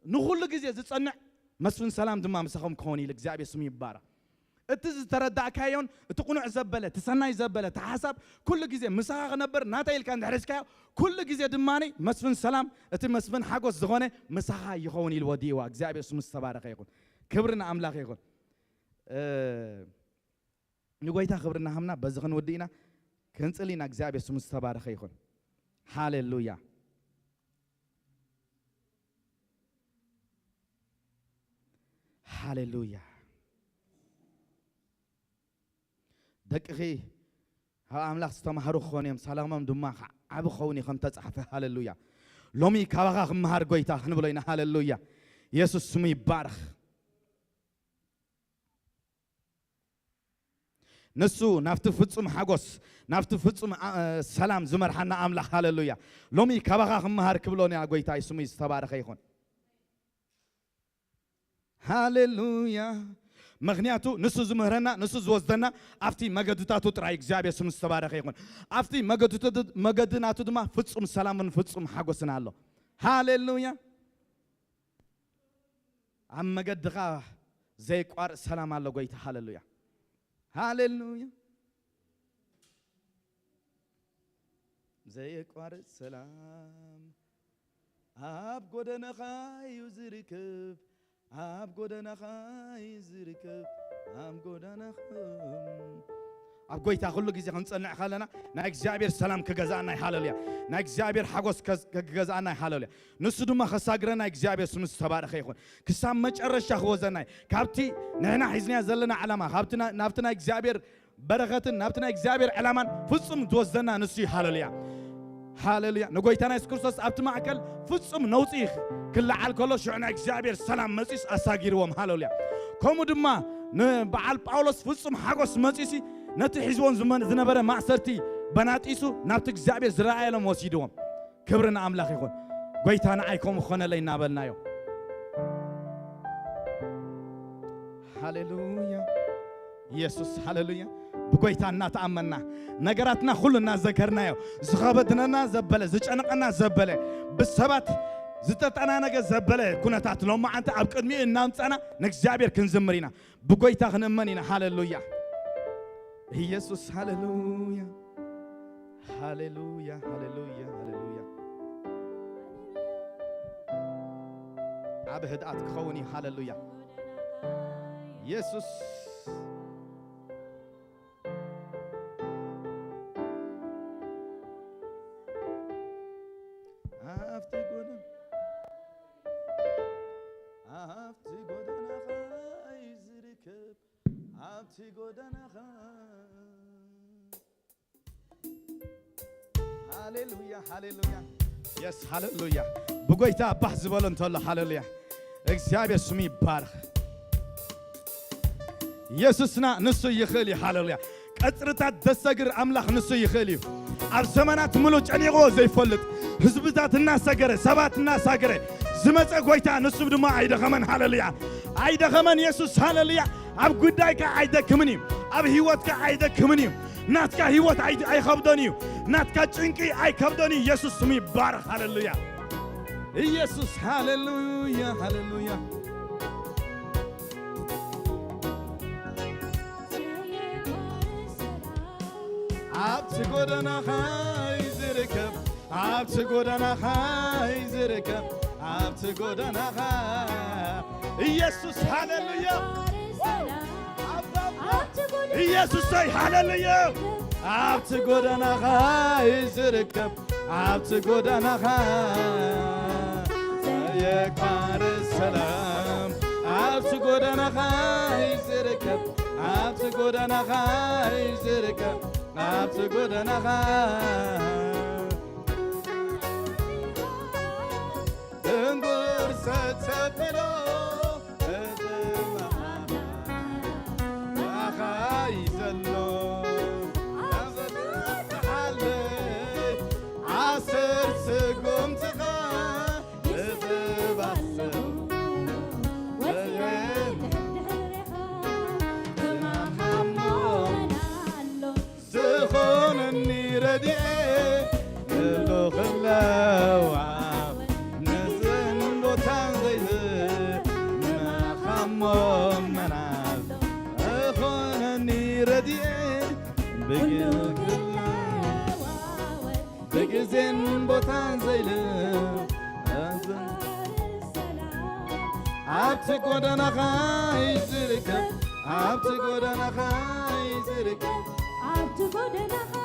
نقول لك جزء تصنع مسفن سلام دمام سخم كوني لك زعبير سمي بارا اتز تردع كايون تقنع زبلة تسناي زبلة تحسب كل جزء مساق نبر ناتايل كان دحرس كايو كل جزء دماني مسفن سلام ات مسفن حقوس زغونه مساق يخوني الوديوا زعبير سم السبارة يكون كبرنا أملاك يكون نقوليتا خبرنا همنا بزغن ودينا كنسلينا زعبير سم السبارة يكون هاليلويا هاليلويا دقيقي ها أملاك استمهروا خونيم سلامم دماغ عبو خوني خم تصحف هاللويا لومي كابغا خمهار قويتا نبلينا هاللويا يسوع سمي بارخ نسو نافت فتصم حقوس نافت فتصم سلام زمر حنا أملاك هاللويا لومي كابغا خمهار كبلوني قويتا يسمي استبارخ يخون هاللويا مغنياتو نسو زمهرنا نسو زوزدنا أفتي مجدتاتو ترايك زابي سم السبارة خيكون أفتي مجدناتو دما فتصم سلام فتصم حقوسنا الله هاليلويا عم مجدغا زي قار سلام الله قويت هاليلويا هاليلويا زي قار سلام أب قدنا خاي وزركب أب قدنا خاي زركب أب قدنا خم أب قويتا كل جزء خنصنع خالنا نايك زابير سلام كجزانا يحلليا نايك زابير حقوس كجزانا يحلليا نسدو ما خساقرنا نايك زابير سمس تبارك خيخون كسام مجرش خوزنا كابتي نحنا حزنيا زلنا علامة كابتنا نافتنا نايك زابير برغتنا نافتنا نايك زابير علامة فصم توزنا نسي حلليا هاليلويا نقولتنا يسكرسوس أبت معكل فصم نوتيخ كل عالكلو شعنا إكزابير سلام مسيس أساقيروهم هاليلويا كم دما بعال باولوس فصم حقوس مسيسي نتحزون زمان ذنبرة معسرتي بنات إيسو نبت إكزابير زراعي لهم وسيدوهم كبرنا أملاك يكون قويتنا عيكم خنا لين نابلنا يوم هاليلويا يسوس هاليلويا بقويتنا تأمنا نجارتنا كلنا ذكرنا يو زخابتنا زبلة زجنقنا زبلة بالسبت زتتنا نجا زبلة كنا تعتلون ما أنت أبكر مي النام أنا نكزابير كنزمرينا بقوي تخنمنينا هاللويا يسوع هاللويا هاللويا هاللويا هاللويا عبهد أتخوني هاللويا يسوع هاليلويا هاليلويا يس هاليلويا بقويتا بحث بولن تلا هاليلويا እግዚአብሔር ስሙ ይባረክ ኢየሱስና ንሱ ይኽእል ሃሌሉያ ቀጽርታት ደሰግር አምላኽ ንሱ ይኽእል ኣብ ዘመናት ሙሉ ጨኒቆ ዘይፈልጥ ህዝብታት እናሰገረ ሰባት እናሳገረ ዝመፀ ጎይታ ንሱ ድማ ኣይደኸመን ሃሌሉያ ኣይደኸመን ኢየሱስ ሃሌሉያ ኣብ ጉዳይካ ኣይደክምን እዩ ኣብ ህይወትካ ኣይደክምን እዩ ናትካ ህይወት ኣይከብዶን እዩ ናትካ ጭንቂ ኣይከብዶን እዩ ኢየሱስ ስሙ ይባረክ ሃሌሉያ ኢየሱስ ሃሌሉያ ሃሌሉያ عبت قدنا خاي زركب عبت قدنا خاي زركب عبت قدنا خاي يسوع هاليلويا يسوع ساي هاليلويا عبت قدنا خاي زركب عبت قدنا خاي يا كار السلام عبت قدنا خاي زركب عبت قدنا خاي زركب عبت قدنا انقر ستبلو وخاي زلو تحلي عصر سقوم تخا تبحث سخونني رديء لو خلاو نزن لو تنزيل ما خمم منال سخونني رديء بجزن بو تنزيل عبت قدنا خاي زركب عبت قدنا خاي زركب عبت قدنا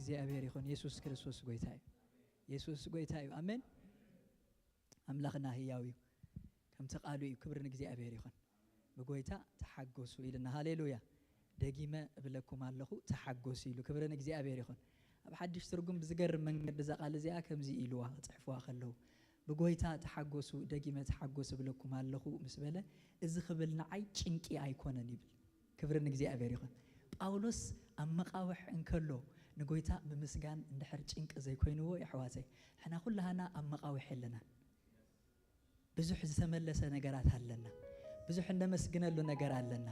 እግዚአብሔር ይሁን ኢየሱስ ክርስቶስ ጎይታዩ ኢየሱስ ጎይታዩ አሜን አምላኽና ህያው እዩ ከም ተቃሉ እዩ ክብርን እግዚአብሔር ይሁን በጎይታ ተሐጎሱ ይልና ሃሌሉያ ደጊመ እብለኩም ኣለኹ ተሐጎሱ ይሉ ክብርን እግዚአብሔር ይሁን ኣብ ሓድሽ ትርጉም ብዝገርም መንገዲ ዘቃል እዚኣ ከምዚ ኢልዋ ጽሕፍዋ ከለው በጎይታ ተሐጎሱ ደጊመ ተሐጎሱ እብለኩም ኣለኹ ምስ በለ እዚ ክብል ንዓይ ጭንቂ ኣይኮነን ይብል ክብርን እግዚአብሔር ይሁን ጳውሎስ ኣብ መቃውሕ እንከሎ ንጎይታ ብምስጋን እንድሕር ጭንቂ ዘይኮይንዎ ይሕዋተይ ሕና ኩላሃና ኣብ መቃውሕ ኣለና ብዙሕ ዝተመለሰ ነገራት ኣለና ብዙሕ እንደመስግነሉ ነገር ኣለና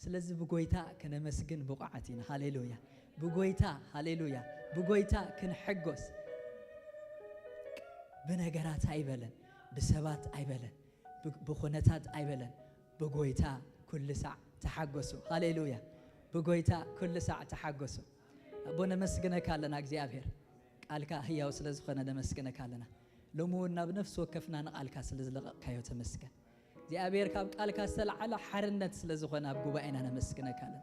ስለዚ በጎይታ ከነመስግን ብቋዓት ኢና ሃሌሉያ በጎይታ ሃሌሉያ በጎይታ ክንሕጎስ በነገራት አይበለን በሰባት አይበለን በኾነታት አይበለን በጎይታ ኩል ሰዓት ተሐጎሱ ሃሌሉያ በጎይታ ኩል ሰዓት ተሐጎሱ አቦነ መስግነካ ኣለና እግዚአብሔር ቃልካ ህያው ስለዝኾነ ለመስግነካ ኣለና ለሙና በነፍስ ወከፍና ንቃልካ ስለዝለቀካዮ ተመስገን እግዚአብሔር ካብ ቃልካ ዝተልዓለ ሓርነት ስለዝኾነ ኣብ ጉባኤና ነመስግነካ ኣለና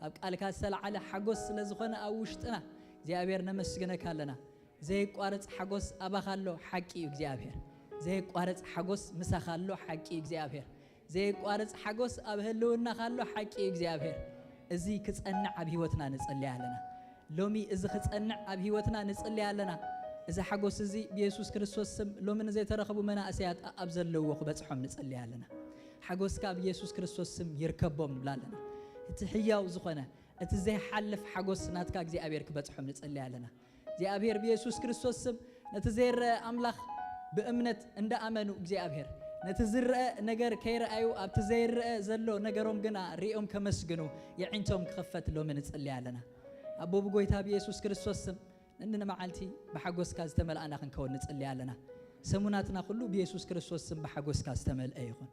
ኣብ ቃልካ ዝተልዓለ ሓጎስ ስለዝኾነ ኣብ ውሽጥና እግዚአብሔር ነመስግነካ ኣለና ዘይቋረጽ ሓጎስ ኣባኻሎ ሓቂ እግዚአብሔር ዘይቋረጽ ሓጎስ ምሳኻሎ ሓቂ እግዚአብሔር ዘይቋረጽ ሓጎስ ኣብ ህልውና ካሎ ሓቂ እግዚአብሔር እዚ ክጸንዕ ኣብ ህይወትና ንጸልይ ኣለና ሎሚ እዚ ክጸንዕ ኣብ ህይወትና ንጸልይ ኣለና እዚ ሓጎስ እዚ ኢየሱስ ክርስቶስ ስም ሎሚ ዘይተረኸቡ መናእሰያት ኣብ ዘለዎ ክበጽሖም ንጸልይ ኣለና ሓጎስካ ኣብ ኢየሱስ ክርስቶስ ስም ይርከቦም ንብላለና እቲ ህያው ዝኾነ እቲ ዘይሓልፍ ሓጎስ ናትካ እግዚአብሔር ክበጽሖም ንጸልይ ኣለና እግዚአብሔር ኢየሱስ ክርስቶስ ስም ነቲ ዘይረአ አምላኽ በእምነት እንደአመኑ እግዚአብሔር ነቲ ዝረአ ነገር ከይረአዩ ኣብቲ ዘይረአ ዘሎ ነገሮም ግና ሪኦም ከመስግኑ የዒንቶም ክኸፈት ሎሚ ንጸልይ ኣለና አቦ በጎይታ ኢየሱስ ክርስቶስ ስም እንነ መዓልቲ በሐጎስካ ዝተመልአና ክንከውን ንጸልይ ኣለና ሰሙናትና ሁሉ ኢየሱስ ክርስቶስ ስም በሐጎስካ ዝተመልአ ይኹን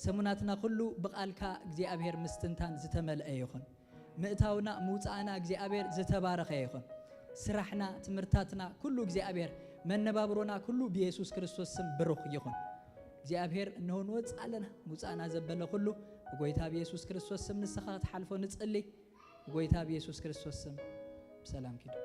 ሰሙናትና ሁሉ በቃልካ እግዚአብሔር ምስትንታን ዝተመልአ ይኹን ምእታውና ምውፃእና እግዚአብሔር ዝተባረኸ ይኹን ስራሕና ትምህርታትና ኩሉ እግዚአብሔር መነባብሮና ኩሉ በኢየሱስ ክርስቶስ ስም ብሩኽ ይኹን እግዚአብሔር እንሆን ወጻለና ሙጻና ዘበለ ሁሉ በጎይታ በኢየሱስ ክርስቶስ ስም ንስኻ ተሐልፎ ንጸልይ በጎይታ በኢየሱስ ክርስቶስ ስም ሰላም ኪዱ